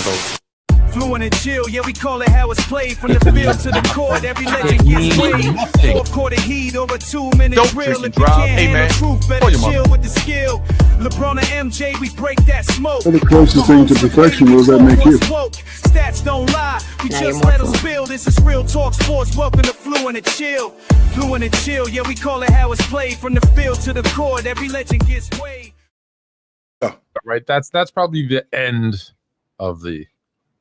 So Fluent and Chill, yeah, we call it how it's played. From the field to the court, every legend gets weighed. Fourth quarter heat over 2-minute drill. If you can't handle truth, better chill with the skill. LeBron and MJ, we break that smoke. What the closest thing to perfection will that make you? Stats don't lie, we just let us build. This is real talk sports, welcome to Fluent and Chill. Fluent and Chill, yeah, we call it how it's played. From the field to the court, every legend gets weighed. Right, that's probably the end of the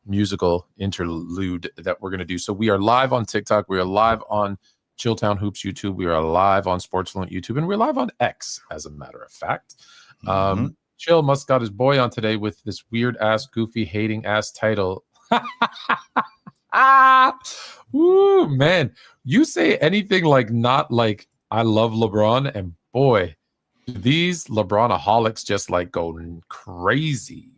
musical interlude that we're going to do. So we are live on TikTok, we are live on Chilltown Hoops YouTube, we are live on Sports Fluent YouTube, and we're live on X, as a matter of fact. Chill must got his boy on today with this weird ass, goofy, hating ass title. Ooh, man, you say anything like not like I love LeBron, and boy, these LeBronaholics just like going crazy.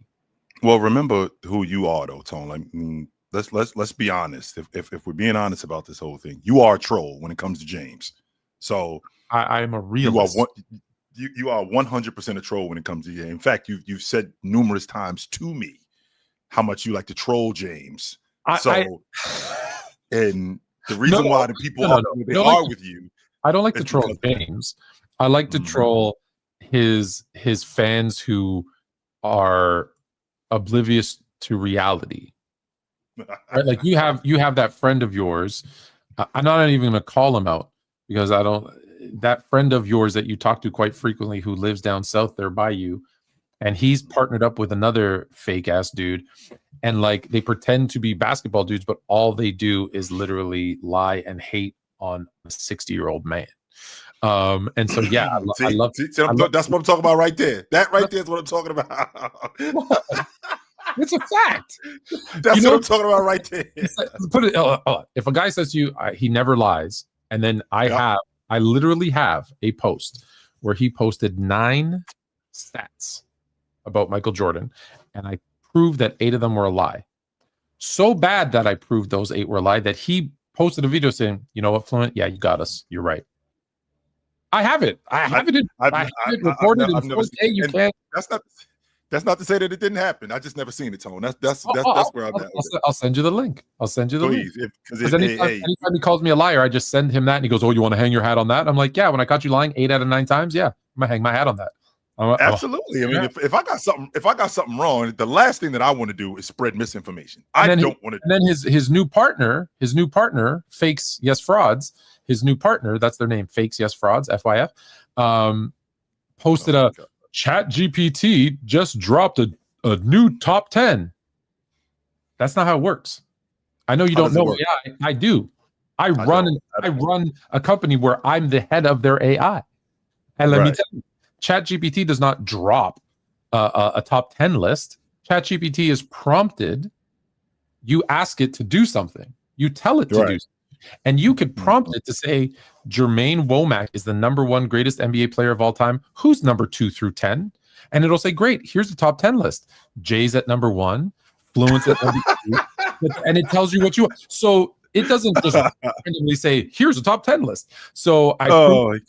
Well, remember who you are, though, Tone. I mean, let's be honest. If we're being honest about this whole thing, you are a troll when it comes to James. So I am a realist. You are 100% a troll when it comes to James. In fact, you've said numerous times to me how much you like to troll James. And the reason why the people are with you, I don't like to troll James. I like to troll his fans who are oblivious to reality. Right? Like you have that friend of yours. I'm not even going to call him out because I don't. That friend of yours that you talk to quite frequently who lives down south there by you, and he's partnered up with another fake ass dude, and like they pretend to be basketball dudes, but all they do is literally lie and hate on a 60-year-old man. And so yeah, I love that's what I'm talking about right there. That right there is what I'm talking about. It's a fact. That's what I'm talking about right there. Put it. If a guy says to you, he never lies, and then I literally have a post where he posted 9 stats about Michael Jordan, and I proved that 8 of them were a lie. So bad that I proved those 8 were a lie that he posted a video saying, "You know what, Fluent? Yeah, you got us. You're right." I have it. I have it recorded in 4K. You can't. That's not to say that it didn't happen. I just never seen it, Tone. That's where I'm at. I'll send you the link. Please, because anytime he calls me a liar, I just send him that, and he goes, "Oh, you want to hang your hat on that?" I'm like, "Yeah." When I caught you lying 8 out of 9 times, yeah, I'm gonna hang my hat on that. Absolutely. I mean, if I got something wrong, the last thing that I want to do is spread misinformation. I don't want to. And then his new partner, Fakes Yes Frauds. His new partner, that's their name, Fakes Yes Frauds, FYF. Posted a Chat GPT just dropped a new top 10. That's not how it works. I know you don't know. Yeah, I do. I run a company where I'm the head of their AI. And let me tell you, ChatGPT does not drop a top 10 list. ChatGPT is prompted. You ask it to do something. You tell it to do something. And you could prompt it to say, Jermaine Womack is the #1 greatest NBA player of all time. Who's number 2 through 10? And it'll say, great, here's the top 10 list. Jay's at #1, Fluent's at number 2. And it tells you what you want. So it doesn't just randomly say, here's a top 10 list. So I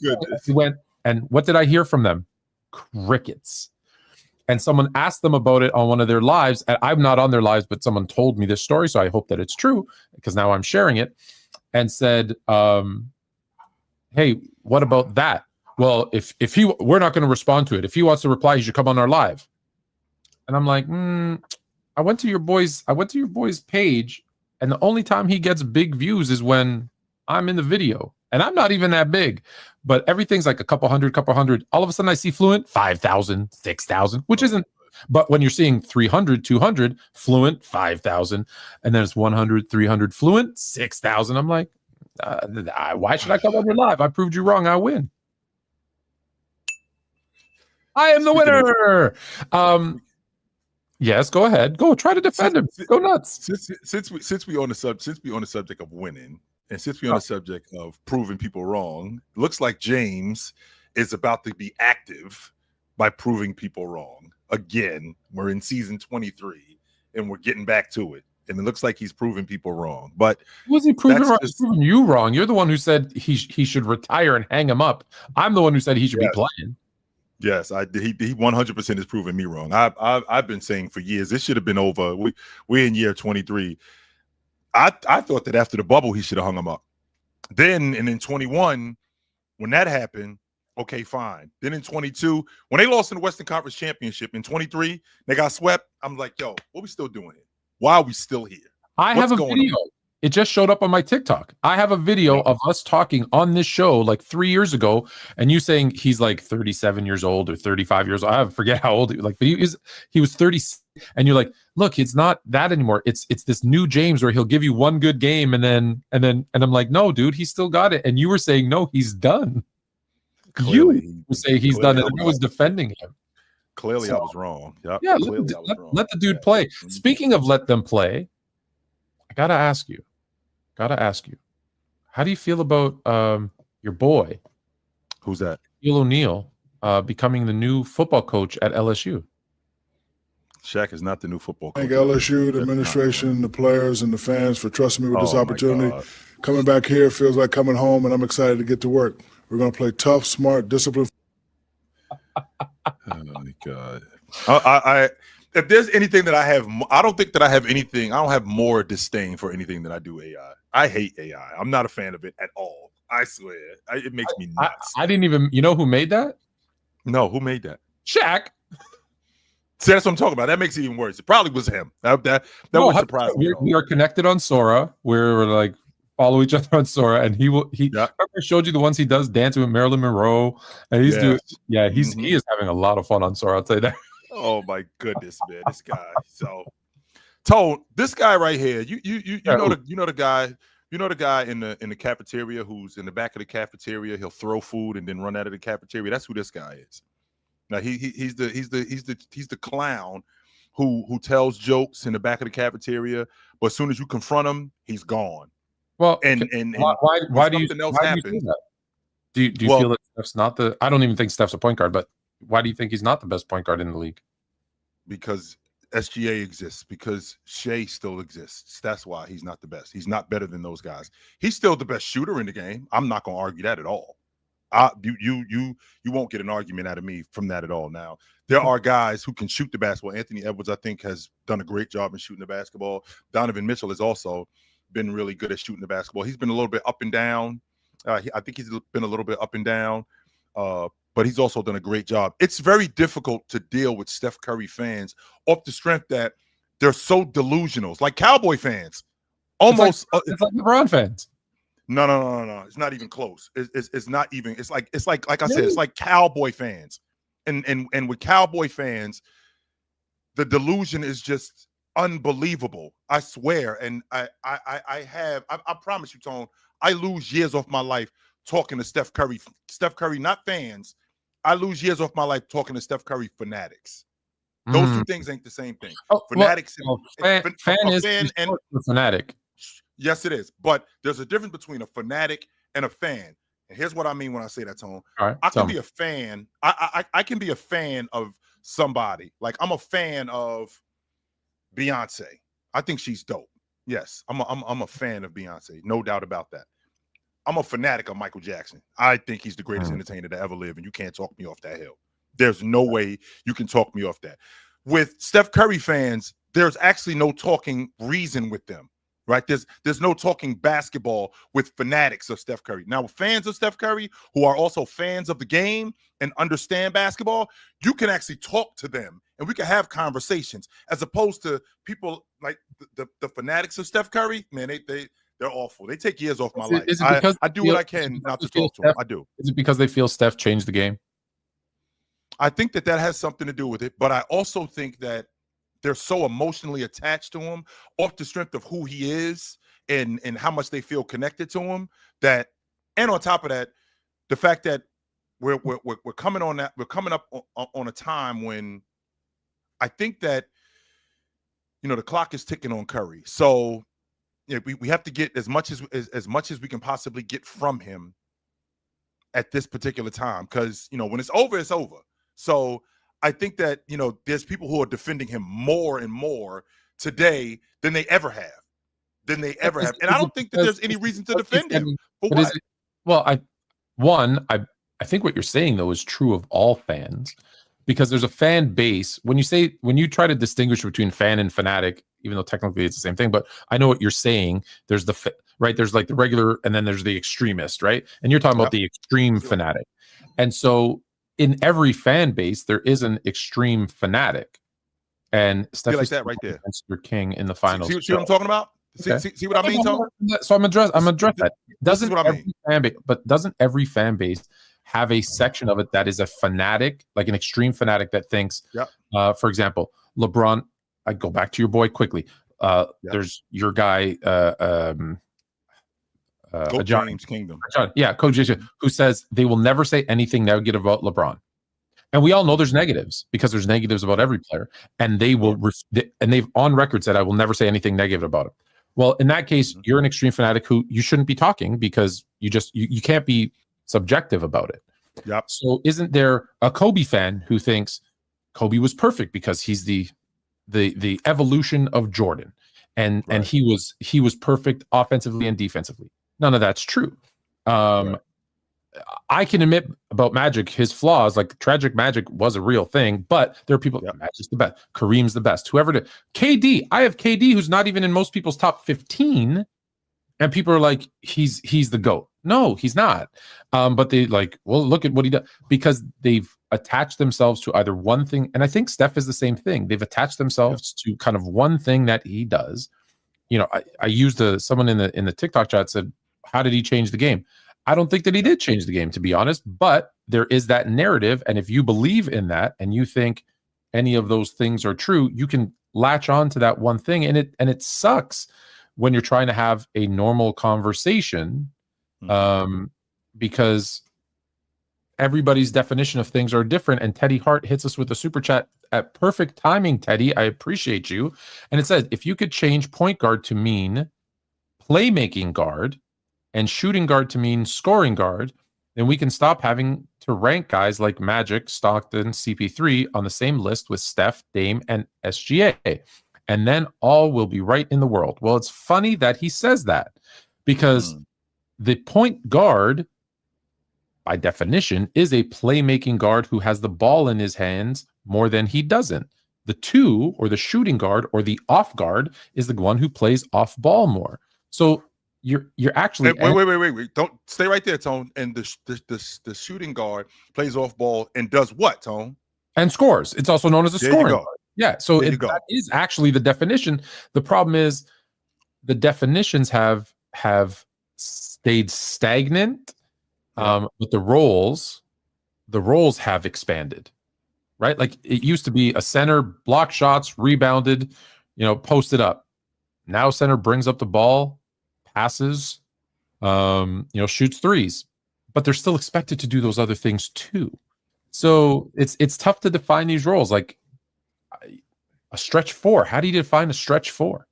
went, and what did I hear from them? Crickets. And someone asked them about it on one of their lives. And I'm not on their lives, but someone told me this story. So I hope that it's true because now I'm sharing it. And said, hey, what about that? Well, we're not going to respond to it. If he wants to reply, he should come on our live. And I'm like, I went to your boy's page, and the only time he gets big views is when I'm in the video. And I'm not even that big, but everything's like a couple hundred. All of a sudden I see Fluent, 5,000, 6,000, which isn't. But when you're seeing 300, 200, Fluent, 5,000, and then it's 100, 300, Fluent, 6,000. I'm like, why should I come on your live? I proved you wrong. I win. I am the winner. Yes, go ahead. Go try to defend him. Go nuts. Since we on the subject of winning, and since we on the subject of proving people wrong, it looks like James is about to be active by proving people wrong. Again, we're in season 23 and we're getting back to it. And it looks like he's proving people wrong. But was he proving wrong? He's proving you wrong. You're the one who said he should retire and hang him up. I'm the one who said he should be playing. Yes, I did. He 100% is proving me wrong. I've been saying for years this should have been over. We're in year 23. I thought that after the bubble he should have hung him up. Then and in 21, when that happened, okay, fine. Then in 22, when they lost in the Western Conference Championship in 23, they got swept. I'm like, yo, what we still doing here? Why are we still here? I have a video. It just showed up on my TikTok. I have a video of us talking on this show like 3 years ago, and you saying he's like 37 years old or 35 years old. I forget how old he was, like, but he was 30, and you're like, look, it's not that anymore. It's this new James where he'll give you one good game and I'm like, no, dude, he's still got it. And you were saying no, he's done. Clearly, you were saying he's done, and I was defending him. Clearly, I was wrong. Yep. Yeah, Clearly, let the dude play. Speaking of let them play, I gotta ask you, how do you feel about your boy? Who's that? Shaquille O'Neal becoming the new football coach at LSU. Shaq is not the new football coach. Thank LSU, the administration, the players, and the fans for trusting me with this opportunity. Coming back here feels like coming home, and I'm excited to get to work. We're going to play tough, smart, disciplined. Oh my God! I if there's anything that I have, I don't think that I have anything. I don't have more disdain for anything than I do AI. I hate AI. I'm not a fan of it at all. I swear, it makes me nuts. I didn't even. You know who made that? No, who made that? Shaq. See, that's what I'm talking about. That makes it even worse. It probably was him. That would surprise me. We are connected on Sora. We're like follow each other on Sora, and he I showed you the ones he does dancing with Marilyn Monroe, and he's doing. Yeah, he is having a lot of fun on Sora. I'll tell you that. Oh my goodness, man, this guy. So, Tone, this guy right here, you know the guy in the cafeteria who's in the back of the cafeteria. He'll throw food and then run out of the cafeteria. That's who this guy is. Now he's the clown who tells jokes in the back of the cafeteria, but as soon as you confront him, he's gone. Well, and why do you say that? Do you feel that Steph's not the? I don't even think Steph's a point guard, but why do you think he's not the best point guard in the league? Because SGA exists, because Shea still exists. That's why he's not the best. He's not better than those guys. He's still the best shooter in the game. I'm not going to argue that at all. You won't get an argument out of me from that at all. Now, there are guys who can shoot the basketball. Anthony Edwards, I think, has done a great job in shooting the basketball. Donovan Mitchell has also been really good at shooting the basketball. He's been a little bit up and down. I think he's been a little bit up and down. But he's also done a great job. It's very difficult to deal with Steph Curry fans off the strength that they're so delusional. It's like Cowboy fans. Almost. It's like LeBron fans. No. It's not even close. It's not even. It's like I said. It's like Cowboy fans, and with Cowboy fans, the delusion is just unbelievable. I swear. And I promise you, Tone. I lose years off my life talking to Steph Curry. Steph Curry, not fans. I lose years off my life talking to Steph Curry fanatics. Those two things ain't the same thing. Fanatics fan is a fanatic. Yes, it is. But there's a difference between a fanatic and a fan. And here's what I mean when I say that, Tone. Right, I can be a fan. I can be a fan of somebody. Like I'm a fan of Beyonce. I think she's dope. Yes, I'm a fan of Beyonce. No doubt about that. I'm a fanatic of Michael Jackson. I think he's the greatest entertainer to ever live, and you can't talk me off that hill. There's no way you can talk me off that. With Steph Curry fans, there's actually no talking reason with them, right? There's no talking basketball with fanatics of Steph Curry. Now, with fans of Steph Curry who are also fans of the game and understand basketball, you can actually talk to them, and we can have conversations, as opposed to people like the fanatics of Steph Curry. Man, they're awful. They take years off my life. Is it because I do what I can not to talk to them. I do. Is it because they feel Steph changed the game? I think that has something to do with it, but I also think that they're so emotionally attached to him off the strength of who he is and how much they feel connected to him. That, and on top of that, the fact that we're coming on that, we're coming up on a time when I think that the clock is ticking on Curry. So we have to get as much as we can possibly get from him at this particular time, because when it's over, it's over. So I think that there's people who are defending him more and more today than they ever have. And I don't think that there's any reason to defend him. For what? Well, I think what you're saying though is true of all fans, because there's a fan base. When you try to distinguish between fan and fanatic, even though technically it's the same thing, but I know what you're saying. There's there's like the regular, and then there's the extremist, right? And you're talking about the extreme fanatic. And so in every fan base, there is an extreme fanatic. And Steph like that right there against your King in the finals. See what I'm talking about? Okay. See what I mean, Tom? So I'm address that. Doesn't every fan base have a section of it that is a fanatic, like an extreme fanatic that thinks, for example, LeBron, I go back to your boy quickly. There's your guy, James Kingdom. Coach James, who says they will never say anything negative about LeBron. And we all know there's negatives, because there's negatives about every player, and they will, and they've on record said, I will never say anything negative about him. Well, in that case, you're an extreme fanatic who you shouldn't be talking, because you can't be subjective about it. Yep. So isn't there a Kobe fan who thinks Kobe was perfect because he's the evolution of Jordan, and he was perfect offensively and defensively? None of that's true. I can admit about Magic, his flaws, like tragic Magic was a real thing, but there are people, Magic's the best, Kareem's the best, whoever did. KD, I have KD who's not even in most people's top 15, and people are like, he's the GOAT. No, he's not. But they like, well, look at what he does, because they've attached themselves to either one thing, and I think Steph is the same thing. They've attached themselves to kind of one thing that he does. You know, I used someone in the TikTok chat said, how did he change the game? I don't think that he did change the game, to be honest, but there is that narrative. And if you believe in that and you think any of those things are true, you can latch on to that one thing. And it sucks when you're trying to have a normal conversation, because everybody's definition of things are different. And Teddy Hart hits us with a super chat at perfect timing. Teddy, I appreciate you. And it says, if you could change point guard to mean playmaking guard and shooting guard to mean scoring guard, then we can stop having to rank guys like Magic, Stockton, CP3 on the same list with Steph, Dame, and SGA. And then all will be right in the world. Well, it's funny that he says that, because the point guard, by definition, is a playmaking guard who has the ball in his hands more than he doesn't. The two, or the shooting guard, or the off guard, is the one who plays off ball more. So you're actually wait. Don't stay right there, Tone. And the shooting guard plays off ball and does what, Tone? And scores. It's also known as a scoring guard. Yeah. So that is actually the definition. The problem is the definitions have stayed stagnant, but the roles have expanded, right? Like it used to be a center block shots, rebounded, posted up. Now center brings up the ball, passes, shoots threes, but they're still expected to do those other things too. So it's tough to define these roles. Like a stretch four. How do you define a stretch four?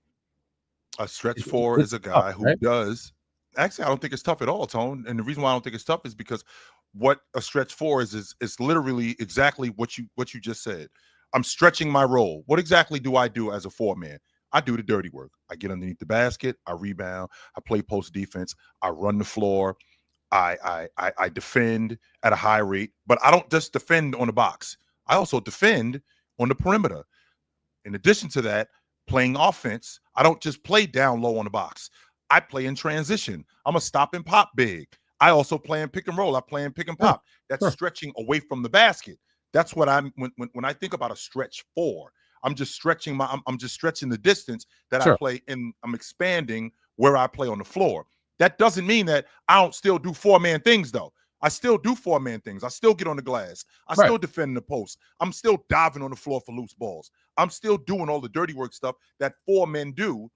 A stretch four is a guy who does. Actually, I don't think it's tough at all, Tone. And the reason why I don't think it's tough is because what a stretch four is literally exactly what you just said. I'm stretching my role. What exactly do I do as a four-man? I do the dirty work. I get underneath the basket. I rebound. I play post defense. I run the floor. I defend at a high rate. But I don't just defend on the box. I also defend on the perimeter. In addition to that, playing offense, I don't just play down low on the box. I play in transition. I'm a stop and pop big. I also play in pick and roll. I play in pick and pop. That's stretching away from the basket. That's what when I think about a stretch four. I'm just stretching the distance that I play in. I'm expanding where I play on the floor. That doesn't mean that I don't still do four-man things, though. I still do four-man things. I still get on the glass. I still defend in the post. I'm still diving on the floor for loose balls. I'm still doing all the dirty work stuff that four men do,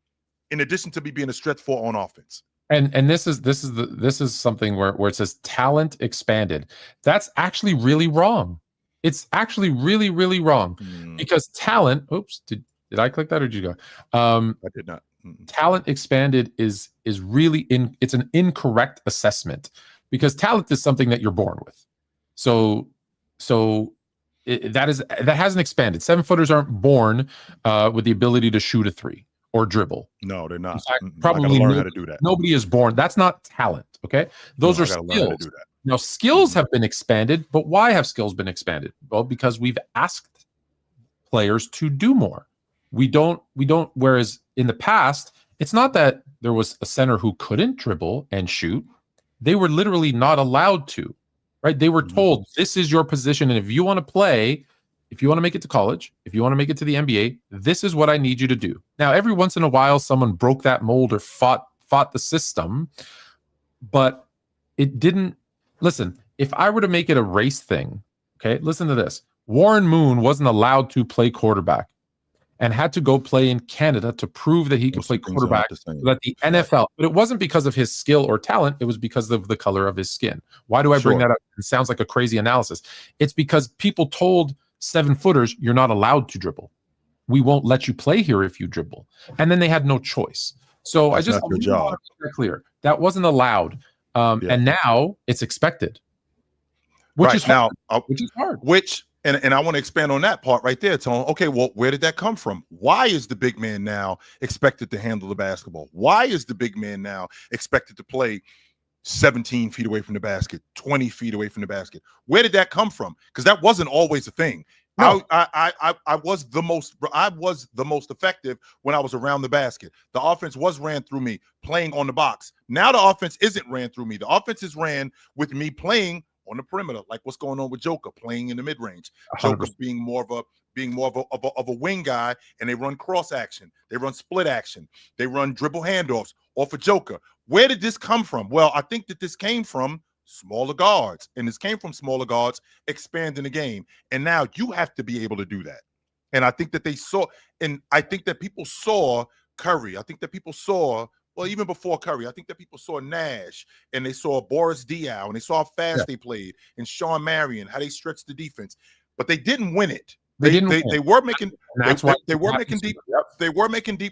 in addition to me being a stretch four on offense. And this is something where it says talent expanded. That's actually really wrong. It's actually really, really wrong, because talent. Oops, did I click that or did you go? I did not. Talent expanded is really it's an incorrect assessment, because talent is something that you're born with. So that hasn't expanded. 7-footers aren't born with the ability to shoot a three or dribble. No, they're not. In fact, probably learn how to do that. Nobody is born. That's not talent. Okay, those are skills. Now, skills have been expanded, but why have skills been expanded? Well, because we've asked players to do more. We don't, whereas in the past, it's not that there was a center who couldn't dribble and shoot. They were literally not allowed to, right? They were told, this is your position. And if you want to play, if you want to make it to college, if you want to make it to the NBA, this is what I need you to do. Now, every once in a while, someone broke that mold or fought the system, but it didn't. Listen, if I were to make it a race thing, okay, listen to this. Warren Moon wasn't allowed to play quarterback and had to go play in Canada to prove that he could play quarterback so that the NFL, but it wasn't because of his skill or talent. It was because of the color of his skin. Why do I bring that up? It sounds like a crazy analysis. It's because people told 7-footers, you're not allowed to dribble. We won't let you play here if you dribble. And then they had no choice. So I just want to make that clear. That wasn't allowed. And now it's expected, which is hard. And I want to expand on that part right there, Tone. Okay, well, where did that come from? Why is the big man now expected to handle the basketball? Why is the big man now expected to play 17 feet away from the basket, 20 feet away from the basket? Where did that come from? Because that wasn't always a thing. No. I was the most effective when I was around the basket. The offense was ran through me playing on the box. Now the offense isn't ran through me. The offense is ran with me playing on the perimeter, like what's going on with Joker playing in the mid range. Joker's being more of a wing guy, and they run cross action, they run split action, they run dribble handoffs off of Joker. Where did this come from? Well, I think that this came from smaller guards, and this came from smaller guards expanding the game. And now you have to be able to do that. And I think that they saw, and I think that people saw Curry. I think that people saw, well, even before Curry, I think that people saw Nash, and they saw Boris Diaw, and they saw how fast they played, and Sean Marion, how they stretched the defense, but they didn't win it. They were making deep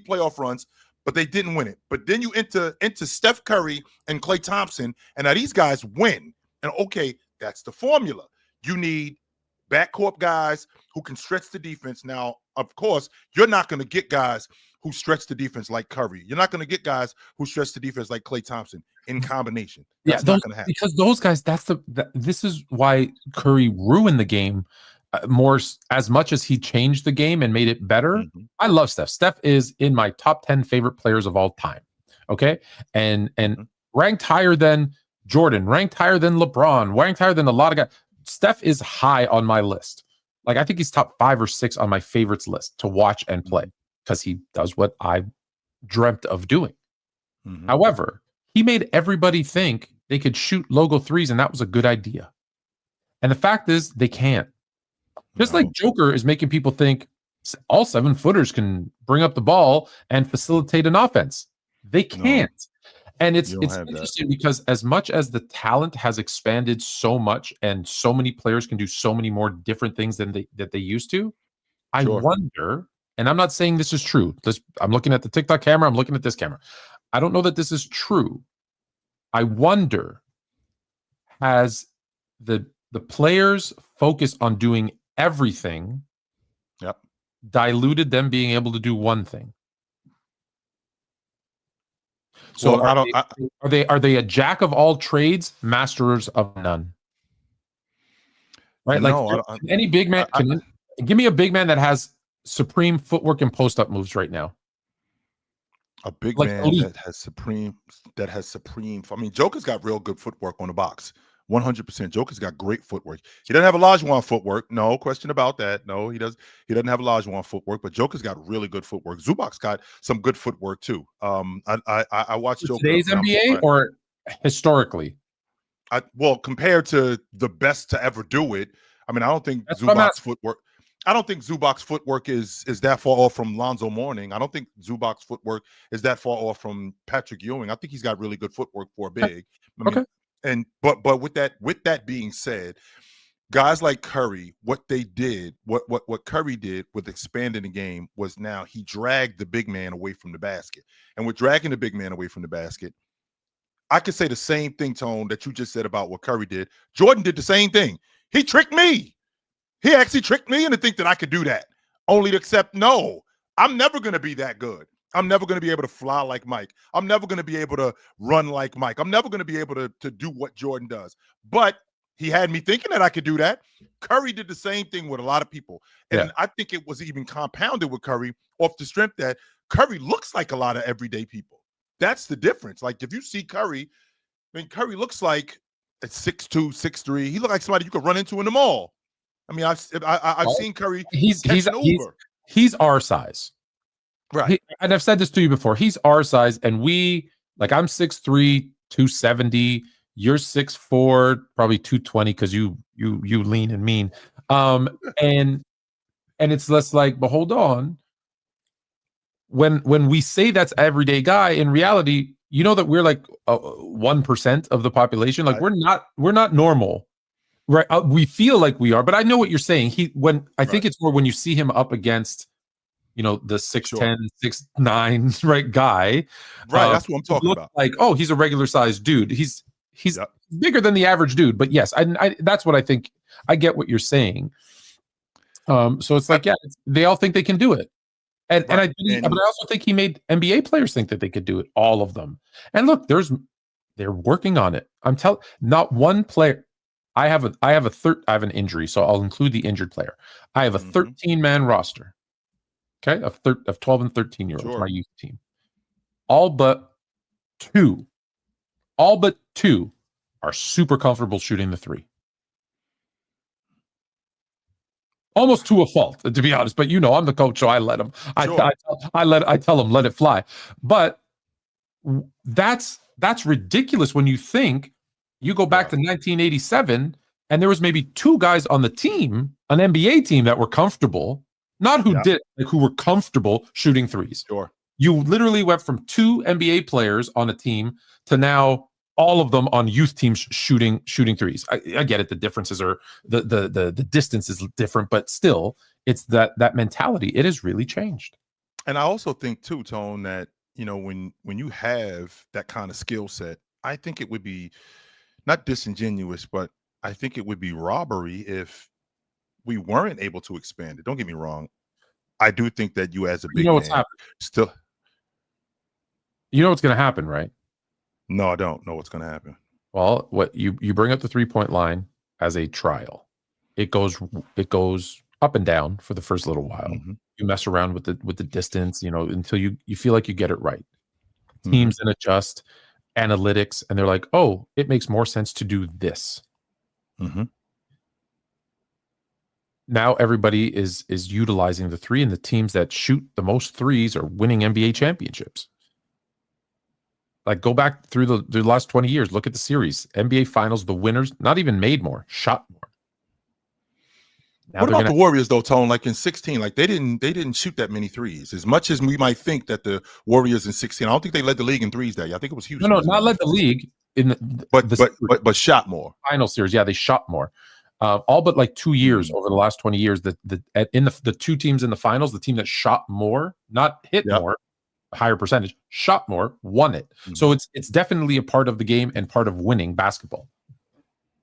playoff runs, but they didn't win it. But then you into Steph Curry and Klay Thompson, and now these guys win. And okay, that's the formula. You need backcourt guys who can stretch the defense. Now, of course, you're not going to get guys who stretch the defense like Curry. You're not going to get guys who stretch the defense like Klay Thompson in combination. That's not going to happen. Because those guys, this is why Curry ruined the game more, as much as he changed the game and made it better. I love Steph. Steph is in my top 10 favorite players of all time. Okay. And ranked higher than Jordan, ranked higher than LeBron, ranked higher than a lot of guys. Steph is high on my list. Like, I think he's top 5 or 6 on my favorites list to watch and play, because he does what I dreamt of doing. However, he made everybody think they could shoot logo threes, and that was a good idea. And the fact is, they can't. Just like Joker is making people think all 7-footers can bring up the ball and facilitate an offense. They can't. And it's interesting because as much as the talent has expanded so much and so many players can do so many more different things than they used to, I wonder, and I'm not saying this is true. I'm looking at the TikTok camera. I'm looking at this camera. I don't know that this is true. I wonder, has the players focus on doing everything diluted them being able to do one thing? So are they a jack of all trades, masters of none? Right? No, like any big man, give me a big man that has supreme footwork and post up moves right now. A big man elite. that has supreme. I mean, Joker's got real good footwork on the box. 100%. Joker's got great footwork. He doesn't have Olajuwon footwork. No question about that. No, he doesn't have Olajuwon footwork, but Joker's got really good footwork. Zubac's got some good footwork too. I watched Joker. Today's NBA or historically? Well, compared to the best to ever do it, I mean, I don't think Zubac's footwork. I don't think Zubac's footwork is that far off from Lonzo Mourning. I don't think Zubac's footwork is that far off from Patrick Ewing. I think he's got really good footwork for a big. I mean, but with that being said, guys like Curry, what they did, what Curry did with expanding the game was now he dragged the big man away from the basket. And with dragging the big man away from the basket, I could say the same thing, Tone, that you just said about what Curry did. Jordan did the same thing. He tricked me. He actually tricked me into think that I could do that. Only to accept, no, I'm never going to be that good. I'm never going to be able to fly like Mike. I'm never going to be able to run like Mike. I'm never going to be able to do what Jordan does. But he had me thinking that I could do that. Curry did the same thing with a lot of people. And I think it was even compounded with Curry off the strength that Curry looks like a lot of everyday people. That's the difference. Like if you see Curry, I mean, Curry looks like at 6'2", 6'3". He looked like somebody you could run into in the mall. I mean, I've seen Curry. He's our size. Right. And I've said this to you before. He's our size, and I'm 6'3", 270. You're 6'4", probably 220 because you lean and mean. And it's less like, but hold on. When we say that's everyday guy, in reality, you know that we're like 1% of the population. Like we're not normal, right? We feel like we are, but I know what you're saying. I think it's more when you see him up against, the 6'10", 6'9", right guy. Right, that's what I'm talking about. Like, oh, he's a regular sized dude. He's bigger than the average dude. But yes, I that's what I think. I get what you're saying. So it's like, they all think they can do it. But I also think he made NBA players think that they could do it, all of them. And look, they're working on it. Not one player. I have an injury, so I'll include the injured player. I have a 13-man roster. Okay, of 12 and 13-year-olds, my youth team. All but two are super comfortable shooting the three. Almost to a fault, to be honest. But I'm the coach, so I let them. I tell them, let it fly. But that's ridiculous when you think you go back to 1987, and there was maybe two guys on the team, an NBA team, that were comfortable. Not who were comfortable shooting threes. Sure. You literally went from two NBA players on a team to now all of them on youth teams shooting threes. I get it. The differences are the distance is different, but still, it's that mentality. It has really changed. And I also think too, Tone, that when you have that kind of skill set, I think it would be not disingenuous, but I think it would be robbery if we weren't able to expand it. Don't get me wrong. I do think that you as a big man still. You know what's going to happen, right? No, I don't know what's going to happen. Well, what you bring up the 3-point line as a trial. It goes up and down for the first little while. Mm-hmm. You mess around with the distance, until you feel like you get it right. Mm-hmm. Teams then adjust analytics, and they're like, oh, it makes more sense to do this. Mm-hmm. Now everybody is utilizing the three, and the teams that shoot the most threes are winning NBA championships. Like, go back through the last 20 years. Look at the series. NBA Finals, the winners not even made more, shot more. Now what about the Warriors though, Tone? Like in 16, like they didn't shoot that many threes. As much as we might think that the Warriors in 16, I don't think they led the league in threes that year. I think it was Houston. No, not led the league in but shot more. Final series, they shot more. All but like 2 years over the last 20 years. The two teams in the finals, the team that shot more, not hit more, higher percentage, shot more, won it. Mm-hmm. So it's definitely a part of the game and part of winning basketball.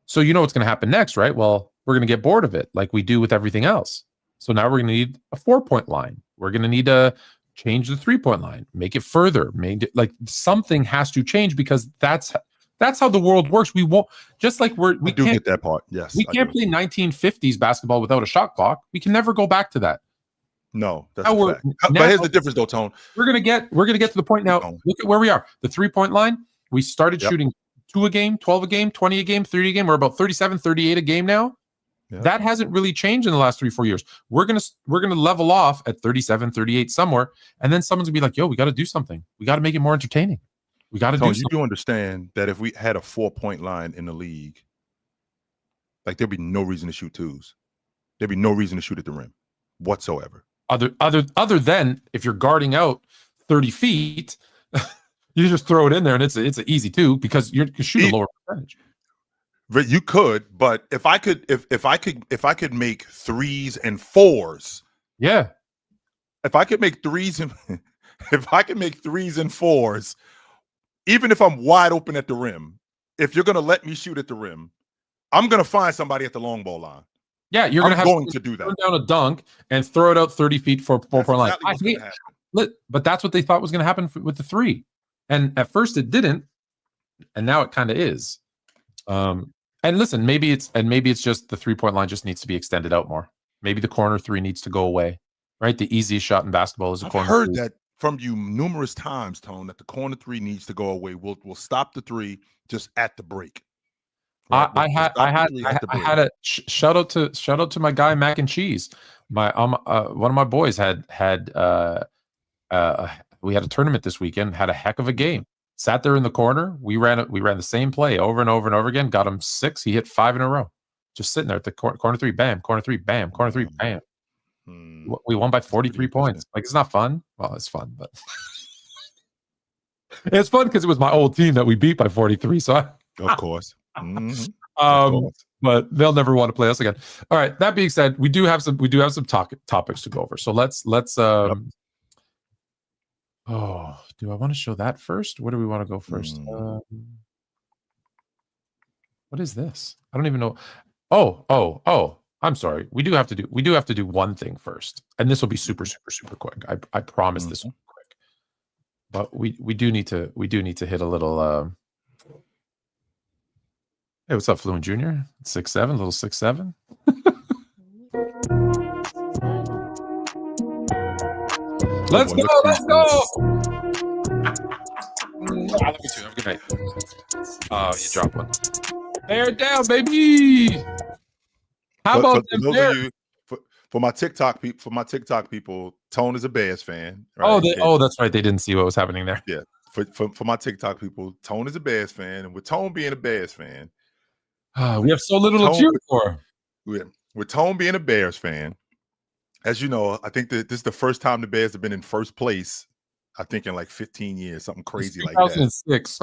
So you know what's going to happen next, right? Well, we're going to get bored of it like we do with everything else. So now we're going to need a 4-point line. We're going to need to change the 3-point line, make it further. Something has to change, because that's how the world works. We won't, just like we do get that part. Yes, we can't play 1950s basketball without a shot clock. We can never go back to that. No, that's a fact. But here's the difference, though, Tone. We're gonna get to the point now. Look at where we are. The 3-point line. We started shooting 2 a game, 12 a game, 20 a game, 30 a game. We're about 37, 38 a game now. Yep. That hasn't really changed in the last 3-4 years. We're gonna level off at 37, 38 somewhere, and then someone's gonna be like, "Yo, we got to do something. We got to make it more entertaining. We got to do something." You do understand that if we had a 4-point line in the league, like there'd be no reason to shoot twos. There'd be no reason to shoot at the rim whatsoever. Other than if you're guarding out 30 feet, you just throw it in there and it's an easy 2, because you shoot a lower percentage. You could, but if I could make 3s and 4s, if I could make 3s and if I could make 3s and 4s, even if I'm wide open at the rim, if you're gonna let me shoot at the rim, I'm gonna find somebody at the long ball line. Yeah, you're going to do that. Turn down a dunk and throw it out 30 feet for 4-point line. But that's what they thought was going to happen with the 3. And at first it didn't. And now it kind of is. And listen, maybe it's just the 3-point line just needs to be extended out more. Maybe the corner 3 needs to go away, right? The easiest shot in basketball is a corner 3. I've heard that from you numerous times, Tone, that the corner 3 needs to go away. We'll stop the 3 just at the break. Right? I had a shout out to my guy Mac and Cheese. My one of my boys had we had a tournament this weekend. Had a heck of a game. Sat there in the corner. We ran the same play over and over and over again. Got him 6. He hit 5 in a row. Just sitting there at the corner 3, bam, corner 3, bam, corner 3, bam. We won by 43 points. Like, it's not fun. Well, it's fun, but it's fun because it was my old team that we beat by 43. So, of course. But they'll never want to play us again. All right. That being said, we do have some topics to go over. So let's. Oh, do I want to show that first? Where do we want to go first? What is this? I don't even know. Oh, I'm sorry. We do have to do one thing first. And this will be super, super, super quick. I promise this will be quick. But we do need to hit a little hey, what's up, Fluent Jr.? 6'7", little 6'7". Let's go. Love you too. Have a good night. You dropped one. Bear down, baby. How about them Bears? For my TikTok people, Tone is a Bears fan. Right? Oh, that's right. They didn't see what was happening there. Yeah. For my TikTok people, Tone is a Bears fan, and with Tone being a Bears fan, we have so little to cheer for. With Tone being a Bears fan, as you know, I think that this is the first time the Bears have been in first place. I think in like 15 years, something crazy like that. 2006.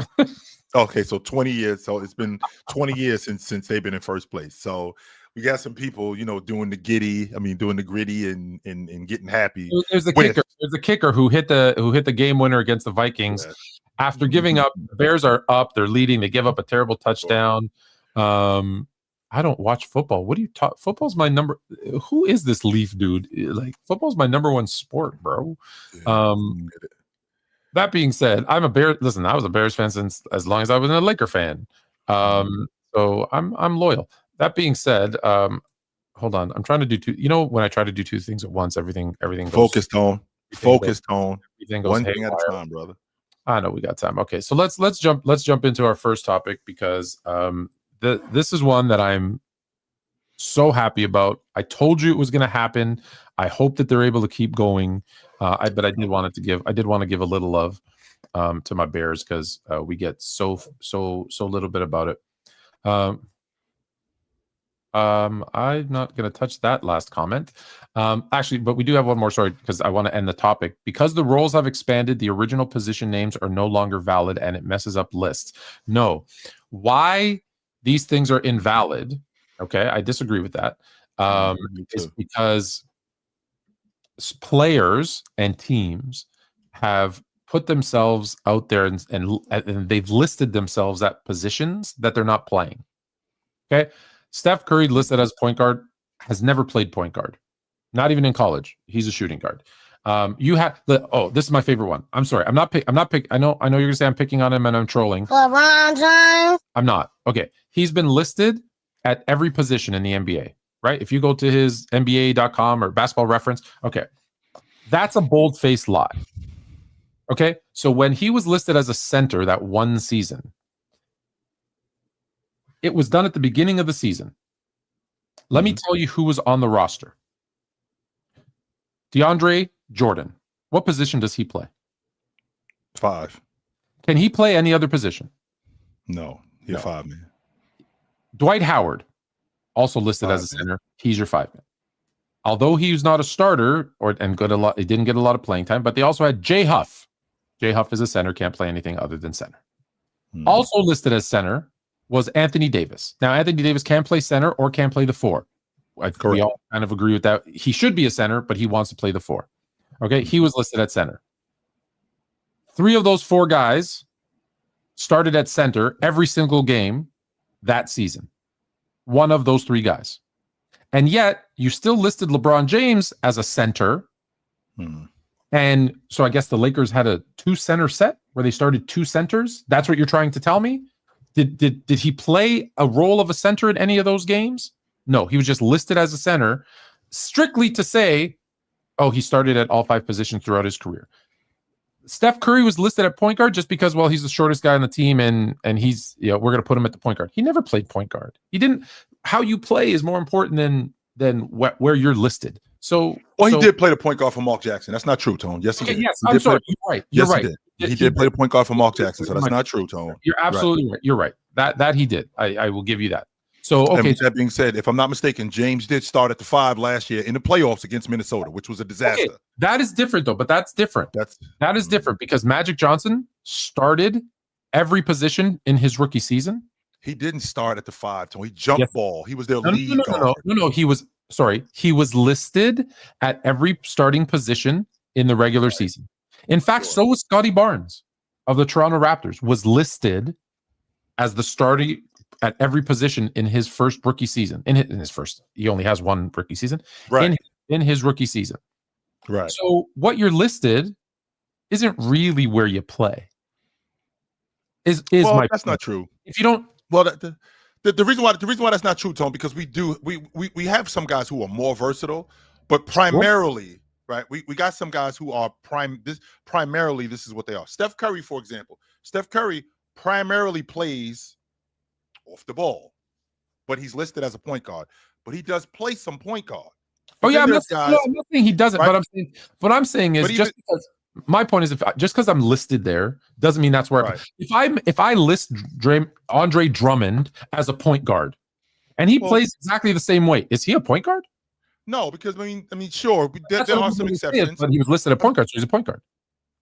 Okay, so 20 years. So it's been 20 years since they've been in first place. So we got some people, doing the gritty and getting happy. There's a kicker. There's a kicker who hit the game winner against the Vikings. Yeah. After giving up, the Bears are up. They're leading. They give up a terrible touchdown. I don't watch football. What do you talk? Football's my number. Who is this Leaf dude? Like, football's my number one sport, bro. That being said, I'm a Bear. Listen, I was a Bears fan since as long as I was a Laker fan. So I'm loyal. That being said, hold on. I'm trying to do two. When I try to do two things at once, everything goes. Focus tone. Everything goes one haywire. Thing at a time, brother. I know we got time. Okay, so let's jump into our first topic because this is one that I'm so happy about. I told you it was going to happen. I hope that they're able to keep going. But I did want to give a little love to my Bears because we get so little bit about it. I'm not going to touch that last comment. Actually, but we do have one more story because I want to end the topic. Because the roles have expanded, the original position names are no longer valid and it messes up lists. No. Why these things are invalid, okay, I disagree with that. It's because players and teams have put themselves out there and they've listed themselves at positions that they're not playing. Okay. Steph Curry listed as point guard has never played point guard, not even in college. He's a shooting guard. This is my favorite one. I'm sorry. I'm not pick. I know you're gonna say I'm picking on him and I'm trolling. LeBron James. I'm not. Okay. He's been listed at every position in the NBA, right? If you go to his NBA.com or basketball reference, okay. That's a bold-faced lie. Okay. So when he was listed as a center that one season, it was done at the beginning of the season. Let me tell you who was on the roster. DeAndre Jordan. What position does he play? 5. Can he play any other position? No. He's 5 man. Dwight Howard, also listed as a center. He's your 5 man. Although he's not a starter he didn't get a lot of playing time, but they also had Jay Huff. Jay Huff is a center, can't play anything other than center. Also listed as center was Anthony Davis. Now, Anthony Davis can play center or can play the 4. We all kind of agree with that. He should be a center, but he wants to play the 4. Okay, he was listed at center. 3 of those 4 guys started at center every single game that season. One of those 3 guys. And yet, you still listed LeBron James as a center And so I guess the Lakers had a 2-center set where they started 2 centers. That's what you're trying to tell me? Did he play a role of a center in any of those games? No, he was just listed as a center, strictly to say, oh, he started at all 5 positions throughout his career. Steph Curry was listed at point guard just because, well, he's the shortest guy on the team, and he's, we're going to put him at the point guard. He never played point guard. He didn't. How you play is more important than where you're listed. So, he did play the point guard for Mark Jackson. That's not true, Tone. Yes, he did. Yes, I'm sorry. You're right. You're right. He did play the point guard for Mark Jackson, so that's not true, Tone. You're absolutely right. You're right. That he did. I will give you that. So, okay. And with that being said, if I'm not mistaken, James did start at the 5 last year in the playoffs against Minnesota, which was a disaster. Okay. That is different, though. But that's different. That is different because Magic Johnson started every position in his rookie season. He didn't start at the 5, Tone. He jumped ball. He was their lead guard. No. He was listed at every starting position in the regular season. In fact, so was Scotty Barnes of the Toronto Raptors, was listed as the starting at every position in his first rookie season. In his first, he only has 1 rookie season. Right. In his rookie season. Right. So what you're listed isn't really where you play. That's not true. If you don't, well, the reason why that's not true, Tone, because we have some guys who are more versatile, but primarily, right? We got some guys who are primarily this is what they are. Steph Curry, for example. Steph Curry primarily plays off the ball, but he's listed as a point guard. But he does play some point guard. I'm not saying he doesn't, right? But what I'm saying is just because my point is, just because I'm listed there doesn't mean that's where. Right. If I list Andre Drummond as a point guard, and he plays exactly the same way, is he a point guard? No, because I mean, sure, there are some exceptions. But he was listed at point guard, so he's a point guard.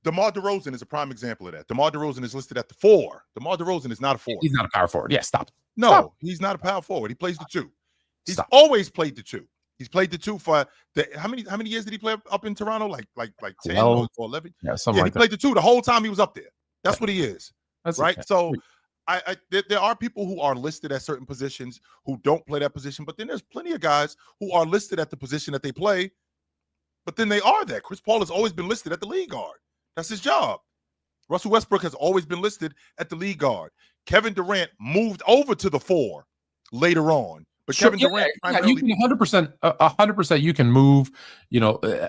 DeMar DeRozan is a prime example of that. DeMar DeRozan is listed at the 4. DeMar DeRozan is not a 4. He's not a power forward. Yeah, stop. No, he's not a power forward. He plays the 2. He's always played the 2. He's played the 2 for how many years did he play up in Toronto? Like 10 or 11? Yeah, something like that. He played the 2 the whole time he was up there. That's what he is. That's right. Okay. So there are people who are listed at certain positions who don't play that position, but then there's plenty of guys who are listed at the position that they play, but then they are there. Chris Paul has always been listed at the lead guard. That's his job. Russell Westbrook has always been listed at the lead guard. Kevin Durant moved over to the 4 later on. But Kevin Durant, you can 100%, you can move.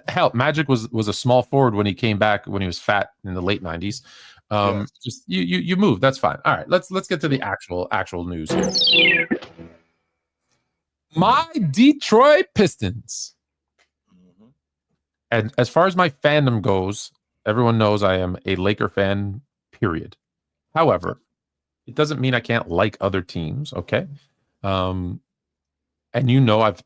Hell, Magic was a small forward when he came back when he was fat in the late 90s. Just you move. That's fine. All right, let's get to the actual news here. My Detroit Pistons. And as far as my fandom goes, everyone knows I am a Laker fan. Period. However, it doesn't mean I can't like other teams. Okay. And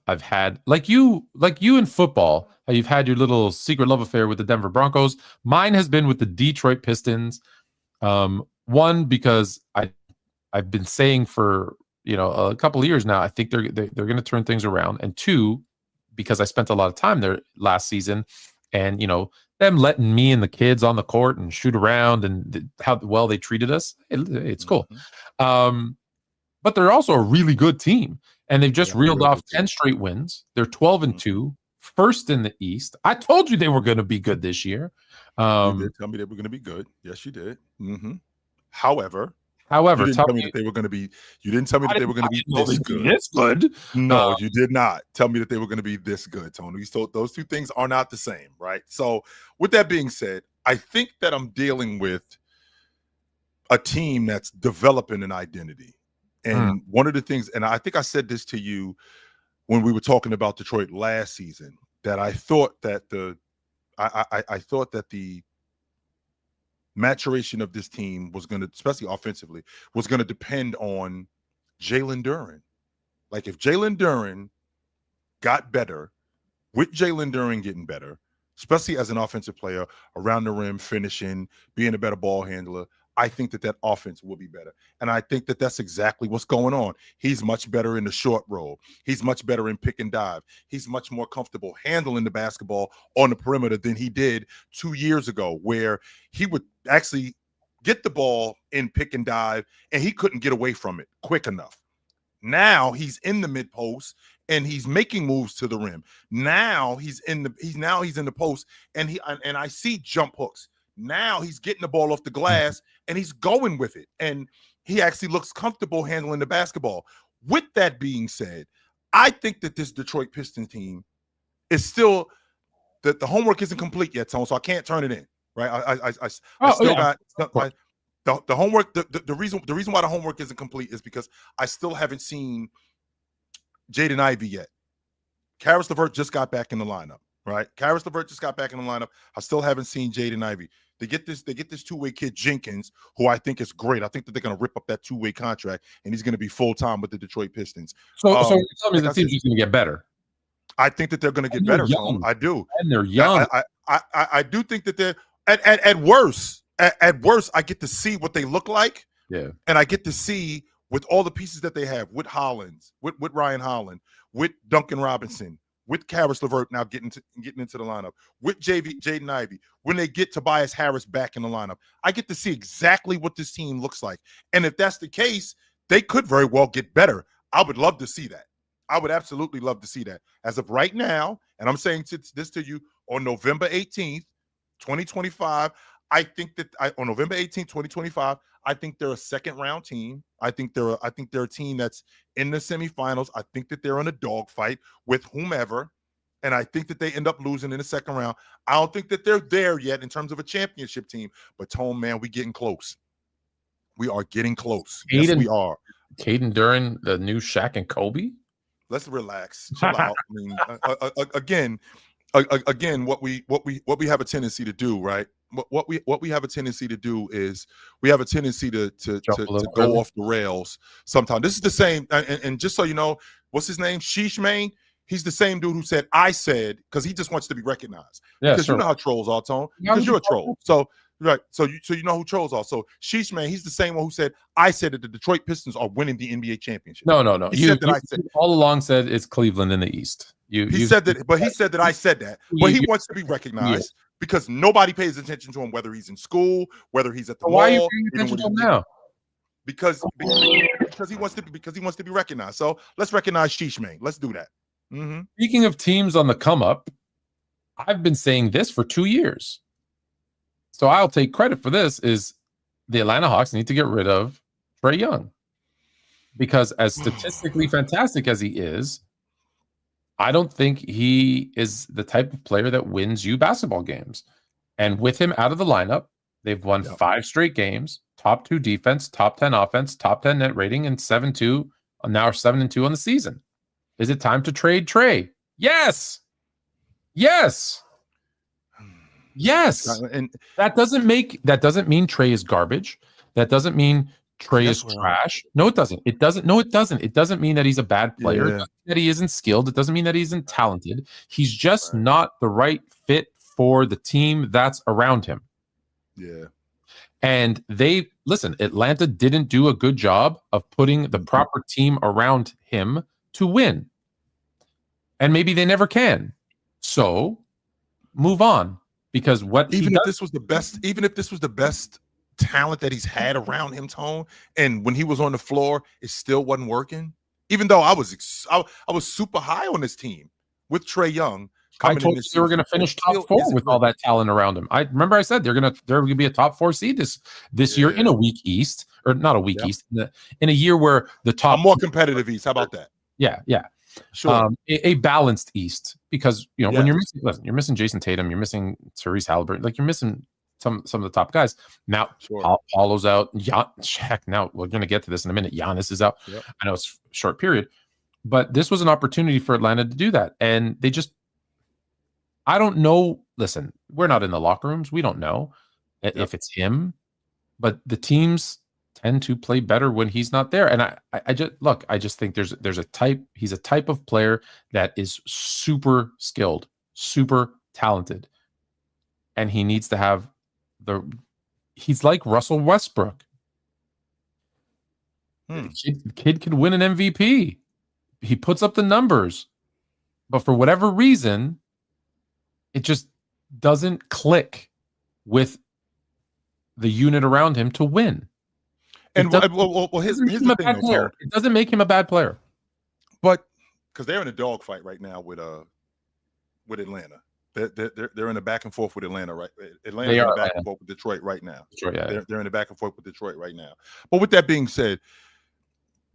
I've had like you in football, how you've had your little secret love affair with the Denver Broncos. Mine has been with the Detroit Pistons. One, because I've been saying for a couple of years now, I think they're going to turn things around. And 2, because I spent a lot of time there last season, and them letting me and the kids on the court and shoot around and how well they treated us. It's cool. But they're also a really good team. And they've just reeled off 10 straight wins. They're 12-2, first in the East. I told you they were going to be good this year. You did tell me they were going to be good. Yes, you did. However, you didn't tell me that they were going to be. You didn't tell me that they were going to be this good. This good? No, you did not tell me that they were going to be this good, Tony. So those 2 things are not the same, right? So with that being said, I think that I'm dealing with a team that's developing an identity. And one of the things, and I think I said this to you when we were talking about Detroit last season, that I thought that I thought that the maturation of this team was going to, especially offensively, was going to depend on Jalen Duren. Like if Jalen Duren got better, with Jalen Duren getting better, especially as an offensive player, around the rim, finishing, being a better ball handler, I think that offense will be better. And I think that that's exactly what's going on. He's much better in the short roll. He's much better in pick and dive. He's much more comfortable handling the basketball on the perimeter than he did 2 years ago, where he would actually get the ball in pick and dive and he couldn't get away from it quick enough. Now he's in the mid post and he's making moves to the rim. Now he's in the post and I see jump hooks. Now he's getting the ball off the glass and he's going with it. And he actually looks comfortable handling the basketball. With that being said, I think that this Detroit Pistons team is still that the homework isn't complete yet, Tone, so I can't turn it in. Right. I still got the homework. The reason why the homework isn't complete is because I still haven't seen Jaden Ivey yet. Karis LeVert just got back in the lineup. Right. Karis LeVert just got back in the lineup. I still haven't seen Jaden Ivey. They get this two-way kid Jenkins, who I think is great. I think that they're going to rip up that two-way contract, and he's going to be full-time with the Detroit Pistons. So you tell me the team's just going to get better. I think that they're going to get better. I do. And they're young. I do think that they're at worst, I get to see what they look like. Yeah. And I get to see with all the pieces that they have, with Hollins, with Ryan Holland, with Duncan Robinson, with Karis LeVert now getting into the lineup, with Jaden Ivey, when they get Tobias Harris back in the lineup, I get to see exactly what this team looks like. And if that's the case, they could very well get better. I would love to see that. I would absolutely love to see that. As of right now, and I'm saying this to you on November 18th, 2025, I think that on November 18th, 2025, I think they're a second-round team. I think they're a team that's in the semifinals. I think that they're in a dogfight with whomever, and I think that they end up losing in the second round. I don't think that they're there yet in terms of a championship team, but Tone, man, we getting close. We are getting close. Yes, we are. Caden during the new Shaq and Kobe. Let's relax. Chill out. I mean, again, what we have a tendency to do, right? What we have a tendency to do is we have a tendency to go off the rails sometimes. This is the same, and just so you know, what's his name? Sheesh Main. He's the same dude who said I said, because he just wants to be recognized. Yeah, because you know how trolls are, Tone. Because you're a troll. So right. So you know who trolls are. So Sheesh Man, he's the same one who said I said that the Detroit Pistons are winning the NBA championship. No. You all along said it's Cleveland in the East. He said that I said that. But he wants to be recognized because nobody pays attention to him, whether he's in school, whether he's at the mall. Why are you paying attention to him now? Because he wants to be recognized. So let's recognize Sheesh Man. Let's do that. Mm-hmm. Speaking of teams on the come up, I've been saying this for 2 years. So I'll take credit for this, is the Atlanta Hawks need to get rid of Trae Young. Because as statistically fantastic as he is, I don't think he is the type of player that wins you basketball games. And with him out of the lineup, they've won 5 straight games, top 2 defense, top 10 offense, top 10 net rating, and 7-2, now 7-2 on the season. Is it time to trade Trae? Yes. And that doesn't mean Trae is garbage. That doesn't mean Trae is trash. No, it doesn't. It doesn't mean that he's a bad player. It doesn't mean that he isn't skilled. It doesn't mean that he isn't talented. He's just not the right fit for the team that's around him. Yeah. And Atlanta didn't do a good job of putting the proper team around him to win. And maybe they never can. So move on. Because even if this was the best talent that he's had around him, Tone, and when he was on the floor, it still wasn't working. Even though I was super high on this team with Trae Young. I told you they were going to finish top 4 with all that talent around him. I remember I said they're going to be a top 4 seed this year in a weak East, or not a weak East, in a year where the top more competitive East. How about that? Yeah. Sure. A balanced East, because when you're missing Jason Tatum, you're missing Therese Halliburton, like you're missing some of the top guys. Now Paulo's out. Check. Now we're going to get to this in a minute. Giannis is out. Yep. I know it's a short period, but this was an opportunity for Atlanta to do that, and they just. I don't know. Listen, we're not in the locker rooms. We don't know if it's him, but the teams tend to play better when he's not there. And I just think there's a type. He's a type of player that is super skilled, super talented, and he needs to have he's like Russell Westbrook. The kid can win an MVP. He puts up the numbers, but for whatever reason, it just doesn't click with the unit around him to win. And here's the thing, though, it doesn't make him a bad player. But because they're in a dogfight right now with Atlanta. They're in a back and forth with Atlanta, right? Atlanta's in a back and forth with Detroit right now. Detroit, yeah. They're in a back and forth with Detroit right now. But with that being said,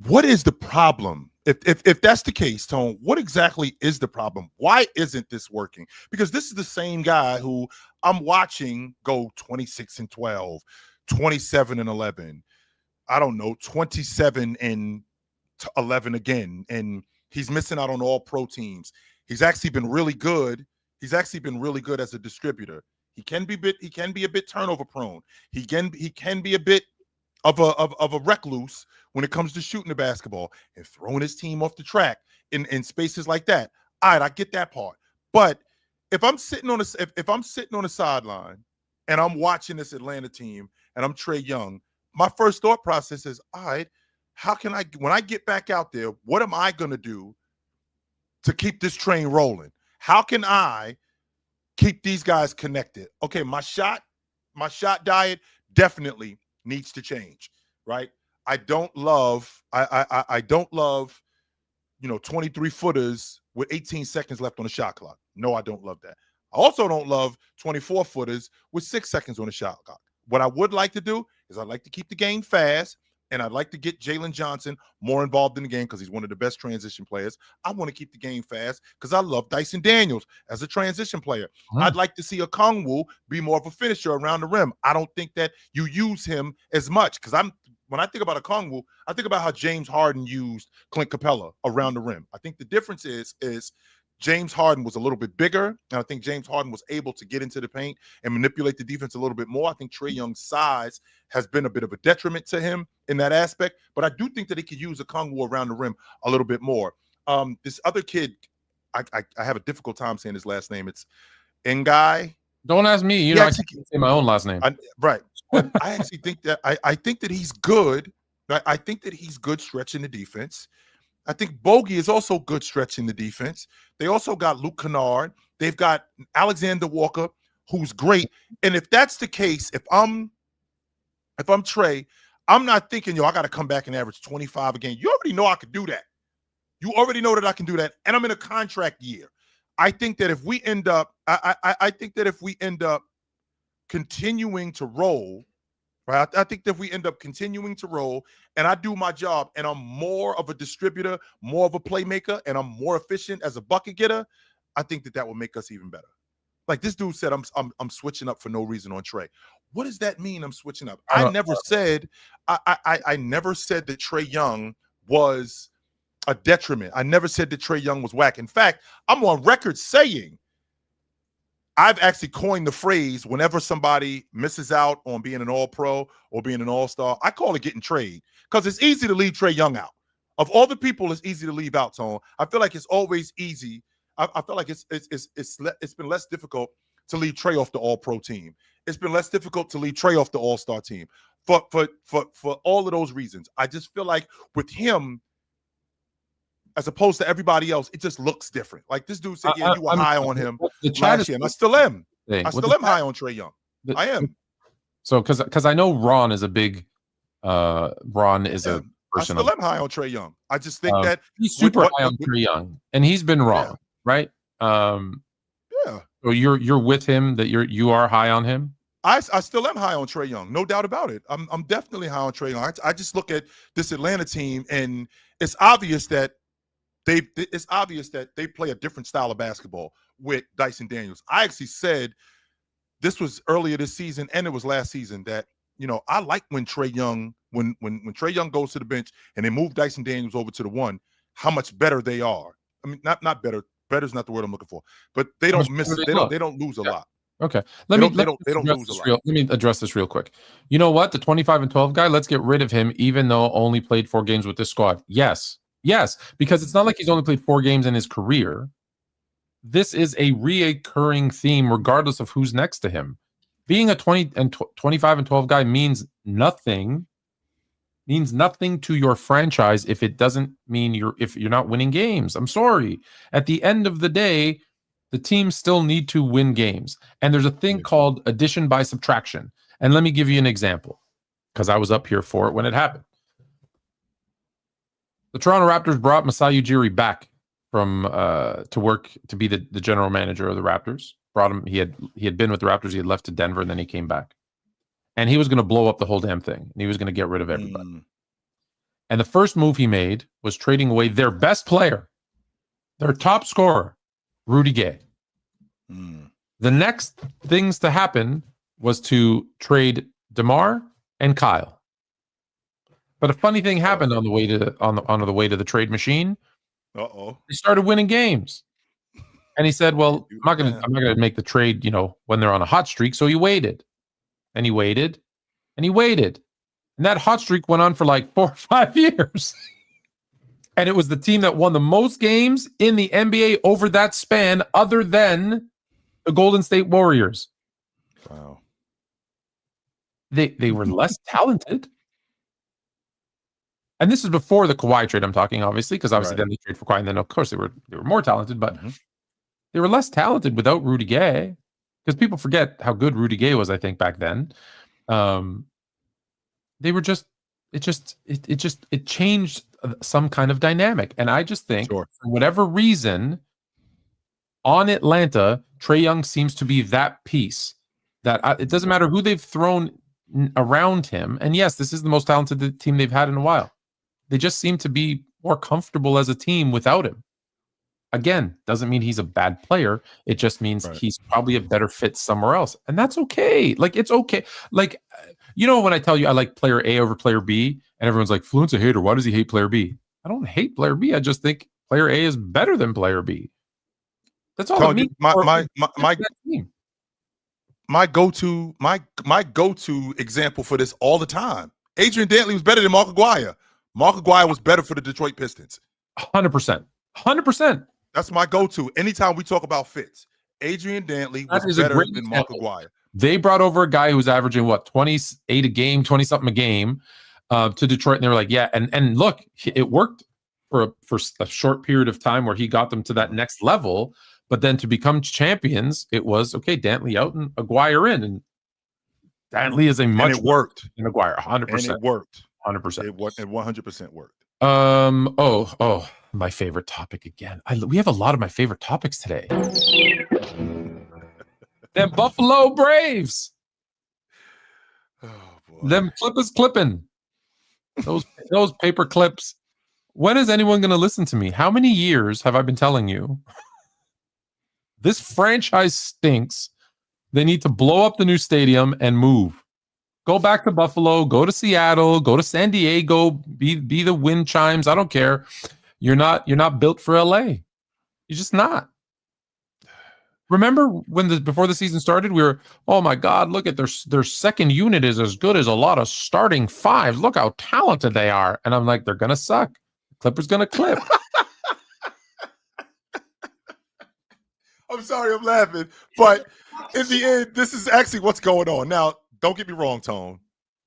what is the problem? If that's the case, Tone, what exactly is the problem? Why isn't this working? Because this is the same guy who I'm watching go 26-12, 27-11. I don't know, 27-11 again, and he's missing out on all pro teams. He's actually been really good. He's actually been really good as a distributor. He can be a bit turnover prone. He can be a bit of a recluse when it comes to shooting the basketball and throwing his team off the track in spaces like that. All right, I get that part. But if I'm sitting on a sideline and I'm watching this Atlanta team and I'm Trae Young, my first thought process is, all right, how can I, when I get back out there, what am I going to do to keep this train rolling? How can I keep these guys connected? Okay, my shot diet definitely needs to change, right? I don't love 23 footers with 18 seconds left on the shot clock. No, I don't love that. I also don't love 24 footers with 6 seconds on the shot clock. What I would like to do is I'd like to keep the game fast, and I'd like to get Jalen Johnson more involved in the game because he's one of the best transition players. I want to keep the game fast because I love Dyson Daniels as a transition player. I'd like to see Okongwu be more of a finisher around the rim. I don't think that you use him as much because when I think about Okongwu, I think about how James Harden used Clint Capella around the rim. I think the difference is James Harden was a little bit bigger, and I think James Harden was able to get into the paint and manipulate the defense a little bit more. I think Trae Young's size has been a bit of a detriment to him in that aspect, but I do think that he could use Okongwu around the rim a little bit more. This other kid, I have a difficult time saying his last name. It's Ngai. Don't ask me. You know, I can't say my own last name. Right. I actually think that I think that he's good. I think that he's good stretching the defense. I think Bogey is also good stretching the defense. They also got Luke Kennard. They've got Alexander Walker, who's great. And if that's the case, if I'm Trae, I'm not thinking, I got to come back and average 25 a game. You already know I could do that. You already know that I can do that. And I'm in a contract year. I think that if we end up, I think that if we end up continuing to roll, right? I think that if we end up continuing to roll and I do my job and I'm more of a distributor, more of a playmaker, and I'm more efficient as a bucket getter, I think that will make us even better. Like this dude said, I'm switching up for no reason on Trae. What does that mean? I'm switching up. I never said that Trae Young was a detriment. I never said that Trae Young was whack. In fact, I'm on record saying I've actually coined the phrase whenever somebody misses out on being an all-pro or being an all-star, I call it getting traded because it's easy to leave Trae Young out. Of all the people, it's easy to leave out, Tone. I feel like it's always easy. I feel like it's been less difficult to leave Trae off the all-pro team. It's been less difficult to leave Trae off the all-star team for all of those reasons. I just feel like with him, as opposed to everybody else, it just looks different. Like this dude said, you were high on him last year, and I still am. I still am high on Trae Young. I am. So because I know Ron is a big Ron is a person. I still am high on Trae Young. I just think that he's super high on Trae Young, and he's been wrong, right? Yeah. So you're with him that you are high on him. I still am high on Trae Young, no doubt about it. I'm definitely high on Trae Young. I just look at this Atlanta team, and it's obvious that they play a different style of basketball with Dyson Daniels. I actually said this was earlier this season and it was last season that, I like when Trae Young, when Trae Young goes to the bench and they move Dyson Daniels over to the one, how much better they are. I mean, not better. Better is not the word I'm looking for, but they don't miss. They don't lose a lot. Okay. Let me address this real quick. You know what? The 25 and 12 guy, let's get rid of him, even though only played 4 games with this squad. Yes, because it's not like he's only played 4 games in his career. This is a reoccurring theme, regardless of who's next to him. Being a 25 and 12 guy means nothing to your franchise if it doesn't mean if you're not winning games. I'm sorry. At the end of the day, the teams still need to win games. And there's a thing called addition by subtraction. And let me give you an example. because I was up here for it when it happened. The Toronto Raptors brought Masai Ujiri back from to work to be the general manager of the Raptors. Brought him. He had been with the Raptors. He had left to Denver, and then he came back. And he was going to blow up the whole damn thing. And he was going to get rid of everybody. And the first move he made was trading away their best player, their top scorer, Rudy Gay. The next things to happen was to trade DeMar and Kyle. But a funny thing happened on the way to the way to the trade machine. They started winning games. And he said, well, I'm not gonna make the trade, when they're on a hot streak. So he waited. And he waited. And he waited. And that hot streak went on for like 4 or 5 years. And it was the team that won the most games in the NBA over that span, other than the Golden State Warriors. Wow. They were less talented. And this is before the Kawhi trade I'm talking, obviously, because obviously then they trade for Kawhi, and then of course they were more talented, but they were less talented without Rudy Gay. Because people forget how good Rudy Gay was, I think, back then. They were it changed some kind of dynamic. And I just think for whatever reason on Atlanta, Trae Young seems to be that piece that it doesn't matter who they've thrown around him. And yes, this is the most talented team they've had in a while. They just seem to be more comfortable as a team without him. Again, doesn't mean he's a bad player. It just means he's probably a better fit somewhere else. And that's okay. Like, it's okay. Like, when I tell you I like player A over player B, and everyone's like, Fluent's a hater. Why does he hate player B? I don't hate player B. I just think player A is better than player B. That's all it means. My go-to example for this all the time. Adrian Dantley was better than Mark Aguirre. Mark Aguirre was better for the Detroit Pistons. 100%. 100%. That's my go-to. Anytime we talk about fits, Adrian Dantley was better than Mark Aguirre. They brought over a guy who was averaging 28 a game, 20-something a game to Detroit, and they were like, yeah, and look, it worked for a short period of time where he got them to that next level, but then to become champions, it was, okay, Dantley out and Aguirre in, and Dantley is a much worked than Aguirre, 100%. And it worked. 100%. It 100% worked. My favorite topic again. We have a lot of my favorite topics today. Them Buffalo Braves. Oh boy. Them Clippers clipping. Those paper clips. When is anyone going to listen to me? How many years have I been telling you? This franchise stinks. They need to blow up the new stadium and move. Go back to Buffalo, go to Seattle, go to San Diego, be the wind chimes. I don't care. You're not built for LA. You're just not. Remember when before the season started, we were, oh my God, look at their second unit is as good as a lot of starting fives. Look how talented they are. And I'm like, they're gonna suck. Clippers gonna clip. I'm sorry, I'm laughing, but in the end, this is actually what's going on. Now, don't get me wrong, Tone.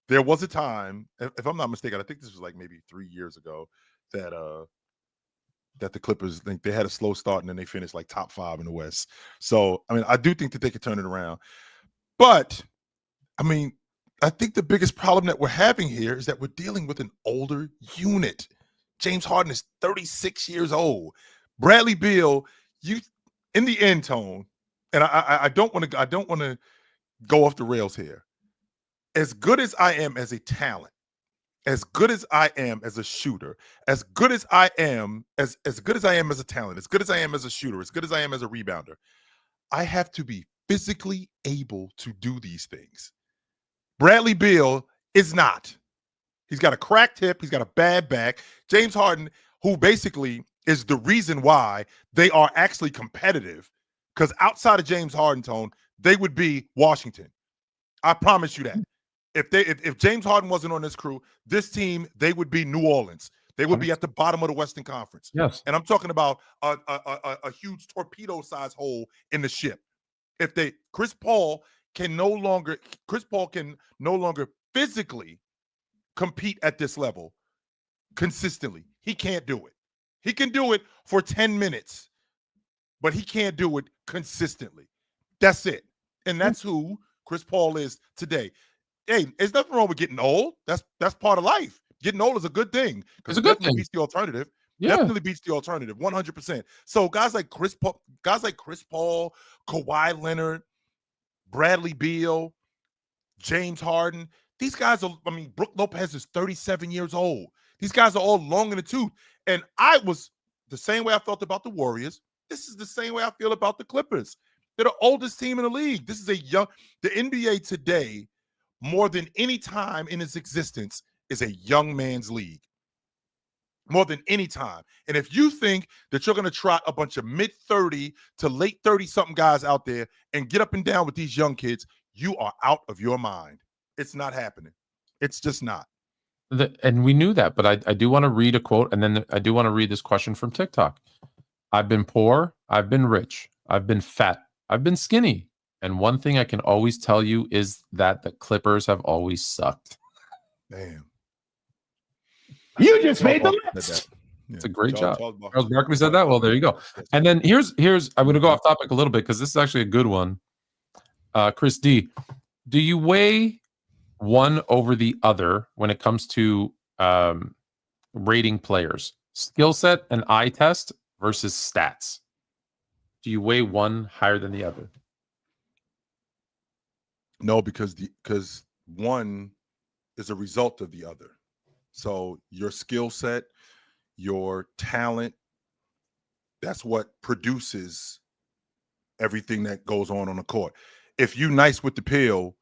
There was a time, if I'm not mistaken, I think this was like maybe 3 years ago, that the Clippers, they had a slow start and then they finished like top 5 in the West. So, I mean, I do think that they could turn it around. But, I mean, I think the biggest problem that we're having here is that we're dealing with an older unit. James Harden is 36 years old. Bradley Beal, in the end, Tone, and I don't want to go off the rails here. As good as I am as a talent, as good as I am as a shooter, as good as I am as good as I am as a talent, as good as I am as a shooter, as good as I am as a rebounder, I have to be physically able to do these things. Bradley Beal is not. He's got a cracked hip. He's got a bad back. James Harden, who basically is the reason why they are actually competitive, because outside of James Harden, Tone, they would be Washington. I promise you that. If James Harden wasn't on this crew, this team, they would be New Orleans. They would be at the bottom of the Western Conference. Yes. And I'm talking about a huge torpedo-sized hole in the ship. Chris Paul can no longer physically compete at this level consistently. He can't do it. He can do it for 10 minutes, but he can't do it consistently. That's it. And that's who Chris Paul is today. hey, there's nothing wrong with getting old. That's part of life. Getting old is a good thing because it definitely beats the alternative. Yeah. Definitely beats the alternative, 100%. So guys like Chris Paul, Kawhi Leonard, Bradley Beal, James Harden, these guys are, I mean, Brook Lopez is 37 years old. These guys are all long in the tooth. And I was the same way I felt about the Warriors. This is the same way I feel about the Clippers. They're the oldest team in the league. This is the NBA today, more than any time in its existence, is a young man's league. More than any time. And if you think that you're going to trot a bunch of mid-30 to late 30-something guys out there and get up and down with these young kids, you are out of your mind. It's not happening. It's just not. And we knew that, but I do want to read a quote, and then I do want to read this question from TikTok. I've been poor, I've been rich, I've been fat, I've been skinny. And one thing I can always tell you is that the Clippers have always sucked. Damn. You just made the list. It's a great job. Charles Barkley said that. Well, there you go. And then here's I'm going to go off topic a little bit because this is actually a good one. Chris D, do you weigh one over the other when it comes to rating players? Skill set and eye test versus stats. Do you weigh one higher than the other? No, because one is a result of the other. So your skill set, your talent, that's what produces everything that goes on the court. If you nice with the pill,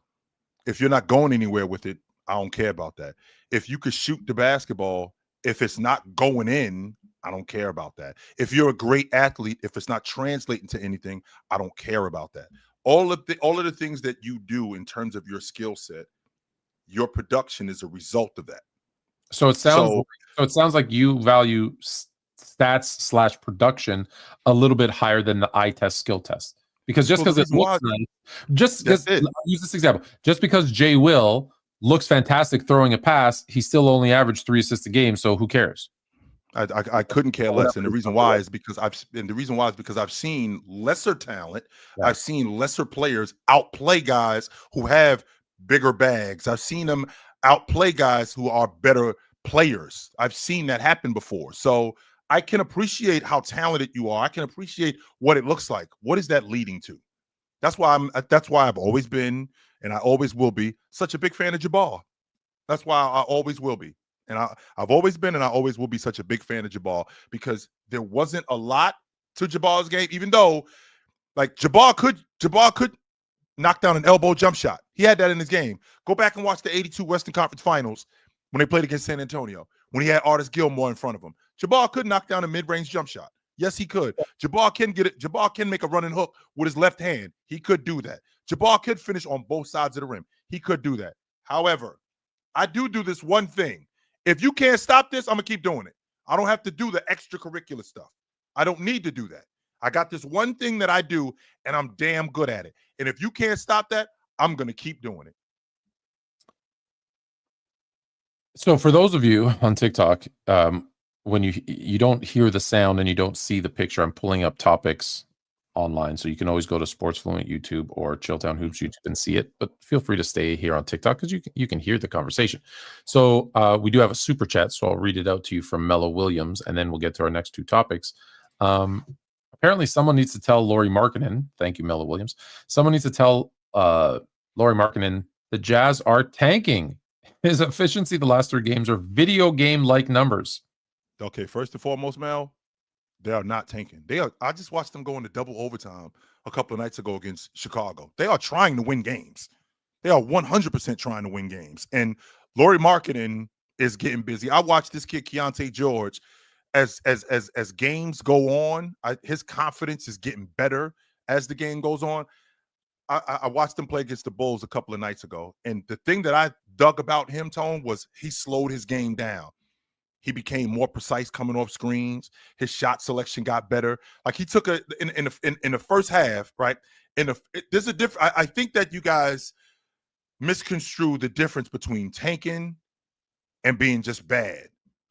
if you're not going anywhere with it, I don't care about that. If you could shoot the basketball, if it's not going in, I don't care about that. If you're a great athlete, if it's not translating to anything, I don't care about that. All of the things that you do in terms of your skill set, your production is a result of that. So it sounds like you value stats / production a little bit higher than the eye test skill test. Because just because it looks nice, use this example. Just because Jay Will looks fantastic throwing a pass, he still only averaged 3 assists a game. So who cares? I couldn't care less, and the reason why is because I've seen lesser talent. Yeah. I've seen lesser players outplay guys who have bigger bags. I've seen them outplay guys who are better players. I've seen that happen before. So I can appreciate how talented you are. I can appreciate what it looks like. What is that leading to? That's why I've always been, and I always will be, such a big fan of Jabbar. That's why I always will be. And I've always been, and I always will be such a big fan of Jabbar, because there wasn't a lot to Jabbar's game, even though like Jabbar could knock down an elbow jump shot. He had that in his game. Go back and watch the 82 Western Conference Finals when they played against San Antonio, when he had Artis Gilmore in front of him. Jabbar could knock down a mid-range jump shot. Yes, he could. Jabbar can get it. Jabbar can make a running hook with his left hand. He could do that. Jabbar could finish on both sides of the rim. He could do that. However, I do this one thing. If you can't stop this, I'm going to keep doing it. I don't have to do the extracurricular stuff. I don't need to do that. I got this one thing that I do, and I'm damn good at it. And if you can't stop that, I'm going to keep doing it. So for those of you on TikTok, when you don't hear the sound and you don't see the picture, I'm pulling up topics online. So you can always go to Sports Fluent YouTube or Chilltown Hoops YouTube and see it. But feel free to stay here on TikTok because you can hear the conversation. So we do have a super chat. So I'll read it out to you from Mello Williams, and then we'll get to our next two topics. Apparently someone needs to tell Lauri Markkanen, thank you, Mello Williams. Someone needs to tell Lauri Markkanen the Jazz are tanking. His efficiency the last 3 games are video game-like numbers. Okay, first and foremost, Mel, they are not tanking. I just watched them go into double overtime a couple of nights ago against Chicago. They are trying to win games. They are 100% trying to win games. And Lauri Markkanen is getting busy. I watched this kid, Keontae George, as games go on. His confidence is getting better as the game goes on. I watched him play against the Bulls a couple of nights ago. And the thing that I dug about him, Tone, was he slowed his game down. He became more precise coming off screens. His shot selection got better. Like he took in the first half, right? There's a difference. I think that you guys misconstrue the difference between tanking and being just bad.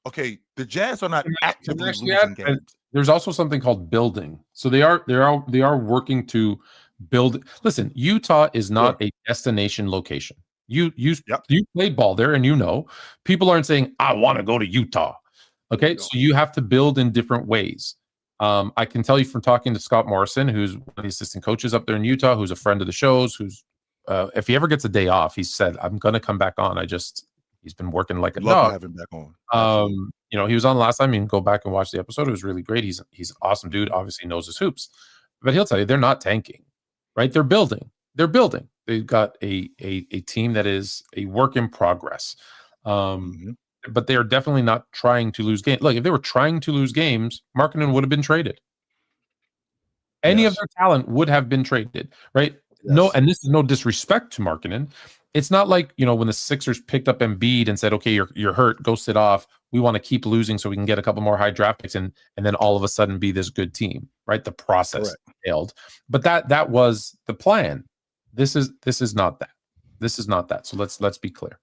Okay, the Jazz are not actively losing games. There's also something called building. So they are working to build. Listen, Utah is not a destination location. You Yep. you played ball there, and people aren't saying I want to go to Utah. Okay, so you have to build in different ways. I can tell you from talking to Scott Morrison, who's one of the assistant coaches up there in Utah, who's a friend of the show's, who's if he ever gets a day off, he said, I'm going to come back on. He's been working like a Love dog. to have him back on. He was on last time. You can go back and watch the episode. It was really great. He's an awesome dude. Obviously knows his hoops, but he'll tell you they're not tanking, right? They're building. They've got a team that is a work in progress. But they are definitely not trying to lose games. Look, if they were trying to lose games, Markkanen would have been traded. Any of their talent would have been traded, right? Yes. No, and this is no disrespect to Markkanen. It's not like, when the Sixers picked up Embiid and said, okay, you're hurt, go sit off. We want to keep losing so we can get a couple more high draft picks and then all of a sudden be this good team, right? The process failed. But that was the plan. This is not that. This is not that. So let's be clear.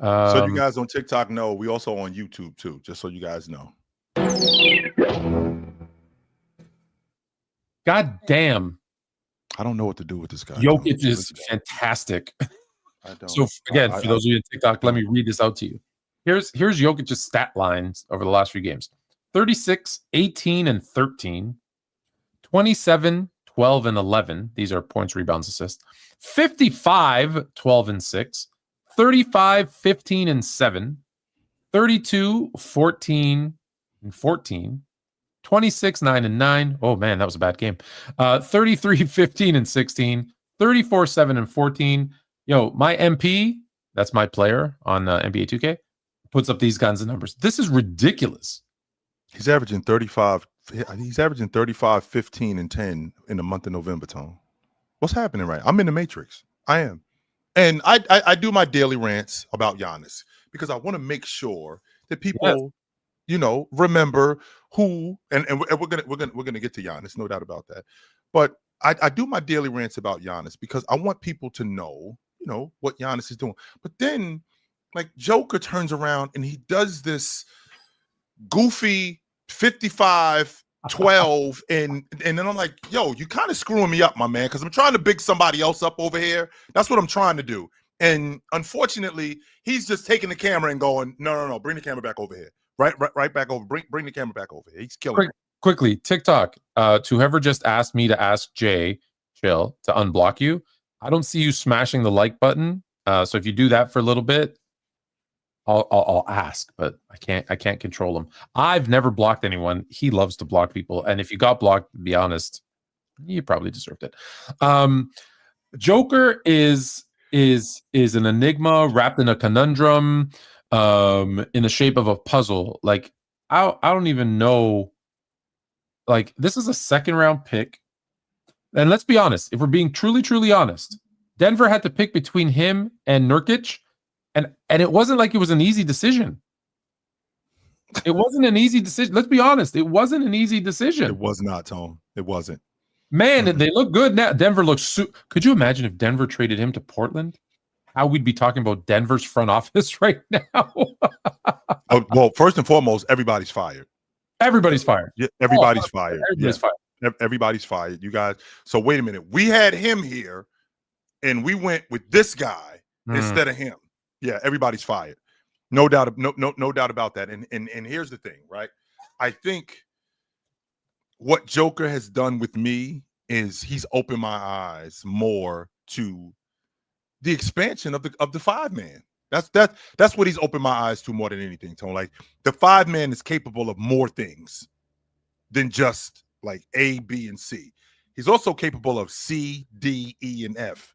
So you guys on TikTok know, we also on YouTube too, just so you guys know. God damn. I don't know what to do with this guy. Jokic is fantastic. So again, for those of you on TikTok, let me read this out to you. Here's Jokic's stat lines over the last few games. 36, 18, and 13. 27, 12, and 11. These are points, rebounds, assists. 55, 12, and 6. 35, 15, and 7. 32, 14, and 14. 26, 9, and 9. Oh, man, that was a bad game. 33, 15, and 16. 34, 7, and 14. My MP, that's my player on NBA 2K, puts up these kinds of numbers. This is ridiculous. He's averaging 35. He's averaging 35, 15, and 10 in the month of November, Tone. What's happening right? I'm in the Matrix. I am. And I do my daily rants about Giannis because I want to make sure that people, remember who and we're gonna get to Giannis, no doubt about that. But I do my daily rants about Giannis because I want people to know, what Giannis is doing. But then, like, Joker turns around and he does this goofy 55, 12, and then I'm like, yo, you kind of screwing me up, my man, because I'm trying to big somebody else up over here. That's what I'm trying to do. And unfortunately, he's just taking the camera and going, no, bring the camera back over here. Right back over. Bring the camera back over here. He's killing me. Quickly, TikTok, to whoever just asked me to ask Jay Chill to unblock you, I don't see you smashing the like button. So if you do that for a little bit, I'll ask, but I can't control him. I've never blocked anyone. He loves to block people, and if you got blocked, to be honest, you probably deserved it. Joker is an enigma wrapped in a conundrum, in the shape of a puzzle. Like I don't even know. Like, this is a second round pick, and let's be honest. If we're being truly honest, Denver had to pick between him and Nurkic. And it wasn't like it was an easy decision. It wasn't an easy decision. Let's be honest. It wasn't an easy decision. It was not, Tone. It wasn't. Man, they look good now. Denver looks could you imagine if Denver traded him to Portland? How we'd be talking about Denver's front office right now. Well, first and foremost, everybody's fired. Everybody's fired. Yeah, everybodyed. Fired. Fired. Everybody's fired. You guys. So wait a minute. We had him here, and we went with this guy instead of him. Yeah, everybody's fired. No doubt about that. And here's the thing, right? I think what Joker has done with me is he's opened my eyes more to the expansion of the 5-man. That's what he's opened my eyes to more than anything, Tone. Like, the 5-man is capable of more things than just like A, B, and C. He's also capable of C, D, E, and F.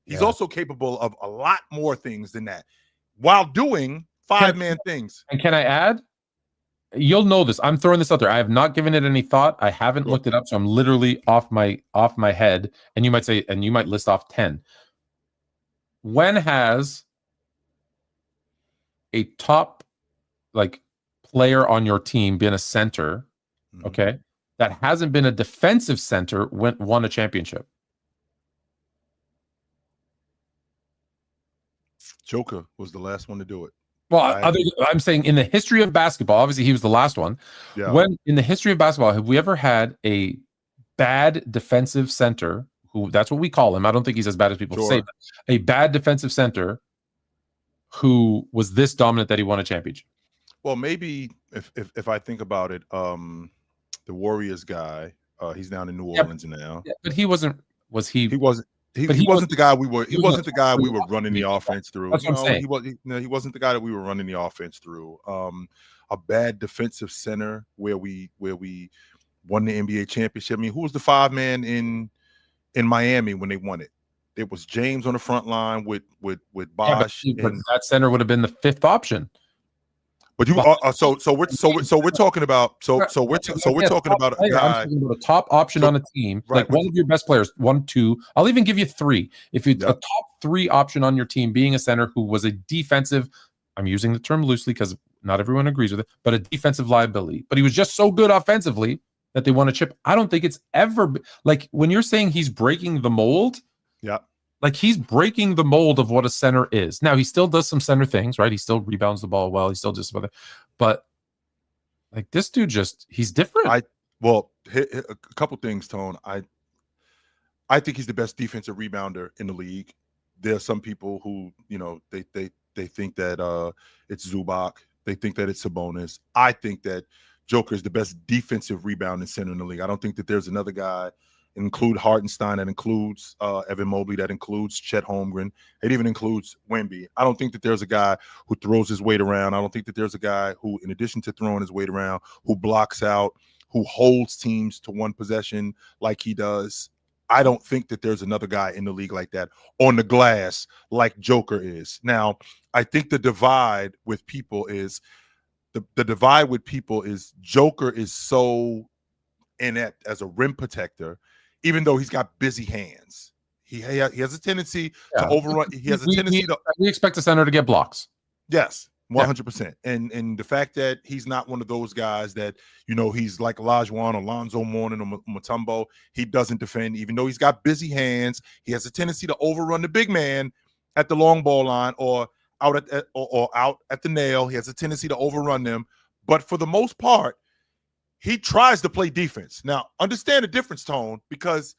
He's also capable of a lot more things than that while doing 5-man things. And can I add? You'll know this. I'm throwing this out there. I have not given it any thought. I haven't looked it up, so I'm literally off my head. And you might list off 10. When has a top player on your team been a center, okay, that hasn't been a defensive center won a championship? Joker was the last one to do it. Well, I'm saying in the history of basketball, obviously he was the last one. Yeah. When in the history of basketball, have we ever had a bad defensive center, who that's what we call him? I don't think he's as bad as people say, but a bad defensive center who was this dominant that he won a championship. Well, maybe if I think about it, the Warriors guy, he's down in New Orleans now. Yeah, but he wasn't. Was he? He wasn't. He wasn't the guy we were. He wasn't the guy we were running the offense through. That's what I'm saying. He wasn't the guy that we were running the offense through. A bad defensive center where we won the NBA championship. I mean, who was the 5-man in Miami when they won it? It was James on the front line with Bosh. Yeah, but that center would have been the 5th option. But you so we're talking about we're talking about a guy. I'm talking about a top option on a team, right, like one of your best players, 1, 2. I'll even give you 3. If it's a top 3 option on your team, being a center who was a defensive, I'm using the term loosely because not everyone agrees with it, but a defensive liability. But he was just so good offensively that they won a chip. I don't think it's ever like when you're saying he's breaking the mold. Yeah. Like he's breaking the mold of what a center is. Now he still does some center things, right? He still rebounds the ball well. He still does some other, but like this dude he's different. A couple things, Tone. I think he's the best defensive rebounder in the league. There are some people who, they think that it's Zubac. They think that it's Sabonis. I think that Joker is the best defensive rebounding center in the league. I don't think that there's another guy. Include Hartenstein, that includes Evan Mobley, that includes Chet Holmgren, it even includes Wemby. I don't think that there's a guy who throws his weight around. I don't think that there's a guy who, in addition to throwing his weight around, who blocks out, who holds teams to one possession like he does. I don't think that there's another guy in the league like that on the glass like Joker is. Now, I think the divide with people is Joker is so inept as a rim protector. Even though he's got busy hands, he has a tendency to overrun. He has a tendency to. We expect a center to get blocks. Yes, 100%. And the fact that he's not one of those guys that he's like Olajuwon, Alonzo Mourning, or Mutombo. He doesn't defend, even though he's got busy hands. He has a tendency to overrun the big man at the long ball line or out at the nail. He has a tendency to overrun them. But for the most part, he tries to play defense. Now, understand the difference, Tone, because,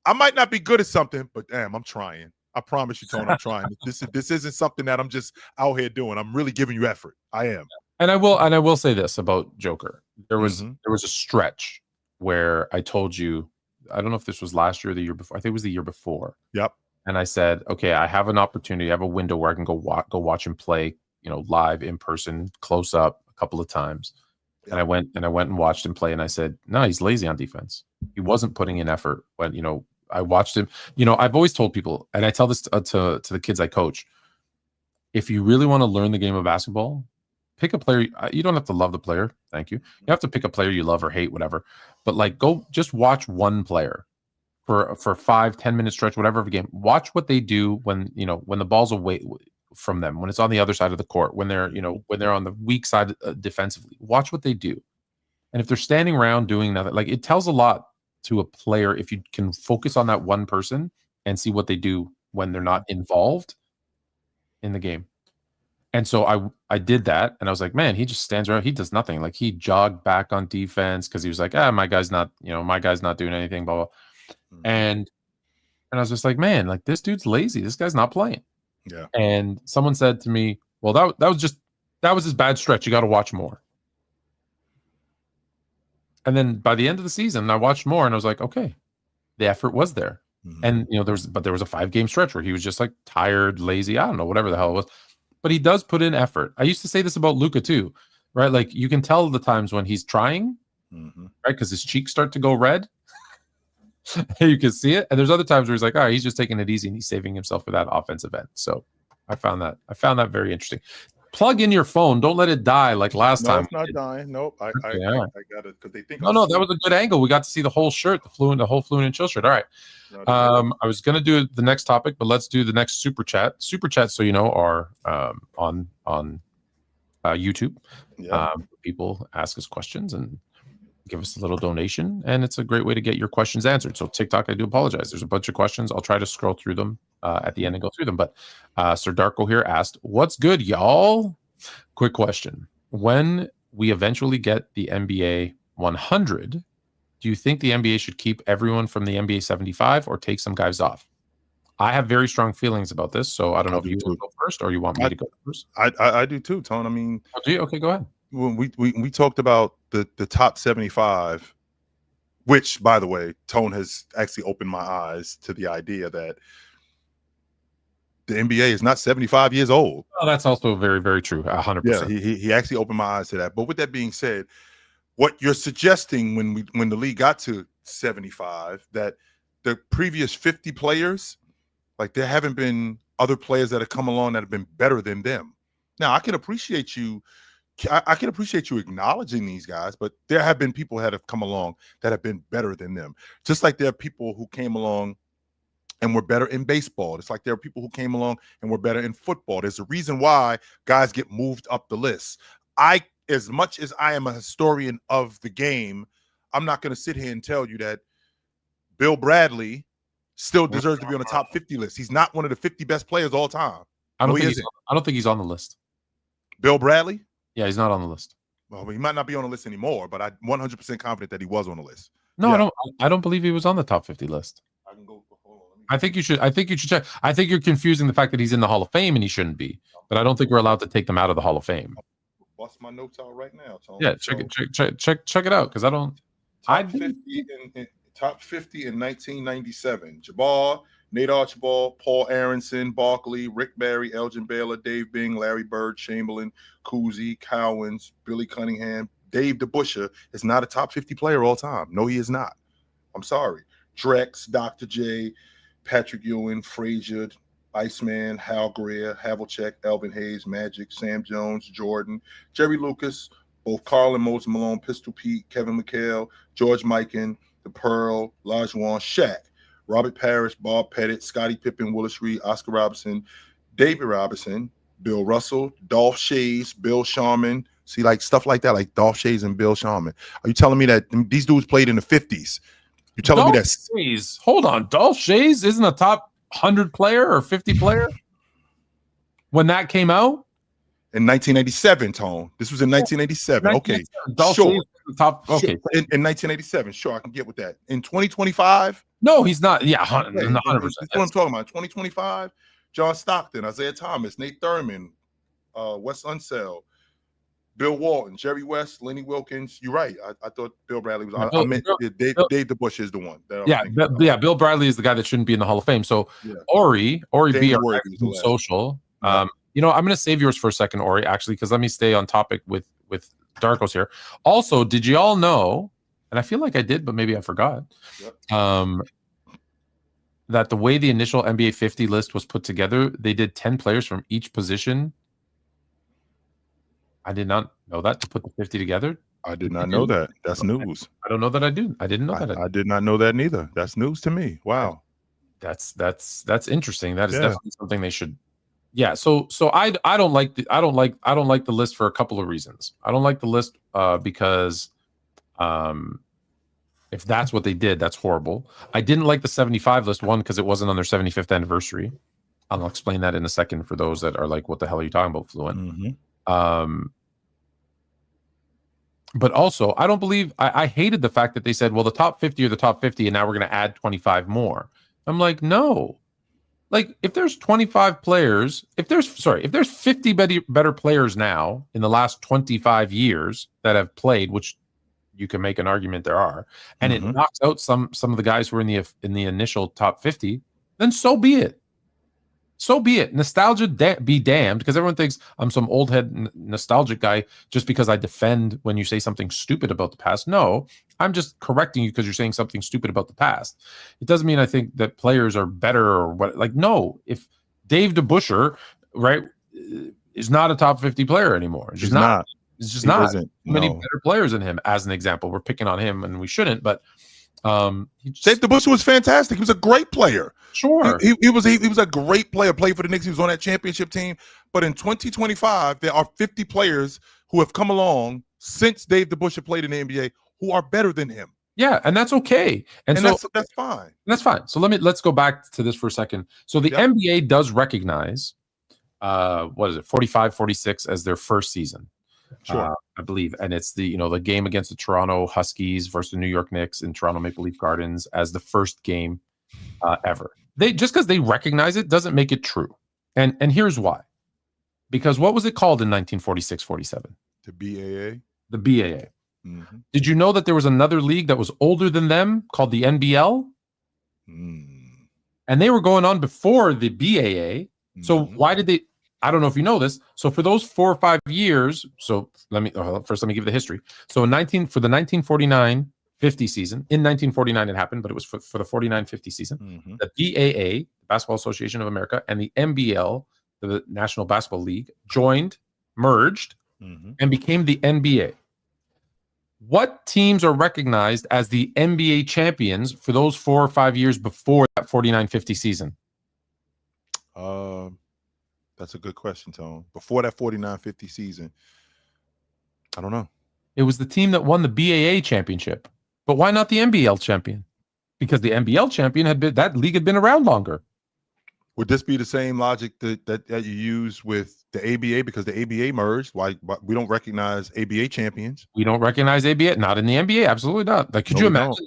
I might not be good at something, but damn, I'm trying. I promise you, Tone, I'm trying. This isn't something that I'm just out here doing. I'm really giving you effort. I am. And I will say this about Joker. There was a stretch where I told you, I don't know if this was last year or the year before. I think it was the year before. Yep. And I said, okay, I have an opportunity. I have a window where I can go watch him play, live in person, close up a couple of times. And I went and watched him play, and I said, no, he's lazy on defense. He wasn't putting in effort. When I watched him. I've always told people, and I tell this to the kids I coach, if you really want to learn the game of basketball, pick a player. You don't have to love the player. Thank you. You have to pick a player you love or hate, whatever. But go just watch one player for 5-10 minute stretch, whatever of a game. Watch what they do when the ball's away from them, when it's on the other side of the court, when they're on the weak side defensively. Watch what they do. And if they're standing around doing nothing, like, it tells a lot to a player if you can focus on that one person and see what they do when they're not involved in the game. And so I did that, and I was like, man, he just stands around, he does nothing. Like, he jogged back on defense because he was like, my guy's not doing anything, blah, blah. And I was just like, man, like, this dude's lazy. This guy's not playing. Yeah. And someone said to me, well, that was his bad stretch. You got to watch more. And then by the end of the season, I watched more, and I was like, okay, the effort was there. And there was a 5-game stretch where he was just like tired, lazy. I don't know, whatever the hell it was. But he does put in effort. I used to say this about Luca too, right? Like, you can tell the times when he's trying, right? Because his cheeks start to go red. You can see it. And there's other times where he's like, all right, he's just taking it easy and he's saving himself for that offensive end. So I found that very interesting. Plug in your phone. Don't let it die like last time. It's not dying. Nope. I got it because they think. No, that was a good angle. We got to see the whole shirt, the whole Fluent and Chill shirt. All right. I was going to do the next topic, but let's do the next super chat. Super chats, so are on YouTube. People ask us questions and give us a little donation, and it's a great way to get your questions answered. So TikTok, I do apologize. There's a bunch of questions. I'll try to scroll through them at the end and go through them. But Sir Darko here asked, what's good, y'all? Quick question. When we eventually get the NBA 100, do you think the NBA should keep everyone from the NBA 75 or take some guys off? I have very strong feelings about this, so I don't know if you want to go first or you want me to go first. I do too, Tone. I mean, do you? Okay, go ahead. When we talked about the top 75, which, by the way, Tone has actually opened my eyes to the idea that the NBA is not 75 years old. Oh, that's also very, very true. 100%. Yeah, he actually opened my eyes to that. But with that being said, what you're suggesting when the league got to 75, that the previous 50 players, like there haven't been other players that have come along that have been better than them. Now, I can appreciate you. I can appreciate you acknowledging these guys, but there have been people that have come along that have been better than them. Just like there are people who came along and were better in baseball. It's like there are people who came along and were better in football. There's a reason why guys get moved up the list. As much as I am a historian of the game, I'm not going to sit here and tell you that Bill Bradley still deserves to be on the top 50 list. He's not one of the 50 best players all time. I don't think he's on the list. Bill Bradley? Yeah, he's not on the list. Well, he might not be on the list anymore, but I'm 100% confident that he was on the list. No, yeah. I don't believe he was on the top 50 list. I can go. I think you should check. I think you're confusing the fact that he's in the Hall of Fame and he shouldn't be. But I don't think we're allowed to take them out of the Hall of Fame. Bust my notes out right now, Tony. Yeah, check it out because I don't. Top 50 in 1997. Jabbar, Nate Archibald, Paul Aronson, Barkley, Rick Barry, Elgin Baylor, Dave Bing, Larry Bird, Chamberlain, Cousy, Cowens, Billy Cunningham. Dave DeBusschere is not a top 50 player all time. No, he is not. I'm sorry. Drex, Dr. J, Patrick Ewing, Frazier, Iceman, Hal Greer, Havlicek, Elvin Hayes, Magic, Sam Jones, Jordan, Jerry Lucas, both Carl and Moses Malone, Pistol Pete, Kevin McHale, George Mikan, The Pearl, Lajuan, Shaq, Robert Parrish, Bob Pettit, Scottie Pippen, Willis Reed, Oscar Robertson, David Robinson, Bill Russell, Dolph Schayes, Bill Sharman. See, like stuff like that, like Dolph Schayes and Bill Sharman. Are you telling me that these dudes played in the 50s? You're telling me that? Schayes. Hold on. Dolph Schayes isn't a top 100 player or 50 player when that came out? In 1987, Tone. This was in 1987. Okay. Dolph sure. Schayes top. Okay. Sure. In 1987. Sure, I can get with that. In 2025? No, he's not. Yeah, 100%. That's what I'm talking about. 2025, John Stockton, Isaiah Thomas, Nate Thurman, Wes Unseld, Bill Walton, Jerry West, Lenny Wilkins. You're right. I thought Bill Bradley was. I meant Dave DeBusschere is the one. Bill Bradley is the guy that shouldn't be in the Hall of Fame. So yeah. Ori B, social. Yeah. I'm going to save yours for a second, Ori, actually, because let me stay on topic with Darkos here. Also, did you all know? And I feel like I did, but maybe I forgot. Yep. That the way the initial NBA 50 list was put together, they did 10 players from each position. I did not know that, to put the 50 together. I did not know that. That's news. I don't know that I do. I didn't know that. I did not know that neither. That's news to me. Wow. That's interesting. That is definitely something they should. Yeah. So I don't like the list for a couple of reasons. I don't like the list because if that's what they did, that's horrible. I didn't like the 75 list, one, because it wasn't on their 75th anniversary. I'll explain that in a second for those that are like, what the hell are you talking about, Fluent? Mm-hmm. But also, I don't believe I hated the fact that they said, well, the top 50 are the top 50, and now we're going to add 25 more. I'm like, no. Like, if there's 25 players, if there's 50 better players now in the last 25 years that have played, which you can make an argument there are, and it knocks out some of the guys who were in the initial top 50, then so be it. So be it. Nostalgia be damned, because everyone thinks I'm some old head nostalgic guy just because I defend when you say something stupid about the past. No, I'm just correcting you because you're saying something stupid about the past. It doesn't mean I think that players are better or what. Like, no, if Dave DeBusschere, right, is not a top 50 player anymore. It's just not. It's just not many better players than him. As an example, we're picking on him and we shouldn't, but Dave DeBusschere was fantastic. He was a great player. Sure, he was a great player. Played for the Knicks. He was on that championship team. But in 2025, there are 50 players who have come along since Dave DeBusschere played in the NBA who are better than him. Yeah, and that's okay. And so that's fine. That's fine. So let's go back to this for a second. So the NBA does recognize 45-46 as their first season. Sure. I believe, and it's the game against the Toronto Huskies versus the New York Knicks in Toronto Maple Leaf Gardens as the first game ever. just because they recognize it doesn't make it true. And here's why. Because what was it called in 1946-47? The BAA. The BAA. Mm-hmm. Did you know that there was another league that was older than them called the NBL? And they were going on before the BAA. So why did they? I don't know if you know this. So for those 4 or 5 years, so let me give the history. So for the 1949-50 season, in 1949 it happened, but it was for the 49-50 season. The BAA, Basketball Association of America, and the NBL, the National Basketball League, merged, and became the NBA. What teams are recognized as the NBA champions for those 4 or 5 years before that 49-50 season? That's a good question, Tone. Before that 49-50 season, I don't know. It was the team that won the BAA championship. But why not the NBL champion? Because the NBL champion that league had been around longer. Would this be the same logic that you use with the ABA? Because the ABA merged. Why we don't recognize ABA champions? We don't recognize ABA, not in the NBA. Absolutely not. Like, could you imagine?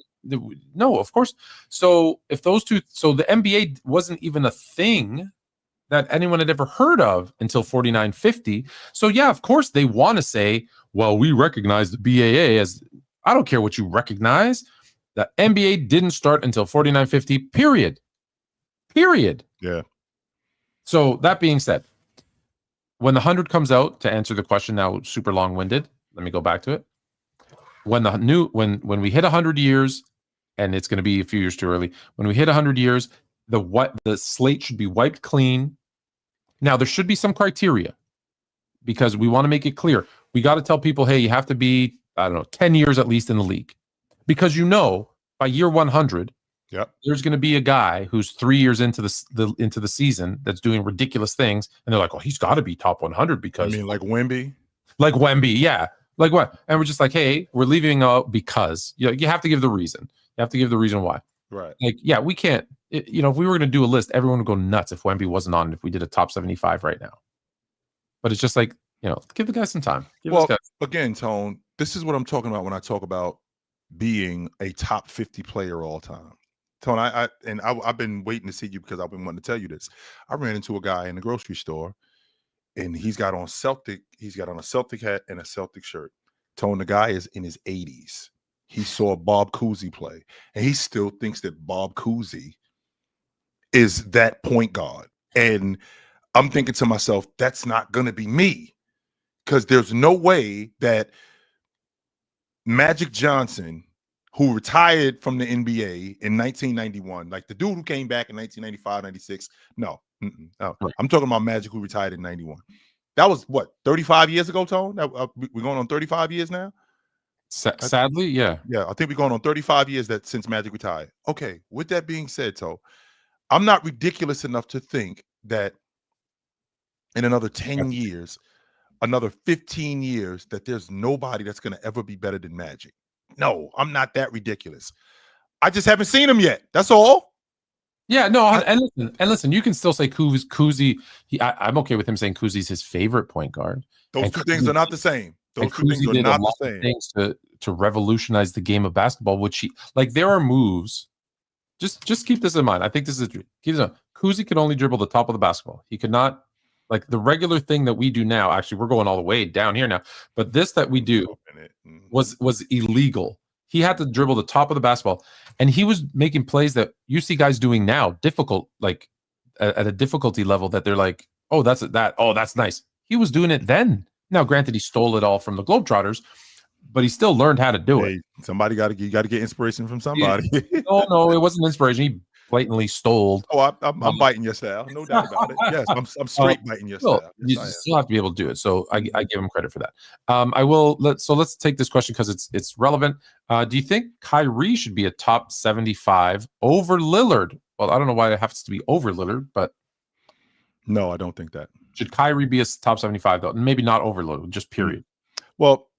No, of course. So if those two, so the NBA wasn't even a thing that anyone had ever heard of until 49-50. So yeah, of course they want to say, well, we recognize the BAA as, I don't care what you recognize. The NBA didn't start until 49-50, period. Yeah. So that being said, when the 100 comes out, to answer the question now, super long-winded, let me go back to it. When we hit 100 years, and it's going to be a few years too early, when we hit 100 years, the slate should be wiped clean. Now, there should be some criteria because we want to make it clear. We got to tell people, hey, you have to be, 10 years at least in the league. Because by year 100, there's going to be a guy who's 3 years into the season that's doing ridiculous things, and they're like, "Well, he's got to be top 100 because." I mean, like Wemby, yeah, like what? And we're just like, "Hey, we're leaving out because you have to give the reason. You have to give the reason why." Right? Like, yeah, we can't. If we were going to do a list, everyone would go nuts if Wemby wasn't on it. If we did a top 75 right now, but it's just like give the guy some time. Again, Tone, this is what I'm talking about when I talk about being a top 50 player all time. Tone, I've been waiting to see you because I've been wanting to tell you this. I ran into a guy in the grocery store, and he's got on a Celtic hat and a Celtic shirt. Tone, the guy is in his 80s. He saw Bob Cousy play, and he still thinks that Bob Cousy is that point guard. And I'm thinking to myself, that's not going to be me, because there's no way that Magic Johnson, who retired from the NBA in 1991, like the dude who came back in 1995, 96. No. I'm talking about Magic, who retired in 91. That was what, 35 years ago, Tone? We're going on 35 years now? Sadly, yeah. Yeah, I think we're going on 35 years since Magic retired. Okay, with that being said, Tone, I'm not ridiculous enough to think that in another 10 years, another 15 years, that there's nobody that's going to ever be better than Magic. No, I'm not that ridiculous. I just haven't seen him yet. That's all. Yeah, no, and listen, you can still say Cousy. I'm okay with him saying Cousy's his favorite point guard. Those two things are not the same. Those two things are not the same. Things to revolutionize the game of basketball, which there are moves. Just keep this in mind. I think this is true. Cousy could only dribble the top of the basketball. He could not, like the regular thing that we do now. Actually, we're going all the way down here now. But this that we do was illegal. He had to dribble the top of the basketball, and he was making plays that you see guys doing now, difficult, like at a difficulty level that they're like, oh, that's nice. He was doing it then. Now, granted, he stole it all from the Globetrotters, but he still learned how to do it. Somebody you got to get inspiration from somebody. No, it wasn't inspiration. He blatantly stole. Oh, I'm biting your style, no doubt about it. Yes, I'm straight biting your style. Yes, you still have to be able to do it. So I give him credit for that. I will. Let's take this question because it's relevant. Do you think Kyrie should be a top 75 over Lillard? Well, I don't know why it has to be over Lillard, but no, I don't think that. Should Kyrie be a top 75 though? Maybe not over Lillard, just period. Well,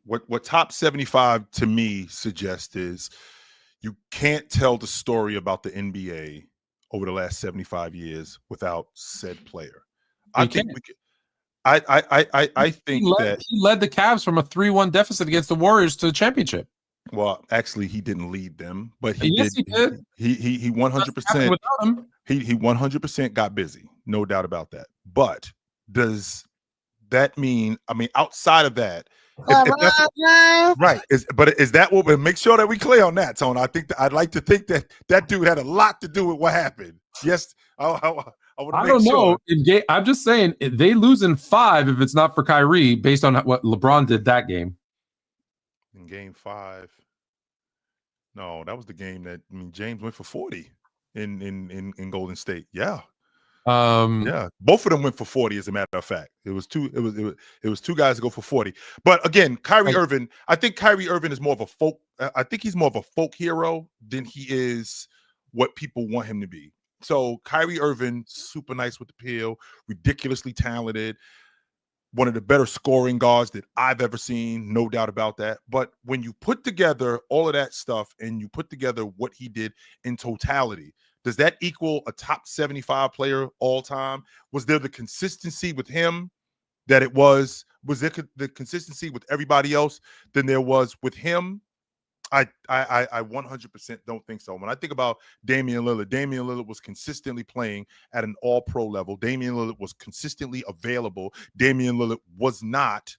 what top 75 to me suggests is you can't tell the story about the NBA over the last 75 years without said player. I think that he led the Cavs from a 3-1 deficit against the Warriors to the championship. Well, actually, he didn't lead them, but he Yes, did. he did. He 100%. Without him. He 100% got busy. No doubt about that. But does that mean? I mean, outside of that, if that's right, is that what? Make sure that we clear on that, Tone. I think I'd like to think that that dude had a lot to do with what happened. Yes, I want to make don't sure. know. I'm just saying they lose in 5 if it's not for Kyrie, based on what LeBron did that game. In game 5, no, that was the game that James went for 40 in Golden State. Yeah. Yeah, both of them went for 40. As a matter of fact, it was two guys to go for 40. But again, Kyrie Irving, I think Kyrie Irving is more of a folk. I think he's more of a folk hero than he is what people want him to be. So Kyrie Irving, super nice with the pill, ridiculously talented, one of the better scoring guards that I've ever seen, no doubt about that. But when you put together all of that stuff and you put together what he did in totality, does that equal a top 75 player all time? Was there the consistency with him that it was there the consistency with everybody else than there was with him? I 100% don't think so. When I think about Damian Lillard was consistently playing at an all-pro level. Damian Lillard was consistently available. Damian Lillard was not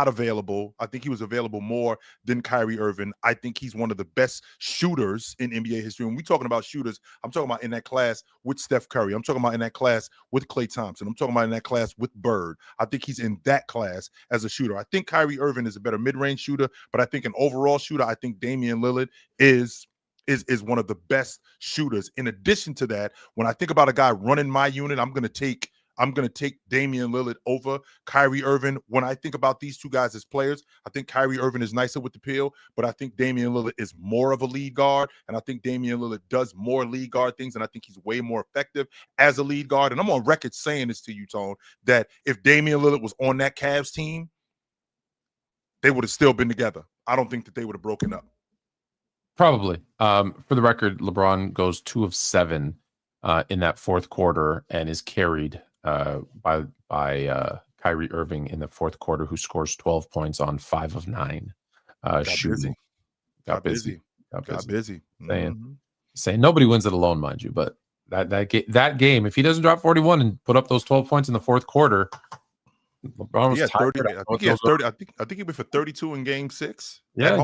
available. I think he was available more than Kyrie Irving. I think he's one of the best shooters in NBA history. When we're talking about shooters, I'm talking about in that class with Steph Curry. I'm talking about in that class with Klay Thompson. I'm talking about in that class with Bird. I think he's in that class as a shooter. I think Kyrie Irving is a better mid-range shooter, but I think an overall shooter, I think Damian Lillard is one of the best shooters. In addition to that, when I think about a guy running my unit, I'm going to take Damian Lillard over Kyrie Irving. When I think about these two guys as players, I think Kyrie Irving is nicer with the pill, but I think Damian Lillard is more of a lead guard, and I think Damian Lillard does more lead guard things, and I think he's way more effective as a lead guard. And I'm on record saying this to you, Tone, that if Damian Lillard was on that Cavs team, they would have still been together. I don't think that they would have broken up. Probably. For the record, LeBron goes 2 of 7 in that fourth quarter and is carried by Kyrie Irving in the fourth quarter, who scores 12 points on 5 of 9 shooting. Got busy. Saying nobody wins it alone, mind you, but that game, if he doesn't drop 41 and put up those 12 points in the fourth quarter, LeBron was 30. I think he had 30. I think he went for 32 in game 6. Yeah,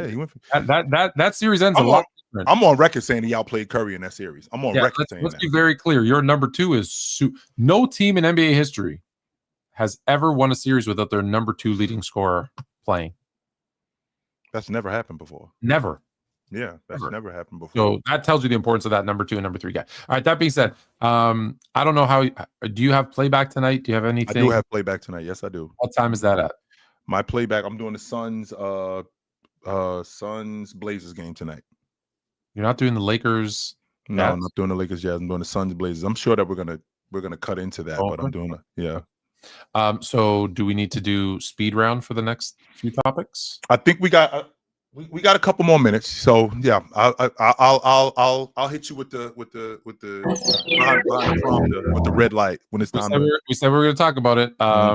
he went for that series ends a lot. I'm on record saying he outplayed Curry in that series. I'm on record saying let's be very clear. Your number 2 is no team in NBA history has ever won a series without their number 2 leading scorer playing. That's never happened before. Never. Yeah, that's never happened before. So that tells you the importance of that number 2 and number 3 guy. All right. That being said, I don't know how. Do you have playback tonight? Do you have anything? I do have playback tonight. Yes, I do. What time is that at? My playback. I'm doing the Suns Blazers game tonight. You're not doing the Lakers. No, I'm not doing the Lakers Jazz. I'm doing the Suns Blazers. I'm sure that we're gonna cut into that, but I'm doing it. Yeah. So do we need to do speed round for the next few topics? I think we got a couple more minutes. So yeah, I'll hit you with the red light when it's time. We said we were going to talk about it. I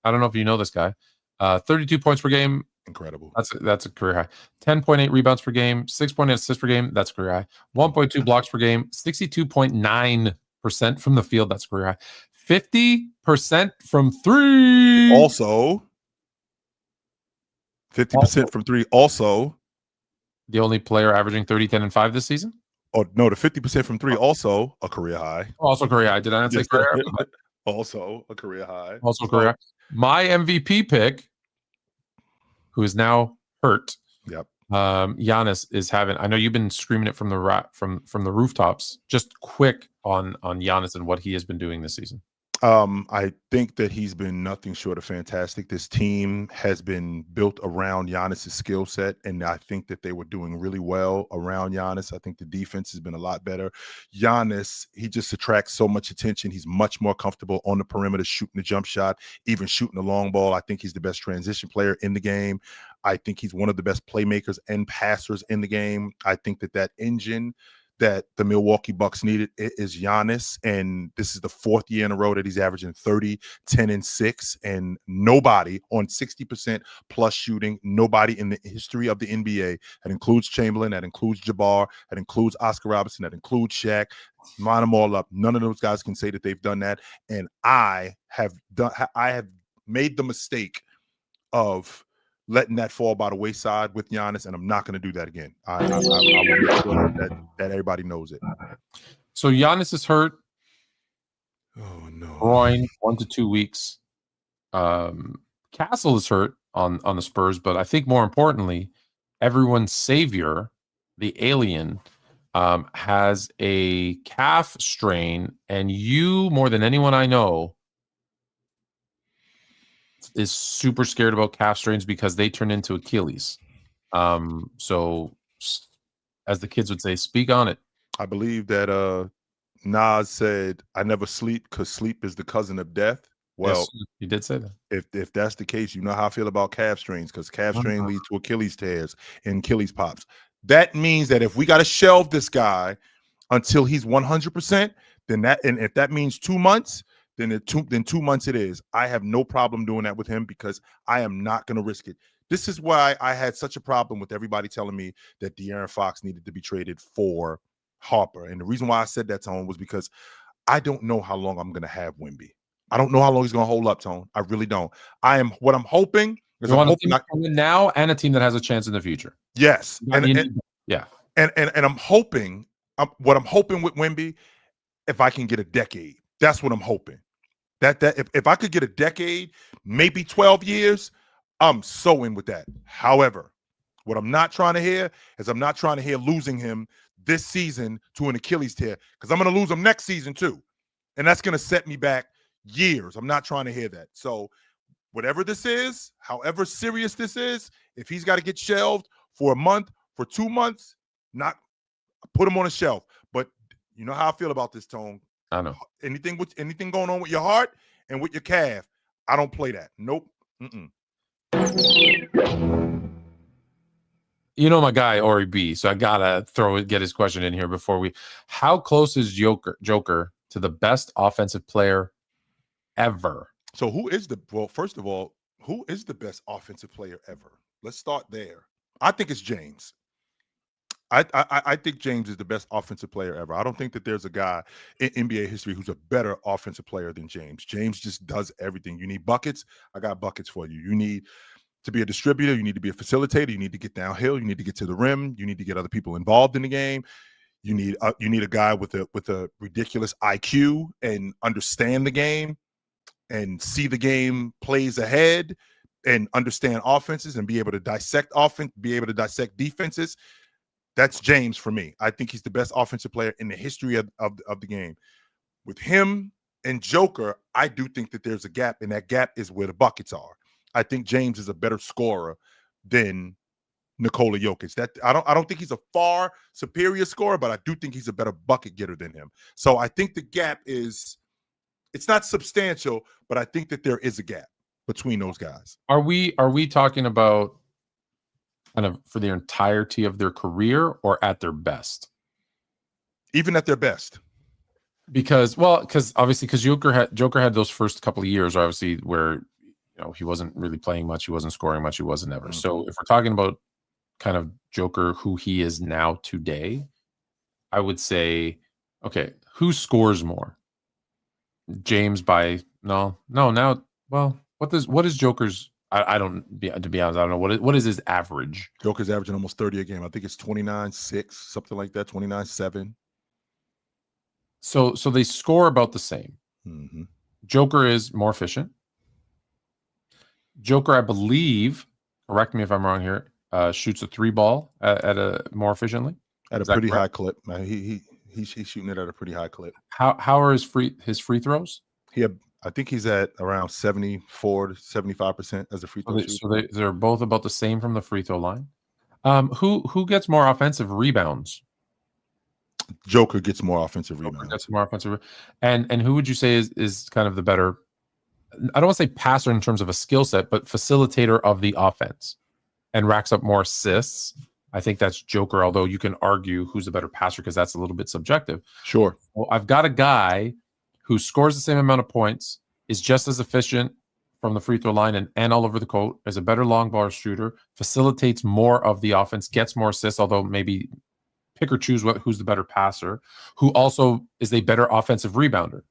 don't know if you know this guy. 32 points per game. Incredible. That's a career high. 10.8 rebounds per game, 6.8 assists per game. That's a career high. 1.2 blocks per game, 62.9% from the field. That's a career high. 50% from 3. Also, 50% from 3. Also, the only player averaging 30, 10, and 5 this season. Oh no, the 50% from 3 also a career high. Also career high. Did I not say career high? Also a career high. Also career high. My MVP pick, who is now hurt. Yep. Giannis is having. I know you've been screaming it from the rooftops. Just quick on Giannis and what he has been doing this season. I think that he's been nothing short of fantastic. This team has been built around Giannis's skill set, and I think that they were doing really well around Giannis. I think the defense has been a lot better. Giannis, he just attracts so much attention. He's much more comfortable on the perimeter, shooting the jump shot, even shooting the long ball. I think he's the best transition player in the game. I think he's one of the best playmakers and passers in the game. I think that engine that the Milwaukee Bucks needed is Giannis, and this is the 4th year in a row that he's averaging 30, 10, and 6, and nobody on 60% plus shooting, nobody in the history of the NBA, that includes Chamberlain, that includes Jabbar, that includes Oscar Robertson, that includes Shaq, line them all up. None of those guys can say that they've done that, and I have made the mistake of letting that fall by the wayside with Giannis, and I'm not going to do that again. I want to make sure that everybody knows it. So Giannis is hurt. Oh no, groin 1 to 2 weeks. Castle is hurt on the Spurs, but I think more importantly, everyone's savior, the alien, has a calf strain, and you more than anyone I know is super scared about calf strains because they turn into Achilles. So as the kids would say, speak on it. I believe that Nas said, "I never sleep because sleep is the cousin of death." Well, yes, he did say that. If that's the case, you know how I feel about calf strains, because calf strain leads to Achilles tears and Achilles pops. That means that if we got to shelve this guy until he's 100%, then and if that means 2 months, then 2 months it is. I have no problem doing that with him because I am not going to risk it. This is why I had such a problem with everybody telling me that De'Aaron Fox needed to be traded for Harper. And the reason why I said that, Tone, was because I don't know how long I'm going to have Wemby. I don't know how long he's going to hold up, Tone. I really don't. What I'm hoping is you want a team now and a team that has a chance in the future. Yes. And I'm hoping, what I'm hoping with Wemby, if I can get a decade, that's what I'm hoping. That if I could get a decade, maybe 12 years, I'm so in with that. However, what I'm not trying to hear is losing him this season to an Achilles tear, because I'm going to lose him next season too. And that's going to set me back years. I'm not trying to hear that. So whatever this is, however serious this is, if he's got to get shelved for a month, for 2 months, not put him on a shelf. But you know how I feel about this, Tone. I know. Anything going on with your heart and with your calf, I don't play that. Nope. You know my guy Ori B, so I gotta get his question in here before we. How close is Joker to the best offensive player ever? So first of all, who is the best offensive player ever? Let's start there. I think it's James. I think James is the best offensive player ever. I don't think that there's a guy in NBA history who's a better offensive player than James. James just does everything. You need buckets, I got buckets for you. You need to be a distributor, you need to be a facilitator, you need to get downhill, you need to get to the rim, you need to get other people involved in the game. You need a guy with a ridiculous IQ and understand the game and see the game plays ahead and understand offenses and be able to dissect offense, be able to dissect defenses. That's James for me. I think he's the best offensive player in the history of the game. With him and Joker, I do think that there's a gap, and that gap is where the buckets are. I think James is a better scorer than Nikola Jokic. I don't think he's a far superior scorer, but I do think he's a better bucket getter than him. So I think the gap it's not substantial, but I think that there is a gap between those guys. Are we talking about kind of for the entirety of their career or at their best? Even at their best. Because obviously Joker had those first couple of years, obviously, where he wasn't really playing much, he wasn't scoring much, he wasn't ever. So if we're talking about kind of Joker who he is now today, I would say, okay, who scores more? James by no now. Well, what is Joker's? I don't, to be honest, I don't know what is his average. Joker's averaging almost 30 a game. I think it's 29.6, something like that, 29.7. So they score about the same. Mm-hmm. Joker is more efficient. Joker, I believe, correct me if I'm wrong here, shoots a 3-ball at a more efficiently. At a pretty high clip. He's shooting it at a pretty high clip. How are his free throws? I think he's at around 74 to 75% as a free throw shooter. So they're both about the same from the free throw line. Who gets more offensive rebounds? Joker gets more offensive rebounds. That's more offensive. And who would you say is kind of the better? I don't want to say passer in terms of a skill set, but facilitator of the offense, and racks up more assists. I think that's Joker, although you can argue who's the better passer because that's a little bit subjective. Sure. Well, I've got a guy who scores the same amount of points, is just as efficient from the free throw line and all over the court, is a better long ball shooter, facilitates more of the offense, gets more assists, although maybe pick or choose who's the better passer, who also is a better offensive rebounder.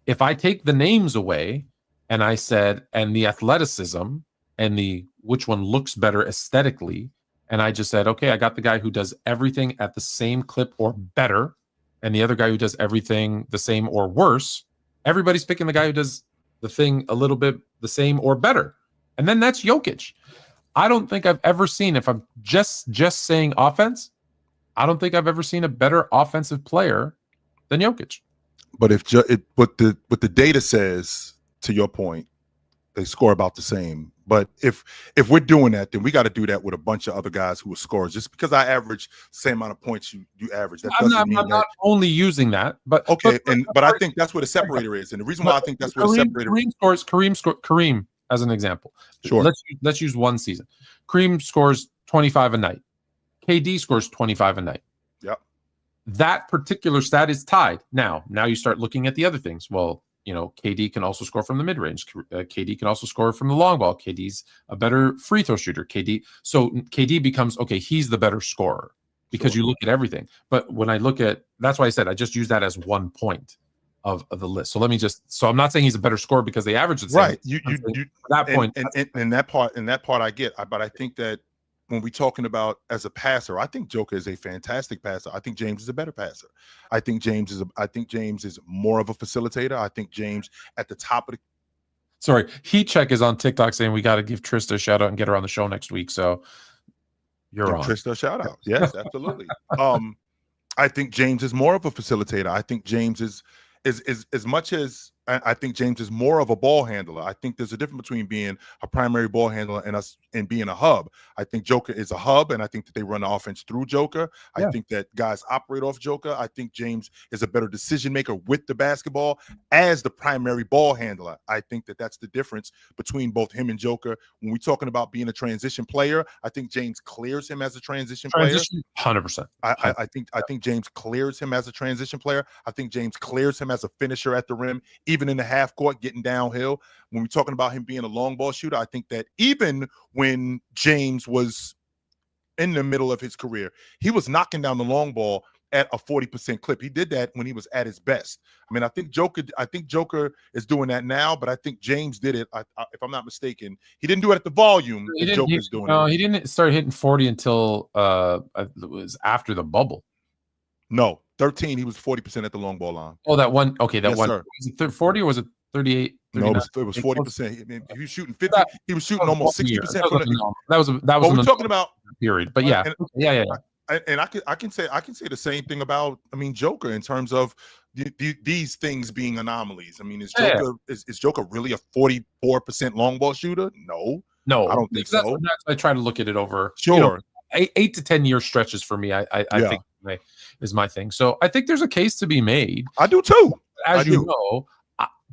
If I take the names away and I said, and the athleticism and the which one looks better aesthetically, and I just said, okay, I got the guy who does everything at the same clip or better, and the other guy who does everything the same or worse, everybody's picking the guy who does the thing a little bit the same or better. And then that's Jokic. I don't think I've ever seen, if I'm just saying offense, I don't think I've ever seen a better offensive player than Jokic. But what the data says, to your point, they score about the same. But if we're doing that, then we got to do that with a bunch of other guys who are scorers. Just because I average the same amount of points you average, that doesn't mean I'm not only using that. But okay, but I think that's where the separator is, and the reason why I think that's where the separator. Kareem as an example. Sure. Let's use one season. Kareem scores 25 a night. KD scores 25 a night. Yep. That particular stat is tied. Now you start looking at the other things. Well, KD can also score from the mid-range. KD can also score from the long ball. KD's a better free throw shooter. So KD becomes, okay, he's the better scorer because you look at everything. But when I look at, that's why I said I just use that as one point of the list. So I'm not saying he's a better scorer because they average the same. Right. You that point. And that part I get. But I think that when we're talking about as a passer, I think Joker is a fantastic passer. I think James is a better passer. I think James is more of a facilitator. I think James at the top of the. Sorry, Heat Check is on TikTok saying we got to give Trista a shout out and get her on the show next week. So you're on. Trista a shout out. Yes, absolutely. I think James is more of a facilitator. I think James is as much as I think James is more of a ball handler. I think there's a difference between being a primary ball handler and being a hub. I think Joker is a hub, and I think that they run the offense through Joker. Yeah. I think that guys operate off Joker. I think James is a better decision maker with the basketball as the primary ball handler. I think that that's the difference between both him and Joker. When we're talking about being a transition player, I think James clears him as a transition player. 100%. I think James clears him as a transition player. I think James clears him as a finisher at the rim, even in the half court, getting downhill. When we're talking about him being a long ball shooter, I think that even when James was in the middle of his career, he was knocking down the long ball at a 40% clip. He did that when he was at his best. I mean, I think Joker is doing that now, but I think James did it. If I'm not mistaken, he didn't do it at the volume that Joker's doing. No, he didn't start hitting 40 until it was after the bubble. No, 13, he was 40% at the long ball line. Oh, that one. Okay, that yes, one. Sir. Was it 40 or was it 38? No, it was 40%. I mean, he was shooting 50. He was shooting almost 60%. That was we're talking about period. But yeah, yeah. And I can say the same thing about, Joker in terms of these things being anomalies. I mean, is Joker really a 44% long ball shooter? No, I don't think so. I try to look at it over. Sure. 8 to 10 year stretches for me. I think is my thing. So I think there's a case to be made. I do too. As you know,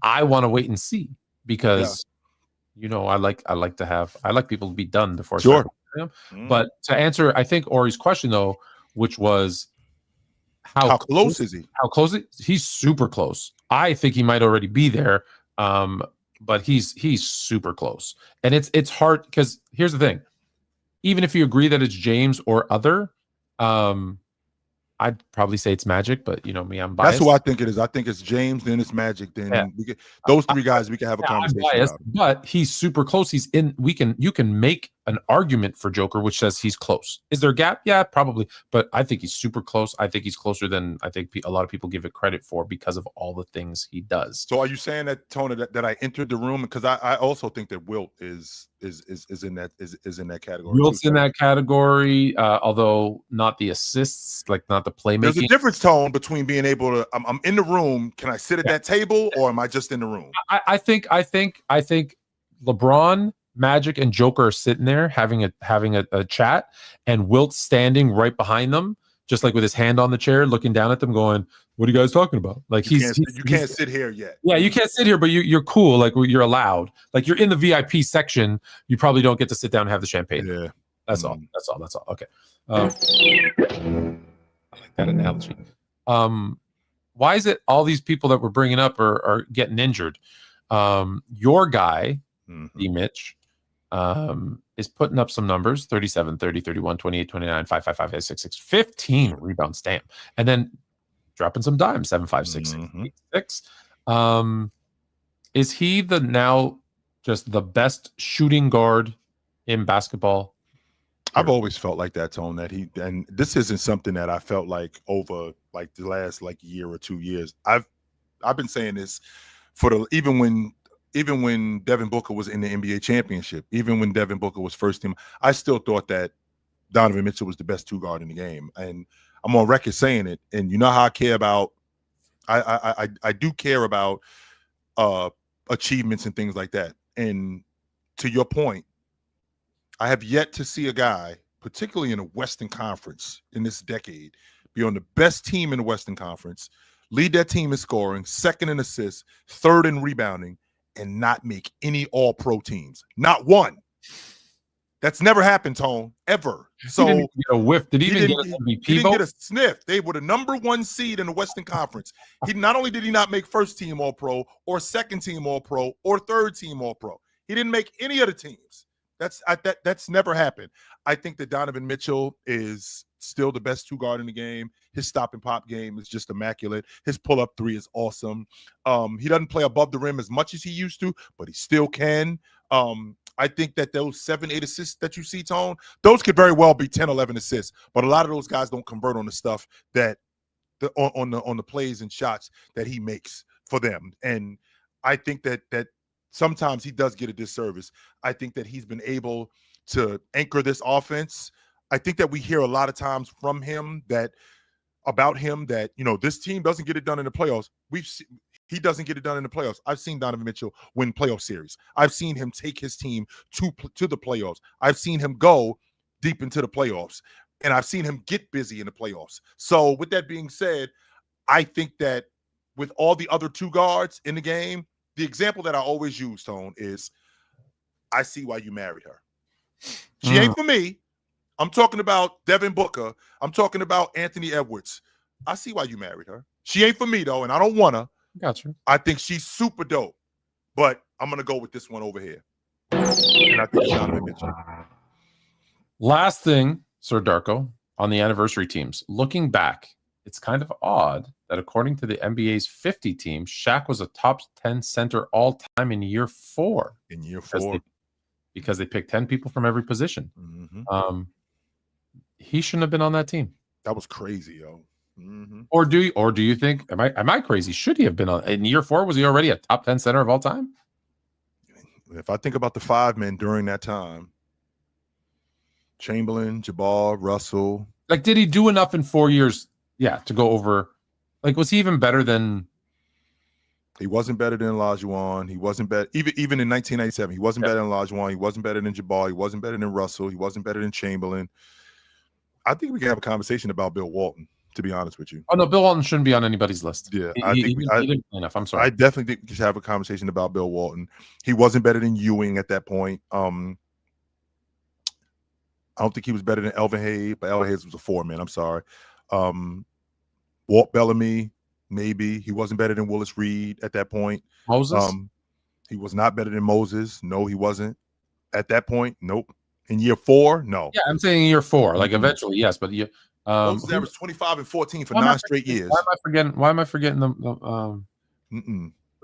I want to wait and see because I like people to be done before. Sure. But to answer, I think Ori's question though, which was how close is he? How close? He's super close. I think he might already be there. But he's super close. And it's hard because here's the thing. Even if you agree that it's James or other, I'd probably say it's Magic, but me, I'm biased. That's who I think it is. I think it's James, then it's Magic, then those three guys we can have a conversation about. But he's super close. You can make an argument for Joker, which says he's close. Is there a gap? Yeah, probably. But I think he's super close. I think he's closer than I think a lot of people give it credit for because of all the things he does. So are you saying that, Tony, that I entered the room? Because I also think that Wilt is in that category. Wilt's in that category, although not the assists, like not the playmaking. There's a difference, Tone, between being able to. I'm in the room. Can I sit at that table, or am I just in the room? I think LeBron, Magic, and Joker are sitting there having a chat, and Wilt's standing right behind them, just like with his hand on the chair, looking down at them, going, "What are you guys talking about?" Like you can't sit here yet. Yeah, you can't sit here, but you're cool. Like you're allowed. Like you're in the VIP section. You probably don't get to sit down and have the champagne. Yeah. That's all. Okay. I like that analogy. Why is it all these people that we're bringing up are getting injured? Your guy, D. Mitch, is putting up some numbers: 37, 30, 31, 28, 29, 5, 5, 5, 6, 6, 15 rebounds. Damn. And then dropping some dimes: 7, 5, 6, 6, 8, 6. Is he now just the best shooting guard in basketball? I've always felt like that, Tone, and this isn't something that I felt like over like the last like year or 2 years. I've been saying this even when Devin Booker was in the NBA championship, even when Devin Booker was first team, I still thought that Donovan Mitchell was the best two guard in the game. And I'm on record saying it. And you know how I care about, I do care about achievements and things like that. And to your point, I have yet to see a guy, particularly in the Western Conference in this decade, be on the best team in the Western Conference, lead that team in scoring, second in assists, third in rebounding, and not make any all-pro teams. Not one. That's never happened, Tone, ever. So he didn't get a whiff. Did he even get an MVP He didn't vote? get a sniff. They were the #1 seed in the Western Conference. He not only did he not make first team all-pro or second team all-pro or third team all-pro, he didn't make any of the teams. That's never happened. I think that Donovan Mitchell is still the best two guard in the game. His stop and pop game is just immaculate. His pull-up three is awesome. He doesn't play above the rim as much as he used to, but he still can. I think that those 7, 8 assists that you see, Tone, those could very well be 10, 11 assists. But a lot of those guys don't convert on the stuff that on the plays and shots that he makes for them. And I think that sometimes he does get a disservice. I think that he's been able to anchor this offense. I think that we hear a lot of times from him about him that, you know, this team doesn't get it done in the playoffs. He doesn't get it done in the playoffs. I've seen Donovan Mitchell win playoff series. I've seen him take his team to the playoffs. I've seen him go deep into the playoffs, and I've seen him get busy in the playoffs. So with that being said, I think that with all the other two guards in the game, the example that I always use, Tone, is I see why you married her. She ain't for me. I'm talking about Devin Booker. I'm talking about Anthony Edwards. I see why you married her. She ain't for me, though, and I don't want her. Gotcha. I think she's super dope, but I'm going to go with this one over here. And I think it's Donovan Mitchell. Last thing, Sir Darko, on the anniversary teams. Looking back, it's kind of odd that according to the NBA's 50 team, Shaq was a top 10 center all time in year 4. In year 4. Because they picked 10 people from every position. He shouldn't have been on that team. That was crazy, yo. Or do you think, am I crazy? Should he have been on in year 4? Was he already a top 10 center of all time? If I think about the 5 men during that time, Chamberlain, Jabbar, Russell. Like, did he do enough in 4 years? Yeah, to go over. Like, was he even better than? He wasn't better than Olajuwon. He wasn't better even in 1997. He wasn't better than Olajuwon. He wasn't better than Jabbar. He wasn't better than Russell. He wasn't better than Chamberlain. I think we can have a conversation about Bill Walton, to be honest with you. Oh no, Bill Walton shouldn't be on anybody's list. Yeah, he didn't play enough. I'm sorry. I definitely think we should have a conversation about Bill Walton. He wasn't better than Ewing at that point. I don't think he was better than Elvin Hayes, but Elvin Hayes was a 4-man. I'm sorry. Walt Bellamy, maybe. He wasn't better than Willis Reed at that point. Moses? He was not better than Moses. No, he wasn't. At that point, nope. In year 4, no. Yeah, I'm saying year 4. Like eventually, yes, but you. Moses averaged 25 and 14 for 9 straight years. Why am I forgetting the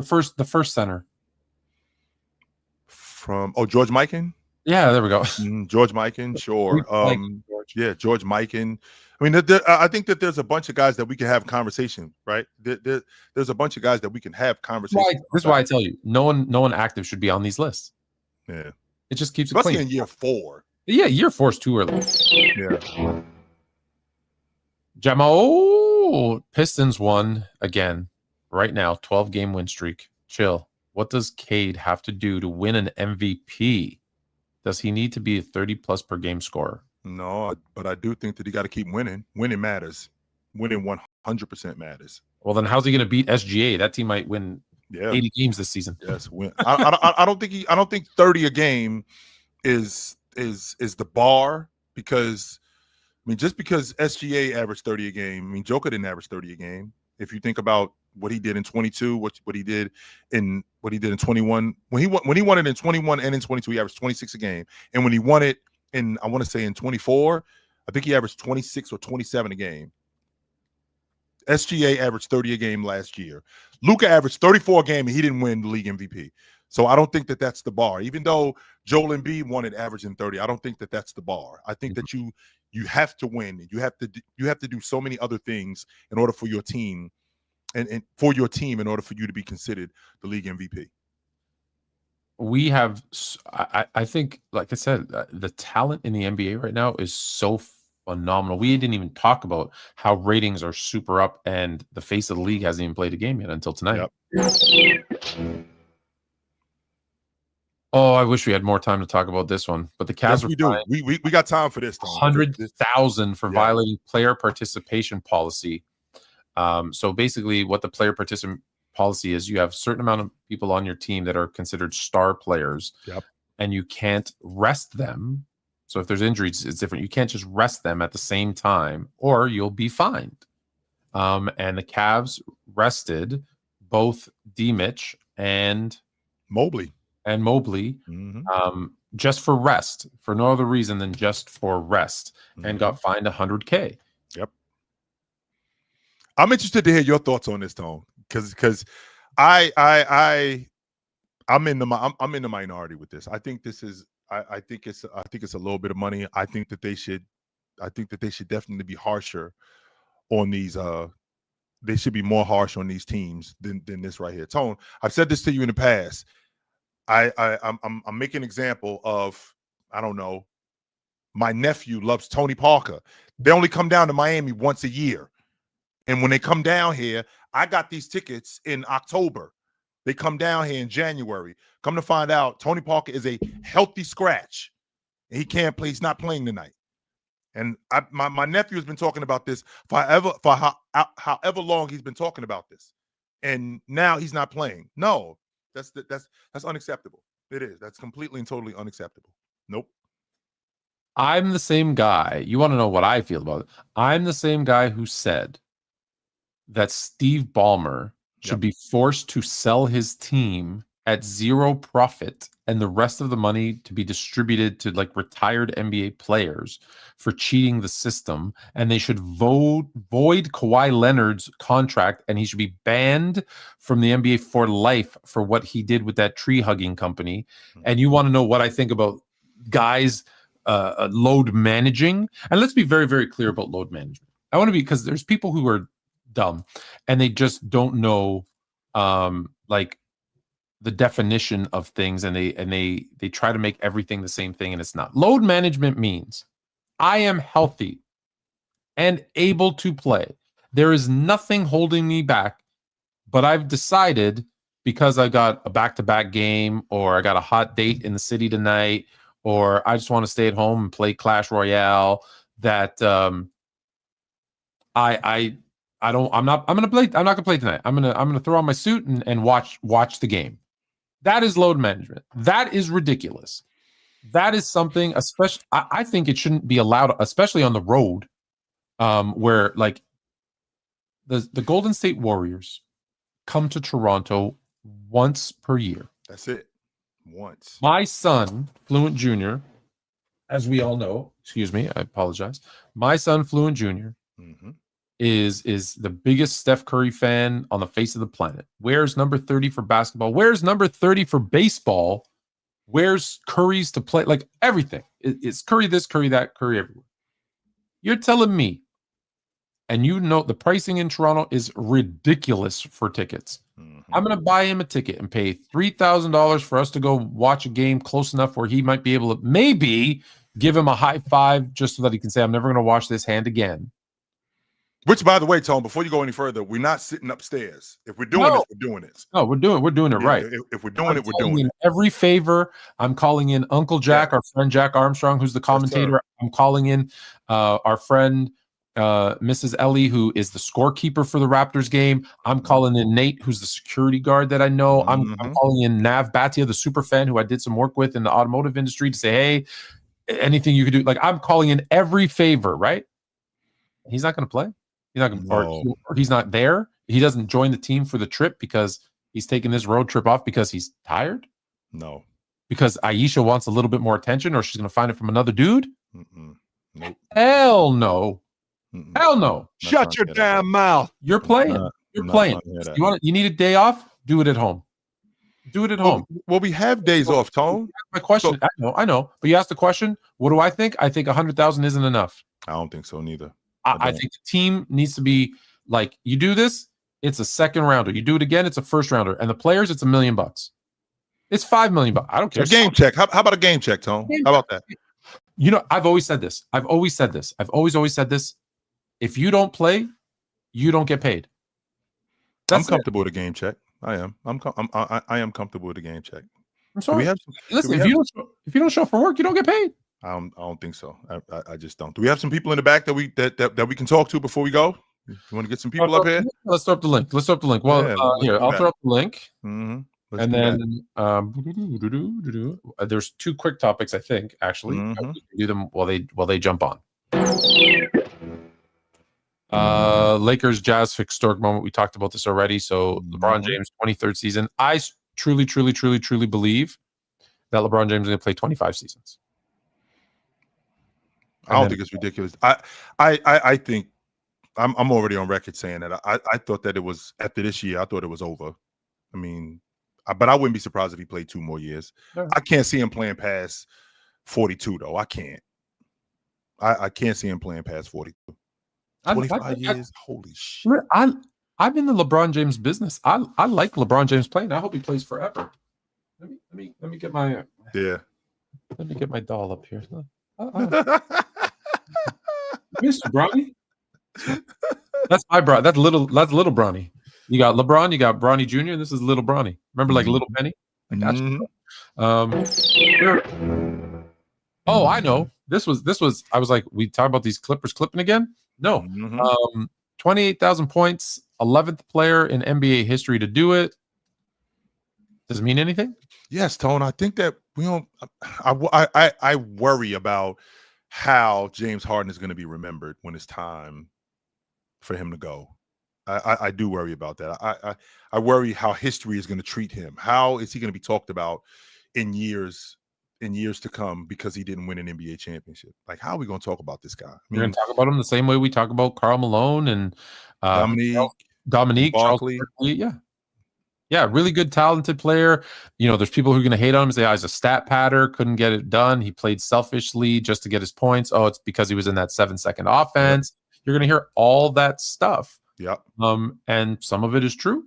first center from George Mikan? Yeah, there we go. George Mikan, sure. Yeah, George Mikan. I mean, I think that there's a bunch of guys that we can have conversation, right? There's a bunch of guys that we can have conversation. This is why I tell you, no one active should be on these lists. Yeah, it just keeps it clean. Especially in year 4. Yeah, year 4 is too early. Yeah. Jamo, Pistons won again right now, 12-game win streak. Chill. What does Cade have to do to win an MVP? Does he need to be a 30-plus per game scorer? No, but I do think that he got to keep winning. Winning matters. Winning 100% matters. Well, then how's he going to beat SGA? That team might win 80 games this season. Yes, win. I don't think 30 a game is the bar. because I mean, just because SGA averaged 30 a game, I mean, Joker didn't average 30 a game. If you think about what he did in 22, what he did in 21, when he won it in 21 and in 22, he averaged 26 a game. And when he won it in, I want to say in 24, I think he averaged 26 or 27 a game. SGA averaged 30 a game last year. Luca averaged 34 a game, and he didn't win the league MVP. So I don't think that that's the bar. Even though Joel Embiid won it averaging 30, I don't think that that's the bar. I think that you have to win. You have to do so many other things in order for your team and for your team in order for you to be considered the league MVP. We have, I think, like I said, the talent in the NBA right now is so phenomenal. We didn't even talk about how ratings are super up, and the face of the league hasn't even played a game yet until tonight. Yep. Oh, I wish we had more time to talk about this one, but the Cavs we do. We got time for this. 100,000 for violating player participation policy. So basically, what the player participation policy is, you have a certain amount of people on your team that are considered star players, and you can't rest them. So if there's injuries, it's different. You can't just rest them at the same time, or you'll be fined. And the Cavs rested both D-Mitch and Mobley. Just for rest, for no other reason than just for rest, and got fined $100K. Yep. I'm interested to hear your thoughts on this, Tone, because I'm in the minority with this. I think this is I think it's a little bit of money. I think that they should definitely be harsher on these. They should be more harsh on these teams than this right here. Tone, I've said this to you in the past. I'm making an example of, I don't know, my nephew loves Tony Parker. They only come down to Miami once a year. And when they come down here, I got these tickets in October. They come down here in January. Come to find out, Tony Parker is a healthy scratch. And he can't play. He's not playing tonight. And my nephew has been talking about this for however long he's been talking about this. And now he's not playing. No. That's unacceptable. It is. That's completely and totally unacceptable. Nope. I'm the same guy. You want to know what I feel about it? I'm the same guy who said that Steve Ballmer should be forced to sell his team at zero profit and the rest of the money to be distributed to like retired NBA players for cheating the system. And they should void Kawhi Leonard's contract, and he should be banned from the NBA for life for what he did with that tree hugging company. And you want to know what I think about guys load managing? And let's be very, very clear about load management. I want to be, because there's people who are dumb and they just don't know like the definition of things, and they try to make everything the same thing, and it's not. Load management means I am healthy and able to play. There is nothing holding me back, but I've decided, because I got a back-to-back game, or I got a hot date in the city tonight, or I just want to stay at home and play Clash Royale, that I'm not gonna play tonight. I'm gonna throw on my suit and watch the game. That is load management. That is ridiculous. That is something, especially, I think it shouldn't be allowed, especially on the road, where like the Golden State Warriors come to Toronto once per year. That's it. Once. My son, Fluent Jr., as we all know, excuse me, I apologize. My son, Fluent Jr., is the biggest Steph Curry fan on the face of the planet. Wears number 30 for basketball. Wears number 30 for baseball. Wears Curry's to play, like everything. It's Curry this, Curry that, Curry everywhere. You're telling me, and you know the pricing in Toronto is ridiculous for tickets. I'm going to buy him a ticket and pay $3,000 for us to go watch a game close enough where he might be able to maybe give him a high five just so that he can say, I'm never going to wash this hand again. Which, by the way, Tone, before you go any further, we're not sitting upstairs. If we're doing this, we're doing it. No, we're doing it right. If we're doing it, we're doing it. Every favor, I'm calling in Uncle Jack, our friend Jack Armstrong, who's the commentator. I'm calling in our friend Mrs. Ellie, who is the scorekeeper for the Raptors game. I'm calling in Nate, who's the security guard that I know. I'm calling in Nav Bhatia, the super fan who I did some work with in the automotive industry, to say, hey, anything you could do. Like I'm calling in every favor, right? He's not going to play. He's not going to, or he's not there. He doesn't join the team for the trip because he's taking this road trip off because he's tired. No, because Aisha wants a little bit more attention, or she's going to find it from another dude. Nope. Hell no. Hell no. Shut your damn mouth. You're playing. You're playing. You need a day off? Do it at home. Do it at home. Well, we have days off, Tone. My question. I know. But you asked the question. What do I think? I think 100,000 isn't enough. I don't think so neither. I think the team needs to be like, you do this, it's a second rounder. You do it again, it's a first rounder. And the players, it's $1 million. It's $5 million. I don't care. A game check. How about a game check, Tone? How about that? You know, I've always said this. I've always said this. If you don't play, you don't get paid. I'm comfortable with a game check. I am. I am comfortable with a game check. I'm sorry. Listen, if you don't show up for work, you don't get paid. I don't think so. I just don't. Do we have some people in the back that we can talk to before we go? You want to get some people up here? Let's throw up the link. Well, here, I'll throw up the link. Mm-hmm. And then there's 2 quick topics, I think, actually. We can do them while they jump on. Lakers Jazz historic moment. We talked about this already. So LeBron James 23rd season. I truly believe that LeBron James is going to play 25 seasons. I don't think it's ridiculous. I think I'm already on record saying that I thought that it was after this year. I thought it was over. I mean, but I wouldn't be surprised if he played 2 more years. Yeah. I can't see him playing past 42 though. I can't. I can't see him playing past 42. 25 years. Holy shit. I'm in the LeBron James business. I like LeBron James playing. I hope he plays forever. Let me get my Let me get my doll up here. Mr. Bronny. That's my bro. That's little Bronny. You got LeBron, you got Bronny Jr., and this is little Bronny. Remember, like Little Penny? I got you. Oh, I know. This was. I was like, we talk about these Clippers clipping again. No, 28,000 points, 11th player in NBA history to do it. Does it mean anything? Yes, Tone. I think that we don't. I worry about how James Harden is going to be remembered when it's time for him to go. I do worry about that. I worry how history is going to treat him. How is he going to be talked about in years to come because he didn't win an NBA championship? Like, how are we going to talk about this guy? We're going to talk about him the same way we talk about Karl Malone and Dominique Barkley. Yeah, really good, talented player. You know, there's people who are going to hate on him and say, he's a stat patter, couldn't get it done. He played selfishly just to get his points. Oh, it's because he was in that 7-second offense. Yep. You're going to hear all that stuff. Yeah. And some of it is true.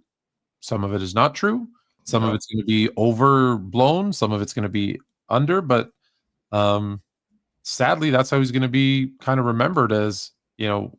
Some of it is not true. Some of it's going to be overblown. Some of it's going to be under. But sadly, that's how he's going to be kind of remembered as, you know,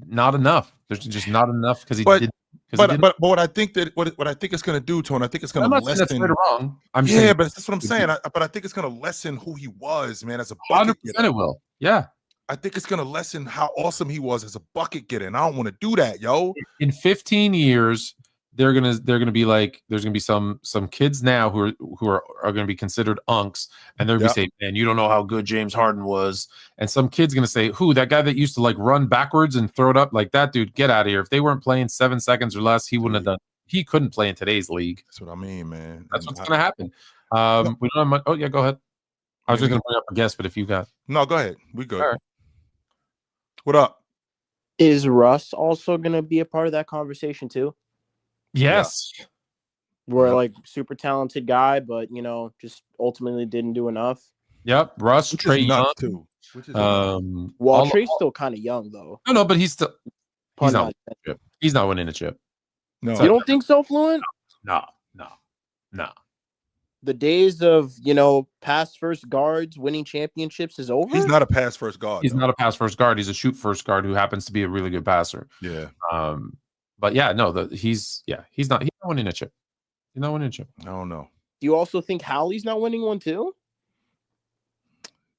not enough. There's just not enough because he didn't. But what I think it's going to do, Tone, I think it's going to lessen. That's right or wrong. But that's what I'm saying. But I think it's going to lessen who he was, man, as a bucket 100% it will. Yeah. I think it's going to lessen how awesome he was as a bucket getter, and I don't want to do that, yo. In 15 years, they're gonna be like, there's gonna be some kids now who are gonna be considered unks, and they're gonna say, man, you don't know how good James Harden was, and some kid's gonna say, who, that guy that used to like run backwards and throw it up, like that dude, get out of here. If they weren't playing 7 seconds or less, he wouldn't have done. He couldn't play in today's league. That's what I mean, man. That's what's gonna happen. We don't have much. Oh yeah, go ahead. I was just gonna bring up a guest, but if you got go ahead. We good. All right. What up? Is Russ also going to be a part of that conversation too? Yes. Yeah. We're like super talented guy, but you know, just ultimately didn't do enough. Yep. Russ, Trae Young too. Trae's still kind of young though. No, but he's not winning a chip. No. You don't think so, Fluent? No. The days of, you know, pass first guards winning championships is over. He's not a pass first guard. He's not a pass first guard. He's a shoot first guard who happens to be a really good passer. Yeah. But yeah, no, he's not winning a chip. He's not winning a chip. I don't know. Do you also think Hallie's not winning one too?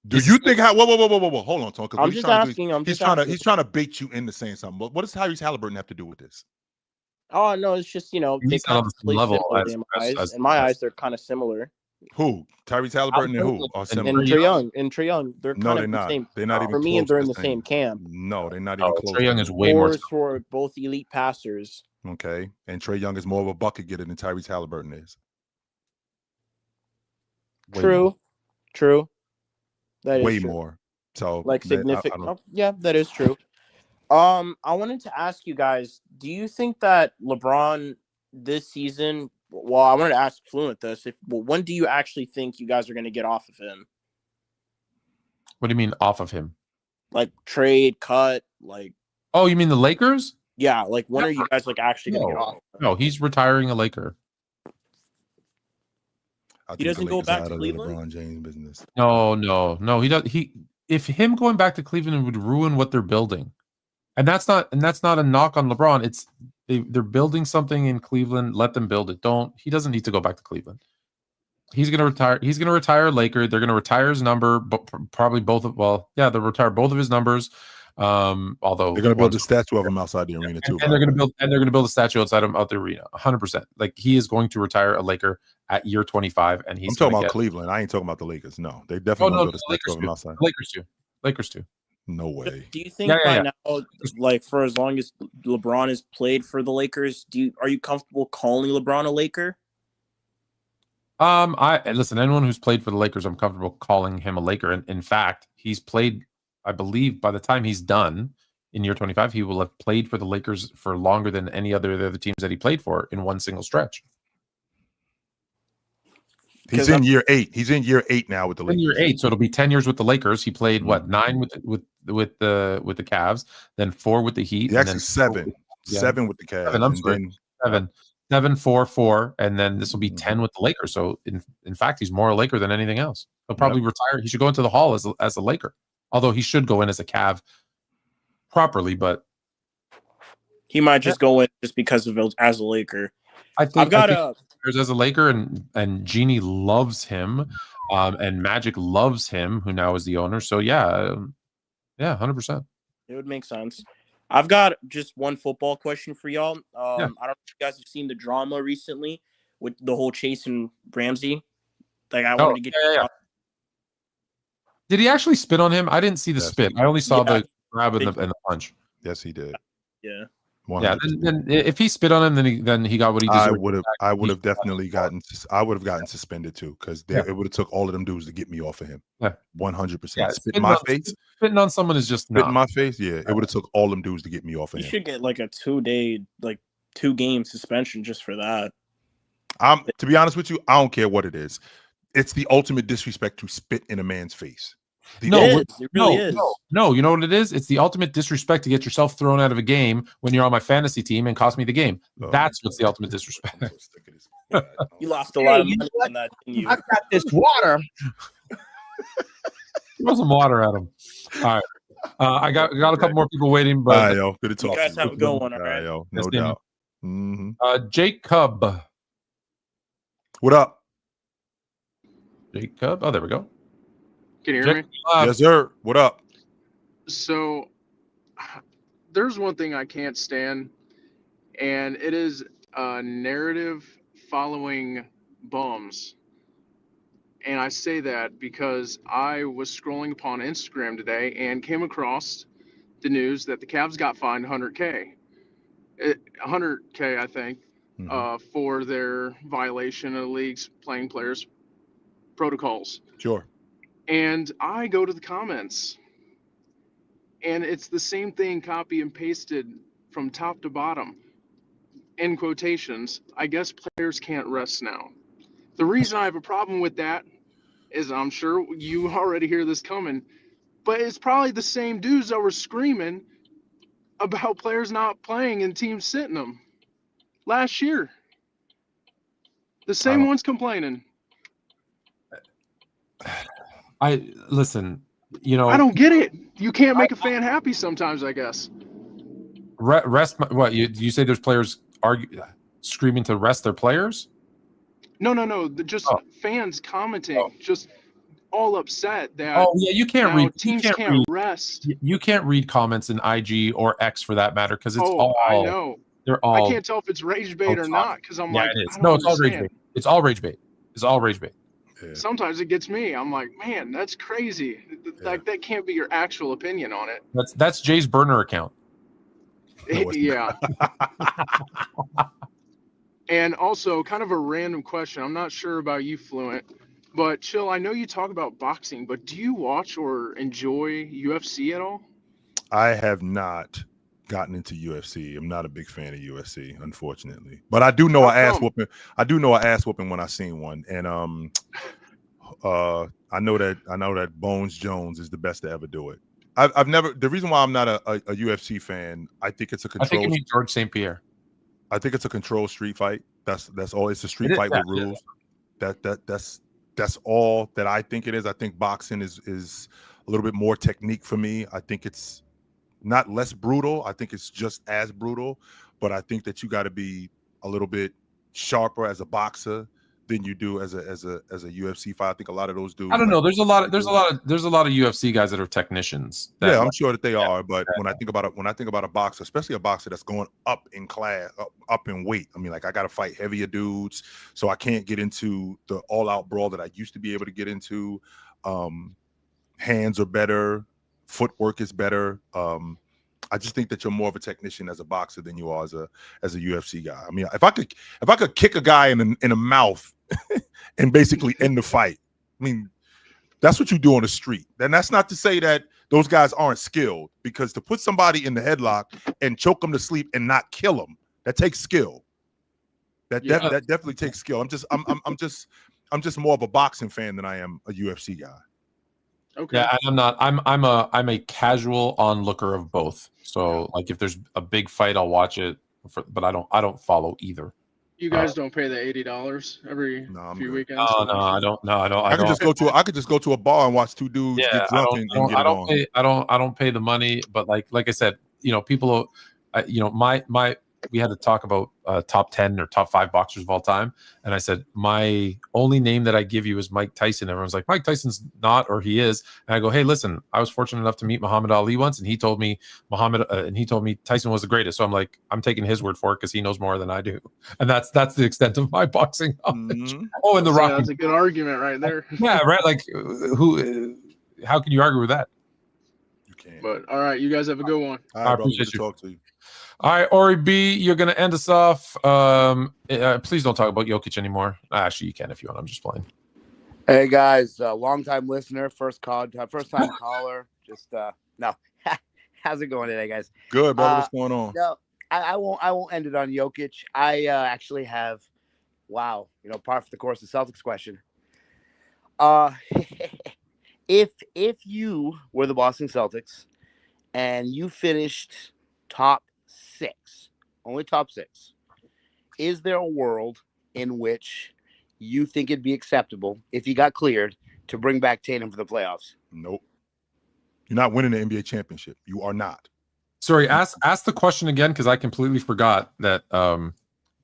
Do you think whoa, hold on, Tone. I'm just asking. He's trying to bait you into saying something. What does Tyrese Halliburton have to do with this? Oh no, it's just, you know, they kind of play level in my eyes. They're kind of similar. Who? Tyrese Halliburton and who? And Trae Young. They're no, kind they're of not. the same. They're not even For me, close. they're in the same camp. No, they're not even close. Trae Young is way more for both elite passers. Okay, and Trae Young is more of a bucket getter than Tyrese Halliburton is. True. That is way true. more. So like significant. Yeah, that is true. I wanted to ask you guys: do you think that LeBron this season? Well, I wanted to ask Fluent this. When do you actually think you guys are going to get off of him? What do you mean off of him? Like trade, cut, like. Oh, you mean the Lakers? Yeah, like when are you guys like actually going to get off? No, he's retiring a Laker. He doesn't go back to Cleveland. LeBron James business. No. He does. If him going back to Cleveland would ruin what they're building, and that's not a knock on LeBron. It's they're building something in Cleveland. Let them build it. He doesn't need to go back to Cleveland. He's going to retire. He's going to retire a Laker. They're going to retire his number, but probably both of. Well, yeah, they'll retire both of his numbers. Although they're going to build a statue of him outside the arena too, and they're going to build a statue outside of the arena, 100%. Like he is going to retire a Laker at year 25, and he's. I'm talking about Cleveland. I ain't talking about the Lakers. No, they definitely build a statue of him outside. Lakers too. No way. Do you think now, like for as long as LeBron has played for the Lakers, are you comfortable calling LeBron a Laker? Listen. Anyone who's played for the Lakers, I'm comfortable calling him a Laker. And in fact, he's played. I believe by the time he's done in year 25, he will have played for the Lakers for longer than any other of the other teams that he played for in one single stretch. He's in year 8. He's in year 8 now with the Lakers. In year 8, so it'll be 10 years with the Lakers. He played 9 with the Cavs, then 4 with the Heat, and then 7. 7 with the Cavs. 7, I'm sorry. 7, 4, 4, and then this will be 10 with the Lakers. So in fact, he's more a Laker than anything else. He'll probably retire. He should go into the Hall as a Laker. Although he should go in as a Cav properly, but he might just go in just because of it as a Laker. I think as a Laker, and Jeannie loves him, and Magic loves him, who now is the owner. So yeah, 100%. It would make sense. I've got just one football question for y'all. I don't know if you guys have seen the drama recently with the whole Chase and Ramsey. Like I wanted to get. Did he actually spit on him? I didn't see the spit. I only saw the grab and the punch. Yes, he did. Yeah. 100%. Yeah. Then if he spit on him, then he got what he deserved. I would have definitely gotten. I would have gotten suspended too, because it would have took all of them dudes to get me off of him. 100%. Spitting my face. Spitting on someone is just spitting my face. Yeah, it would have took all them dudes to get me off of him. You should get like a 2-day, like 2-game suspension just for that. To be honest with you, I don't care what it is. It's the ultimate disrespect to spit in a man's face. It really is. No, you know what it is? It's the ultimate disrespect to get yourself thrown out of a game when you're on my fantasy team and cost me the game. That's what's the ultimate disrespect. You lost a lot of money on that, didn't you? I've got this water. Throw some water at him. All right. I got a couple more people waiting, but all right, yo, good to talk. You guys have a good one, all right? Yo, no doubt. Jake Cub. What up? Jake Cub. Oh, there we go. Can you hear me? Yes, sir. What up? So there's one thing I can't stand, and it is a narrative following bums. And I say that because I was scrolling upon Instagram today and came across the news that the Cavs got fined $100K, I think, for their violation of the league's playing players protocols. Sure. And I go to the comments, and it's the same thing copy and pasted from top to bottom. In quotations, I guess players can't rest now. The reason I have a problem with that is I'm sure you already hear this coming, but it's probably the same dudes that were screaming about players not playing and teams sitting them last year. The same ones complaining. Listen, I don't get it. You can't make a fan happy sometimes, I guess. Rest. What you say? There's players screaming to rest their players. No. Just fans commenting, just all upset that. Oh yeah, you can't read. Teams can't rest. You can't read comments in IG or X for that matter because it's all. I know. They're all. I can't tell if it's rage bait or not because I'm like, it is. No, it's all rage bait. It's all rage bait. It's all rage bait. sometimes it gets me. I'm like, man, that's crazy. Like that can't be your actual opinion on it. That's Jay's burner account. No, Yeah. And also, kind of a random question. I'm not sure about you, Fluent, but Chill, I know you talk about boxing, but do you watch or enjoy UFC at all? I have not gotten into UFC. I'm not a big fan of UFC, unfortunately. But I do know an ass whooping. I do know an ass whooping when I seen one. And I know that Bones Jones is the best to ever do it. I've never. The reason why I'm not a UFC fan, I think it's a control. I think you mean George St. Pierre. I think it's a controlled street fight. That's all. It's a street fight with rules. Yeah. That's all that I think it is. I think boxing is a little bit more technique for me. I think it's not less brutal. I think it's just as brutal. But I think that you got to be a little bit sharper as a boxer than you do as a UFC fight. I think a lot of those dudes. I don't know. There's a lot of UFC guys that are technicians. Yeah, I'm sure that they are. But when I think about a boxer, especially a boxer that's going up in class, up in weight. I mean, like I got to fight heavier dudes, so I can't get into the all-out brawl that I used to be able to get into. Hands are better, footwork is better. I just think that you're more of a technician as a boxer than you are as a UFC guy. I mean, if I could kick a guy in the mouth and basically end the fight, I mean, that's what you do on the street. And that's not to say that those guys aren't skilled, because to put somebody in the headlock and choke them to sleep and not kill them, that takes skill. That definitely takes skill. I'm just more of a boxing fan than I am a UFC guy. Okay. Yeah, I'm not. I'm a casual onlooker of both. So like, if there's a big fight, I'll watch it. But I don't follow either. You guys don't pay the $80 every few weekends? No, I don't. I could just go to a bar and watch two dudes get drunk and get it on. I don't pay the money, but like I said, people, we had to talk about top 10 or top 5 boxers of all time, and I said my only name that I give you is Mike Tyson. Everyone's like, Mike Tyson's not, or he is, and I go, hey, listen, I was fortunate enough to meet Muhammad Ali once, and he told me Tyson was the greatest. So I'm like, I'm taking his word for it because he knows more than I do, and that's the extent of my boxing knowledge. Mm-hmm. Oh, and the Rocky. That's a good argument right there. Yeah, right. Like, how can you argue with that? You can't. But all right, you guys have a good one. I appreciate you. Talk to you. All right, Ori B, you're going to end us off. Please don't talk about Jokic anymore. Actually, you can if you want. I'm just playing. Hey, guys. Long-time listener, first-time caller. Just, no. How's it going today, guys? Good, brother. What's going on? No, I won't end it on Jokic. I actually have, par for the course of Celtics question. If you were the Boston Celtics and you finished top 6, only top 6, is there a world in which you think it'd be acceptable if you got cleared to bring back Tatum for the playoffs? Nope. You're not winning the NBA championship. You are not. Sorry, ask the question again, because I completely forgot that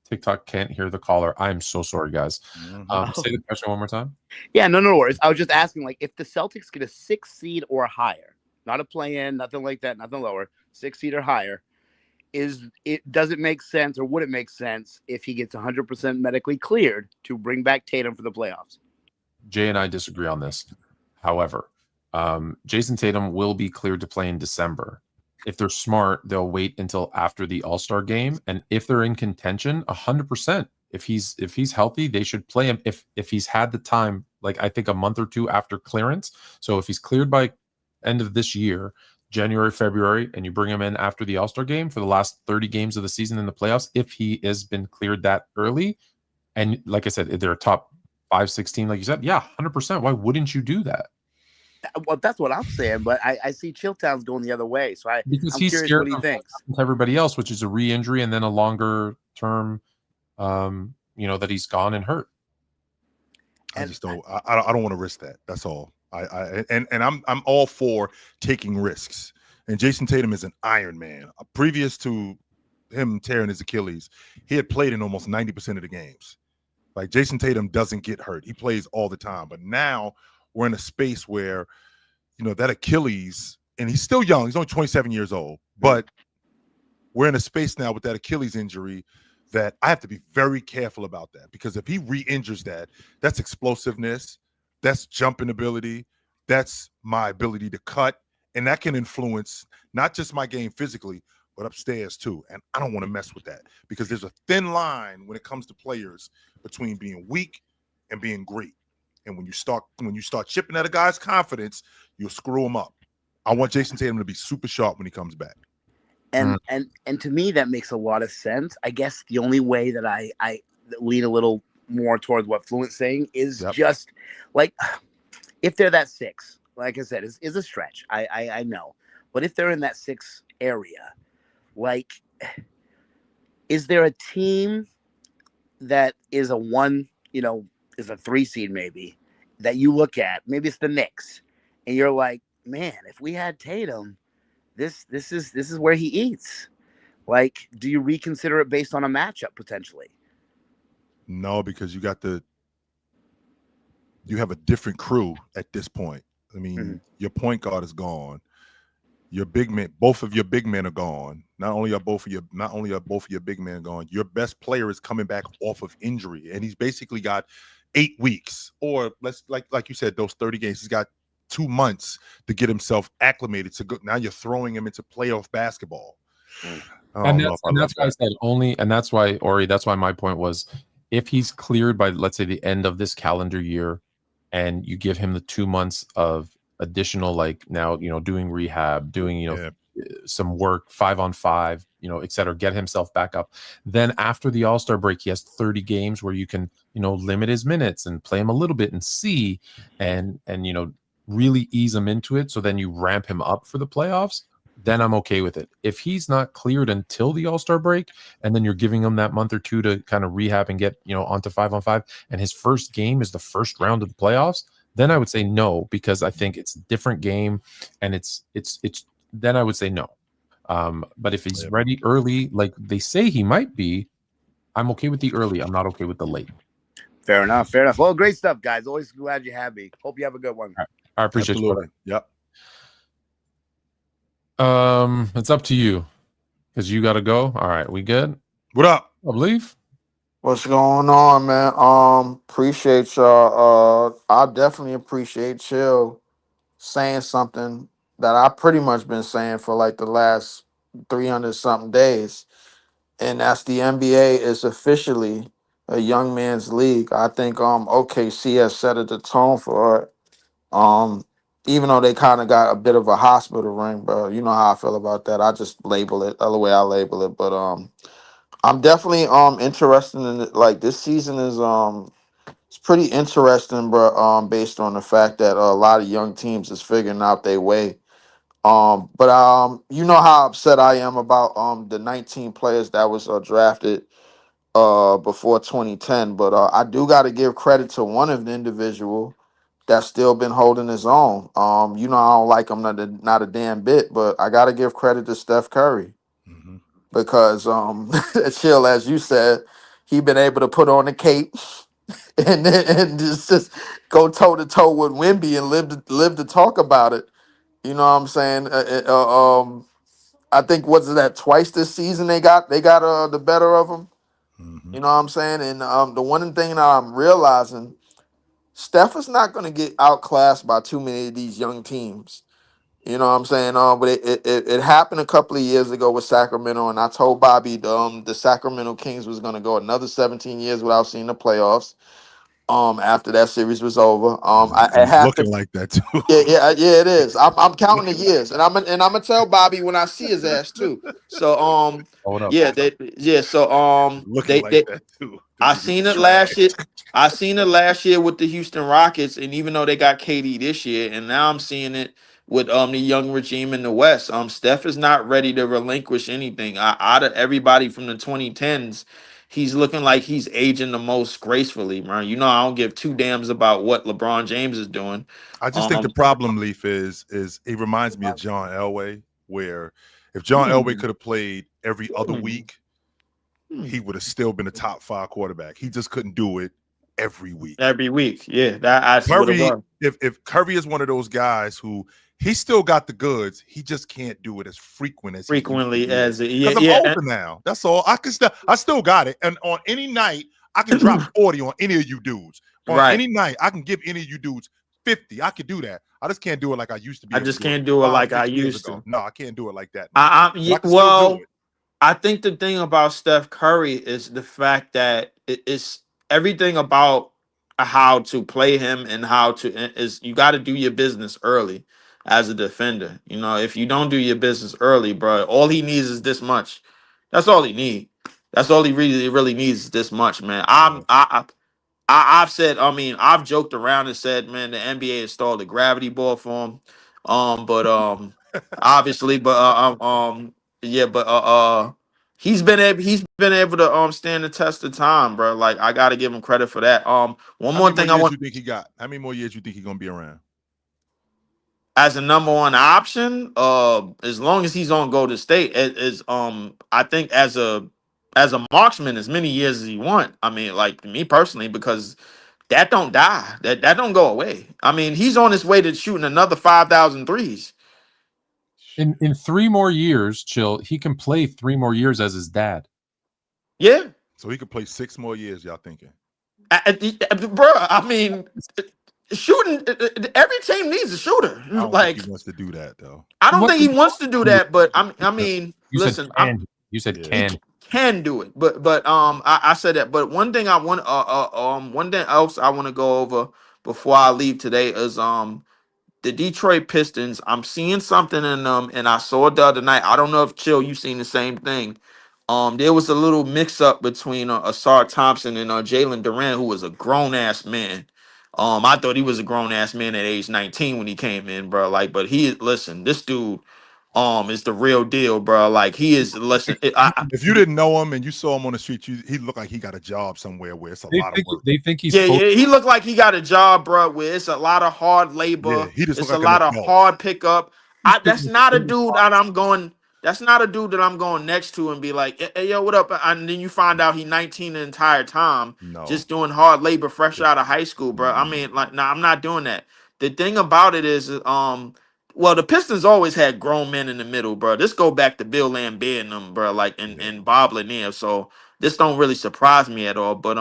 TikTok can't hear the caller. I'm so sorry, guys. Say the question one more time. Yeah, no worries. I was just asking, like, if the Celtics get a 6 seed or higher, not a play-in, nothing like that, nothing lower, 6 seed or higher, does it make sense, or would it make sense if he gets 100% medically cleared to bring back Tatum for the playoffs? Jay and I disagree on this. However, Jason Tatum will be cleared to play in December. If they're smart, they'll wait until after the All-Star game, and if they're in contention, 100%. If he's healthy, they should play him. If he's had the time, like I think a month or two after clearance. So if he's cleared by end of this year, January, February, and you bring him in after the All-Star game for the last 30 games of the season in the playoffs, if he has been cleared that early, and like I said, if they're a top 5, 16, like you said, yeah, 100%. Why wouldn't you do that? Well, that's what I'm saying, but I see Chilltown's going the other way, so I'm he's curious what he thinks. To everybody else, which is a re-injury and then a longer term, that he's gone and hurt. I just don't. I don't want to risk that. That's all. I'm all for taking risks. And Jason Tatum is an Iron Man. Previous to him tearing his Achilles, he had played in almost 90% of the games. Like, Jason Tatum doesn't get hurt. He plays all the time. But now we're in a space where, that Achilles, and he's still young. He's only 27 years old. But we're in a space now with that Achilles injury that I have to be very careful about that, because if he re-injures that, that's explosiveness. That's jumping ability. That's my ability to cut. And that can influence not just my game physically, but upstairs too. And I don't want to mess with that because there's a thin line when it comes to players between being weak and being great. And when you start chipping at a guy's confidence, you'll screw him up. I want Jason Tatum to be super sharp when he comes back. And to me, that makes a lot of sense. I guess the only way that I lean a little more towards what Fluent's saying is just like if they're that 6, like I said, is a stretch. I know. But if they're in that 6 area, like, is there a team that is a 1, is a 3 seed maybe that you look at? Maybe it's the Knicks, and you're like, man, if we had Tatum, this is where he eats. Like, do you reconsider it based on a matchup potentially? No, because you have a different crew at this point. I mean, your point guard is gone. Your big men, both of your big men are gone. Not only are both of your big men gone, your best player is coming back off of injury, and he's basically got 8 weeks, or like you said, those 30 games. He's got 2 months to get himself acclimated to go. Now you're throwing him into playoff basketball. And that's why I said only, and that's why, Ori, that's why my point was, if he's cleared by, let's say, the end of this calendar year, and you give him the 2 months of additional, like now, doing rehab, doing, some work 5-on-5, et cetera, get himself back up. Then after the All-Star break, he has 30 games where you can, limit his minutes and play him a little bit and see, and really ease him into it. So then you ramp him up for the playoffs. Then I'm okay with it. If he's not cleared until the All-Star break, and then you're giving him that month or two to kind of rehab and get, onto 5-on-5, and his first game is the first round of the playoffs, then I would say no, because I think it's a different game, and it's then I would say no. But if he's ready early, like they say he might be, I'm okay with the early. I'm not okay with the late. Fair enough. Well, great stuff, guys. Always glad you have me. Hope you have a good one. I appreciate you. Yep. It's up to you because you got to go. All right, we good? What up? I believe. What's going on, man? Appreciate y'all. I definitely appreciate Chill saying something that I pretty much been saying for like the last 300 something days, and that's the NBA is officially a young man's league. I think OKC has set the tone for it. Even though they kind of got a bit of a hospital ring, but you know how I feel about that. I just label it the way I label it. But I'm definitely interested in it. Like this season is it's pretty interesting, bro. Based on the fact that a lot of young teams is figuring out their way. But you know how upset I am about the 19 players that was drafted before 2010. But I do got to give credit to one of the individual that's still been holding his own. You know, I don't like him not a damn bit, but I got to give credit to Steph Curry because Chill, as you said, he been able to put on the cape and just go toe to toe with Wemby and live to talk about it. You know what I'm saying? I think what's that twice this season they got the better of him. You know what I'm saying? And the one thing that I'm realizing, Steph is not going to get outclassed by too many of these young teams. You know what I'm saying? But it happened a couple of years ago with Sacramento, and I told Bobby the Sacramento Kings was going to go another 17 years without seeing the playoffs. After that series was over, It's looking like that too. Yeah, it is. I'm counting the years, and I'm gonna tell Bobby when I see his ass too. So Hold up. So looking like that too. I seen it last year. I seen it last year with the Houston Rockets, and even though they got KD this year, and now I'm seeing it with the young regime in the West. Steph is not ready to relinquish anything. Out of everybody from the 2010s, he's looking like he's aging the most gracefully, man. You know, I don't give two damns about what LeBron James is doing. I just think the problem, Leaf, is it reminds me of John Elway, where if John Elway could have played every other week, he would have still been a top 5 quarterback. He just couldn't do it every week. Every week, yeah. That Curry, if Curry is one of those guys who he still got the goods, he just can't do it as frequently as I'm older now. That's all. I still got it, and on any night I can drop 40 on any of you dudes. On any night I can give any of you dudes 50. I could do that. I just can't do it like I used to be. I just can't do it like I used to. No, I can't do it like that. I think the thing about Steph Curry is the fact that it's everything about how to play him and how to is you got to do your business early as a defender. You know, if you don't do your business early, bro, all he needs is this much. That's all he needs. That's all he really needs is this much, man. I've said, I mean, I've joked around and said, man, the NBA installed a gravity ball for him. Obviously, he's been able to stand the test of time, bro. Like, I gotta give him credit for that. One more thing I want. You think he got? How many more years you think he's gonna be around? As a number one option, as long as he's on Golden State, I think as a marksman, as many years as he want. I mean, like me personally, because that don't die. That don't go away. I mean, he's on his way to shooting another 5,000 threes. In 3 more years, Chill, he can play 3 more years as his dad. Yeah. So he could play 6 more years, y'all thinking? Bro, I mean, shooting, every team needs a shooter. I don't think he wants to do that, though. I don't think he wants to do that, but I mean, listen. You said can do it, but I said that. But one thing I want one thing else I want to go over before I leave today is the Detroit Pistons. I'm seeing something in them, and I saw it the other night. I don't know if Chill, you've seen the same thing. There was a little mix up between Asar Thompson and Jalen Duran, who was a grown ass man. I thought he was a grown ass man at age 19 when he came in, bro. Like, but this dude is the real deal, bro. Like, he is. Listen, if you didn't know him and you saw him on the street, he looked like he got a job somewhere where it's a lot of work. They think he's he looked like he got a job, bro. Where it's a lot of hard labor. Yeah, it's a lot of hard pickup. That's not a dude that I'm going. That's not a dude that I'm going next to and be like, hey, yo, what up? And then you find out he's 19 the entire time, just doing hard labor, fresh out of high school, bro. I mean, like, nah, I'm not doing that. The thing about it is, well, the Pistons always had grown men in the middle, bro. This go back to Bill Lambert and them, bro, like, and Bob Lanier. So this don't really surprise me at all. But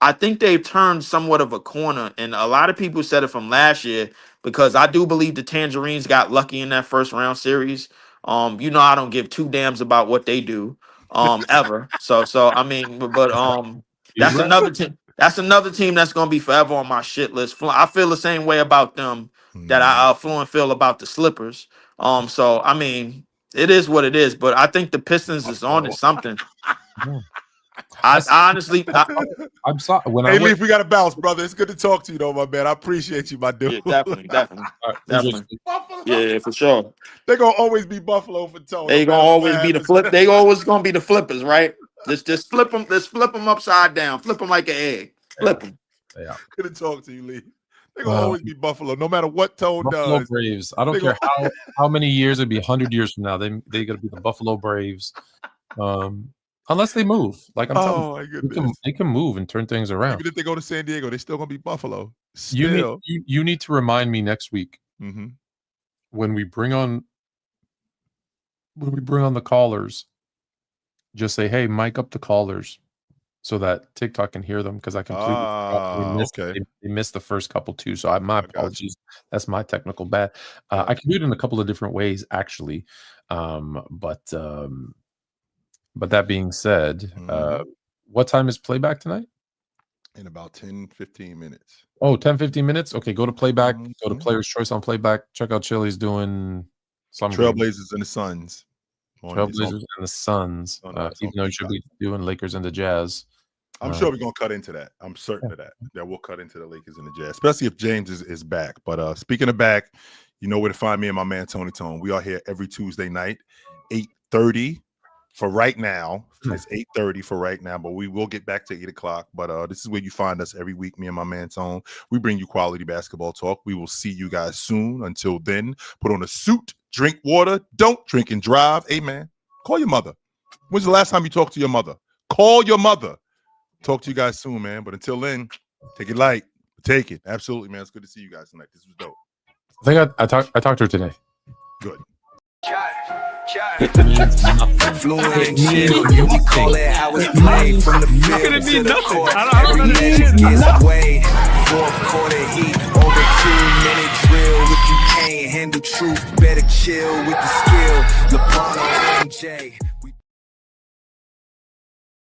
I think they've turned somewhat of a corner, and a lot of people said it from last year because I do believe the Tangerines got lucky in that first round series. You know, I don't give 2 damns about what they do, ever. So I mean, but that's another team. That's another team that's gonna be forever on my shit list. I feel the same way about them that I Fluent feel about the Slippers. So I mean, it is what it is. But I think the Pistons is on to something. I honestly, I'm sorry. Hey, Leaf, we got to bounce, brother. It's good to talk to you, though, my man. I appreciate you, my dude. Yeah, definitely. Yeah, for sure. They're gonna always be Buffalo for Tone. They gonna always be the flip. They always gonna be the flippers, right? Just flip them. Just flip them upside down. Flip them like an egg. Flip them. Yeah. Good to talk to you, Leaf. They're gonna always be Buffalo, no matter what Tone Buffalo does. Braves. I don't care how many years it'd be. 100 years from now, they gotta be the Buffalo Braves. Unless they move, like I'm telling you, they can move and turn things around. Even if they go to San Diego, they're still gonna be Buffalo. You need to remind me next week when we bring on the callers. Just say, "Hey, mic up the callers," so that TikTok can hear them because I completely missed the first couple too. So my apologies. That's my technical bad. I can do it in a couple of different ways, actually, But that being said, what time is playback tonight? In about 10-15 minutes. Oh, 10-15 minutes? Okay, go to playback. Go to Player's Choice on playback. Check out Chili's doing some Trailblazers and the Suns. Trailblazers and the Suns. Even though you should be doing Lakers and the Jazz. I'm sure we're going to cut into that. I'm certain of that. That we'll cut into the Lakers and the Jazz, especially if James is back. But speaking of back, you know where to find me and my man, Tony Tone. We are here every Tuesday night, 8:30. For right now, it's 8:30 for right now, but we will get back to 8 o'clock. But this is where you find us every week, me and my man Tone. We bring you quality basketball talk. We will see you guys soon. Until then, put on a suit, drink water, don't drink and drive. Hey, man, call your mother. When's the last time you talked to your mother? Call your mother. Talk to you guys soon, man. But until then, take it light. Take it. Absolutely, man. It's good to see you guys tonight. This was dope. I think I talked to her today. Good. Fluent and chill, yeah, we call it how it's played from the field to the court. Every legend gets weighed. Fourth quarter heat over 2 truth, better chill with the skill. LeBron or MJ.